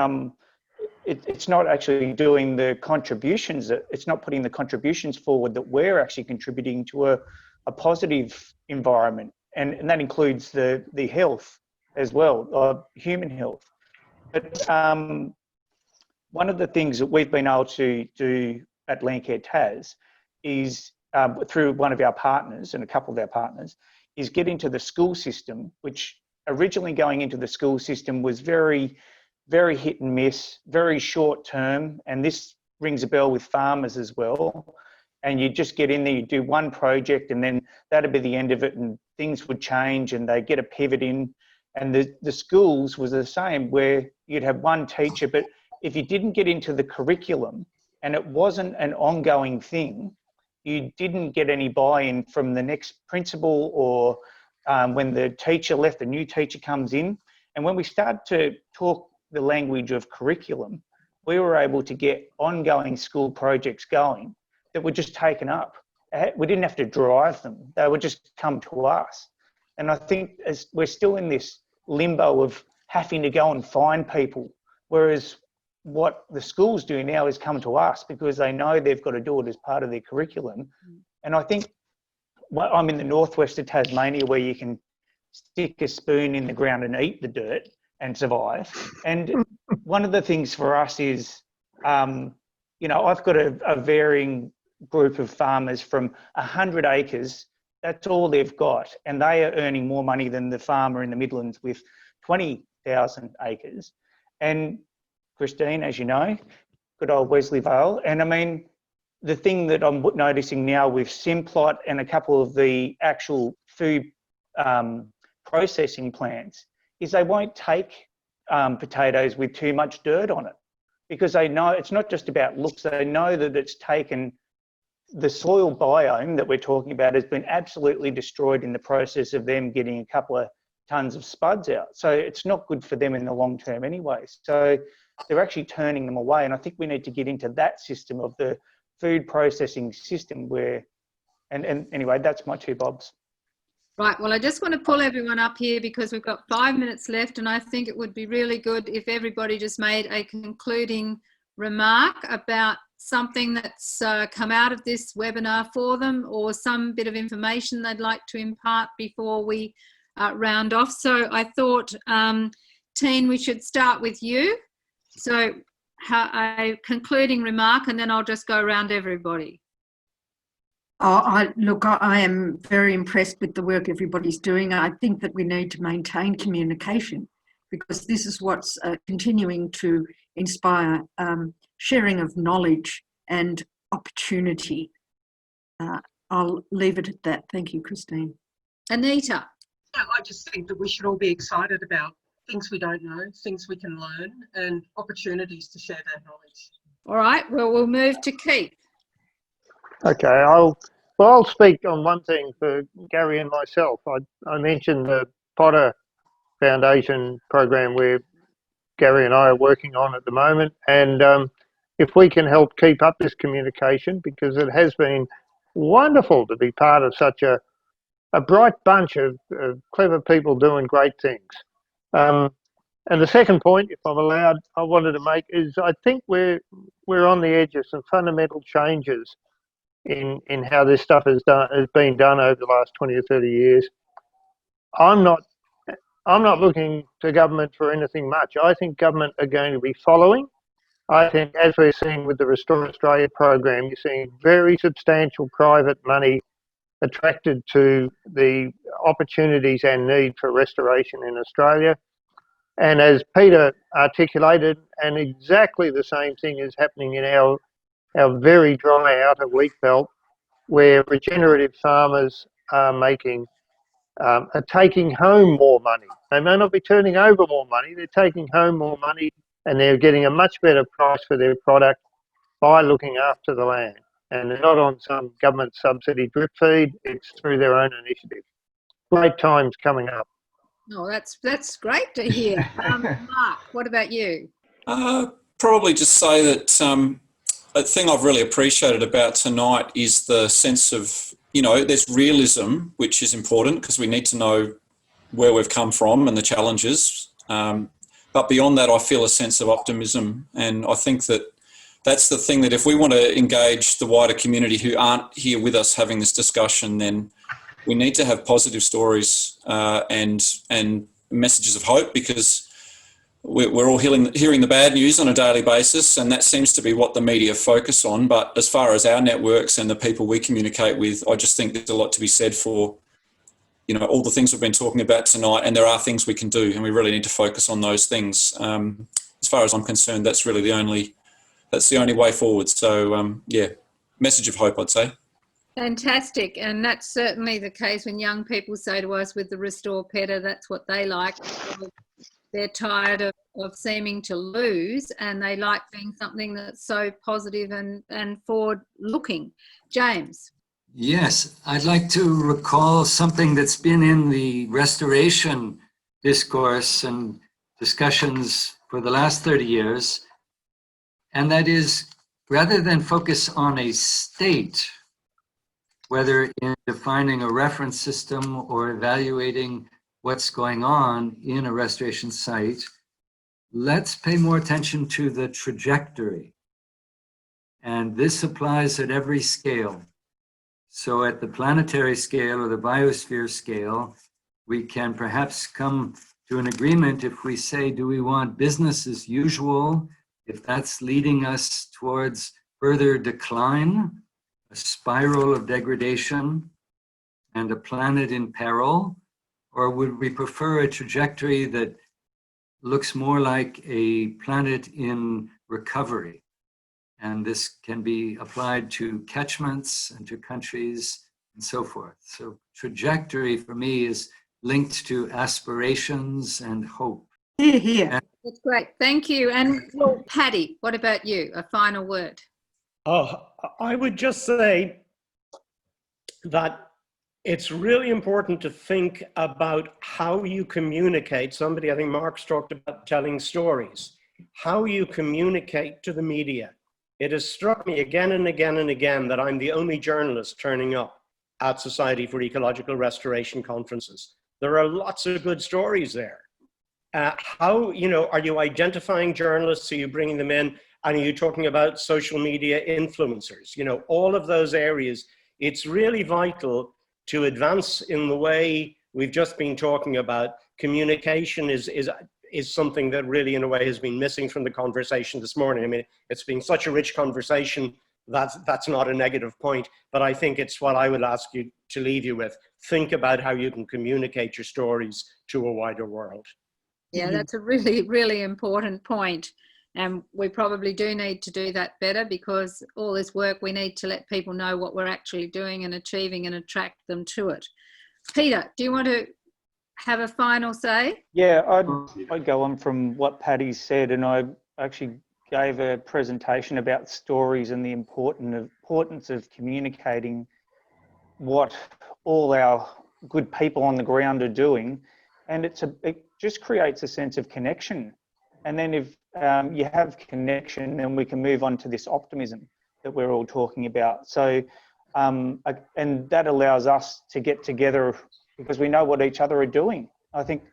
Speaker 9: it's not actually doing the contributions, it's not putting the contributions forward that we're actually contributing to a positive environment. And that includes the health as well, human health. But one of the things that we've been able to do at Landcare Tas is, through one of our partners and a couple of our partners, is get into the school system, which originally going into the school system was very, very hit and miss, very short term. And this rings a bell with farmers as well. And you just get in there, you do one project, and then that'd be the end of it, and things would change and they get a pivot in. And the schools was the same, where you'd have one teacher, but if you didn't get into the curriculum and it wasn't an ongoing thing, you didn't get any buy-in from the next principal, or when the teacher left, the new teacher comes in. And when we start to talk the language of curriculum, we were able to get ongoing school projects going that were just taken up. We didn't have to drive them. They would just come to us. And I think as we're still in this limbo of having to go and find people, whereas what the schools do now is come to us because they know they've got to do it as part of their curriculum. And I think I'm in the northwest of Tasmania, where you can stick a spoon in the ground and eat the dirt and survive. And one of the things for us is, you know, I've got a varying group of farmers from 100 acres. That's all they've got, and they are earning more money than the farmer in the Midlands with 20,000 acres. And Christine, as you know, good old Wesley Vale. And I mean, the thing that I'm noticing now with Simplot and a couple of the actual food processing plants is they won't take potatoes with too much dirt on it, because they know it's not just about looks. They know that it's taken, the soil biome that we're talking about has been absolutely destroyed in the process of them getting a couple of tons of spuds out. So it's not good for them in the long term anyway. So they're actually turning them away. And I think we need to get into that system of the food processing system where, and anyway, that's my two bobs.
Speaker 2: Right, well, I just want to pull everyone up here because we've got 5 minutes left, and I think it would be really good if everybody just made a concluding remark about something that's come out of this webinar for them, or some bit of information they'd like to impart before we round off. So I thought, Teen, we should start with you. So a concluding remark, and then I'll just go around everybody.
Speaker 6: Look, I am very impressed with the work everybody's doing. I think that we need to maintain communication, because this is what's continuing to inspire sharing of knowledge and opportunity. I'll leave it at that. Thank you, Christine.
Speaker 2: Anita.
Speaker 10: Yeah, I just think that we should all be excited about things we don't know, things we can learn, and opportunities to share that knowledge.
Speaker 2: All right, well, we'll move to Keith.
Speaker 7: Okay, I'll speak on one thing for Gary and myself. I mentioned the Potter Foundation program where Gary and I are working on at the moment, and if we can help keep up this communication, because it has been wonderful to be part of such a bright bunch of clever people doing great things. And the second point, if I'm allowed, I wanted to make is I think we're on the edge of some fundamental changes in how this stuff has been done over the last 20 or 30 years. I'm not looking to government for anything much. I think government are going to be following. I think, as we're seeing with the Restore Australia program, you're seeing very substantial private money attracted to the opportunities and need for restoration in Australia. And as Peter articulated, and exactly the same thing is happening in our very dry outer wheat belt, where regenerative farmers are taking home more money. They may not be turning over more money, they're taking home more money, and they're getting a much better price for their product by looking after the land. And they're not on some government subsidy drip feed, it's through their own initiative. Great times coming up.
Speaker 2: Oh, that's great to hear. Mark, what about you?
Speaker 8: Probably just say that a thing I've really appreciated about tonight is the sense of, there's realism, which is important because we need to know where we've come from and the challenges. But beyond that, I feel a sense of optimism. And I think that that's the thing, that if we want to engage the wider community who aren't here with us having this discussion, then we need to have positive stories and messages of hope, because we're all hearing the bad news on a daily basis, and that seems to be what the media focus on. But as far as our networks and the people we communicate with, I just think there's a lot to be said for, all the things we've been talking about tonight, and there are things we can do, and we really need to focus on those things. As far as I'm concerned, that's really the only way forward. So, message of hope, I'd say.
Speaker 2: Fantastic, and that's certainly the case when young people say to us with the Restore Pedder, that's what they like. They're tired of seeming to lose, and they like being something that's so positive and forward-looking. James?
Speaker 5: Yes, I'd like to recall something that's been in the restoration discourse and discussions for the last 30 years, and that is, rather than focus on a state, whether in defining a reference system or evaluating what's going on in a restoration site, let's pay more attention to the trajectory. And this applies at every scale. So at the planetary scale or the biosphere scale, we can perhaps come to an agreement if we say, do we want business as usual? If that's leading us towards further decline, a spiral of degradation, and a planet in peril? Or would we prefer a trajectory that looks more like a planet in recovery? And this can be applied to catchments and to countries and so forth. So trajectory for me is linked to aspirations and hope.
Speaker 2: Here, here. That's great. Thank you. And well, Paddy, what about you? A final word.
Speaker 4: Oh, I would just say that it's really important to think about how you communicate. Somebody, I think Mark's talked about telling stories, how you communicate to the media. It has struck me again and again and again that I'm the only journalist turning up at Society for Ecological Restoration conferences. There are lots of good stories there. How, you know, are you identifying journalists? Are you bringing them in? And are you talking about social media influencers? You know, all of those areas, it's really vital to advance in the way we've just been talking about. Communication is something that really, in a way, has been missing from the conversation this morning. I mean, it's been such a rich conversation. That's not a negative point, but I think it's what I would ask you to leave you with. Think about how you can communicate your stories to a wider world.
Speaker 2: Yeah, that's a really, really important point. And we probably do need to do that better, because all this work, we need to let people know what we're actually doing and achieving and attract them to it. Peter, do you want to have a final say?
Speaker 9: Yeah, I'd go on from what Paddy said, and I actually gave a presentation about stories and the importance of communicating what all our good people on the ground are doing. And it just creates a sense of connection. And then if you have connection, then we can move on to this optimism that we're all talking about. So, and that allows us to get together because we know what each other are doing. I think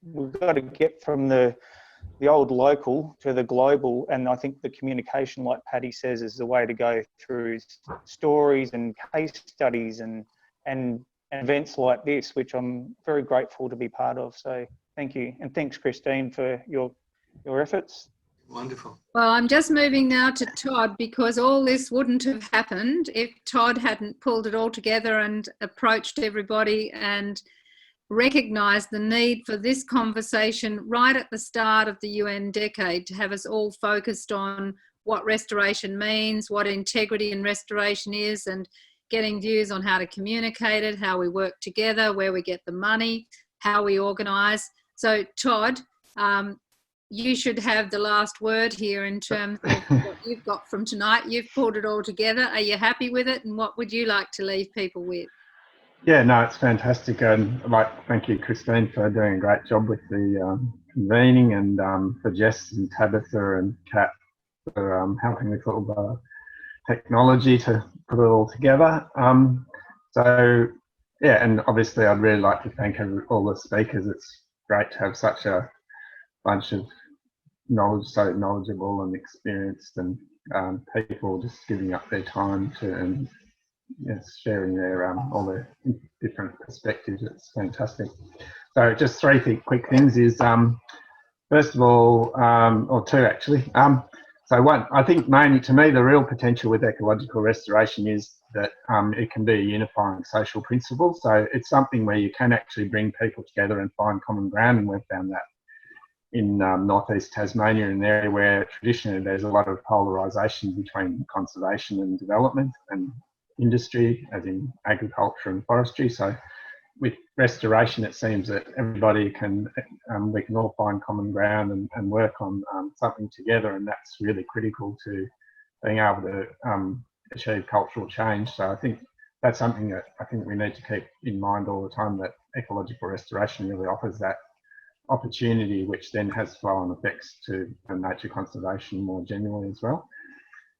Speaker 9: we've got to get from the old local to the global, and I think the communication, like Paddy says, is the way to go through stories and case studies and events like this, which I'm very grateful to be part of. So thank you, and thanks, Christine, for your efforts.
Speaker 5: Wonderful.
Speaker 2: Well, I'm just moving now to Todd, because all this wouldn't have happened if Todd hadn't pulled it all together and approached everybody and recognised the need for this conversation right at the start of the UN decade, to have us all focused on what restoration means, what integrity in restoration is, and getting views on how to communicate it, how we work together, where we get the money, how we organise. So Todd, you should have the last word here in terms of what you've got from tonight. You've pulled it all together. Are you happy with it? And what would you like to leave people with?
Speaker 3: Yeah, no, it's fantastic. And thank you, Christine, for doing a great job with the convening, and for Jess and Tabitha and Kat for helping with all the technology to put it all together. So, yeah, and obviously I'd really like to thank all the speakers. It's great to have such a bunch of so knowledgeable and experienced, and people just giving up their time to and sharing their all their different perspectives. It's fantastic. So just three quick things is first of all, or two actually. So one, I think mainly to me the real potential with ecological restoration is that it can be a unifying social principle. So it's something where you can actually bring people together and find common ground, and we've found that in North East Tasmania, an area where traditionally there's a lot of polarisation between conservation and development and industry, as in agriculture and forestry. So with restoration, it seems that everybody can, we can all find common ground and work on something together, and that's really critical to being able to achieve cultural change. So I think that's something that I think we need to keep in mind all the time, that ecological restoration really offers that opportunity, which then has flow-on effects to nature conservation more generally as well.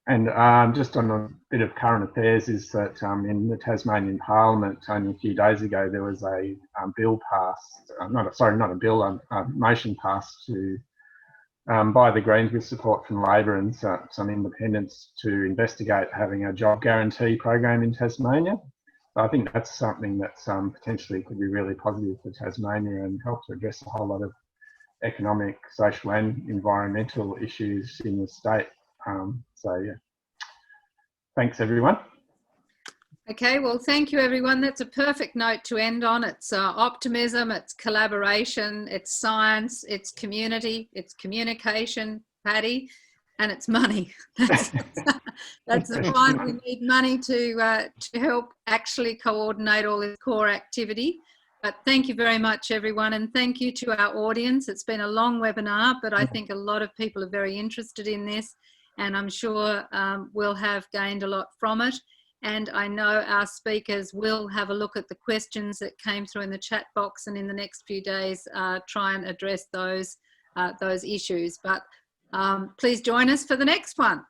Speaker 3: And just on a bit of current affairs is that in the Tasmanian Parliament only a few days ago there was a bill passed, a motion passed to by the Greens with support from Labor and some independents to investigate having a job guarantee program in Tasmania. So I think that's something that's potentially could be really positive for Tasmania and help to address a whole lot of economic, social and environmental issues in the state. So yeah, Thanks, everyone.
Speaker 2: Okay, well, thank you, everyone. That's a perfect note to end on. It's optimism, it's collaboration, it's science, it's community, it's communication, Paddy, and it's money. That's the point. We need money to help actually coordinate all this core activity. But thank you very much, everyone, and thank you to our audience. It's been a long webinar, but I think a lot of people are very interested in this, and I'm sure we'll have gained a lot from it. And I know our speakers will have a look at the questions that came through in the chat box, and in the next few days try and address those issues. But please join us for the next one.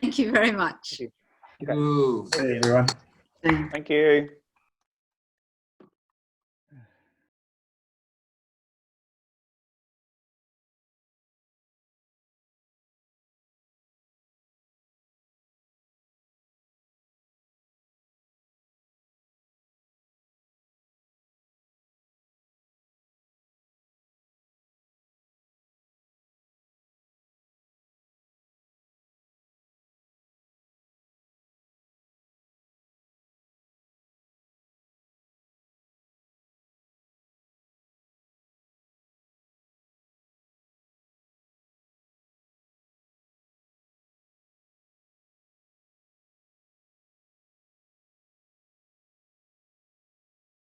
Speaker 2: Thank you very much.
Speaker 3: Thank you. Hey, everyone.
Speaker 9: Thank you.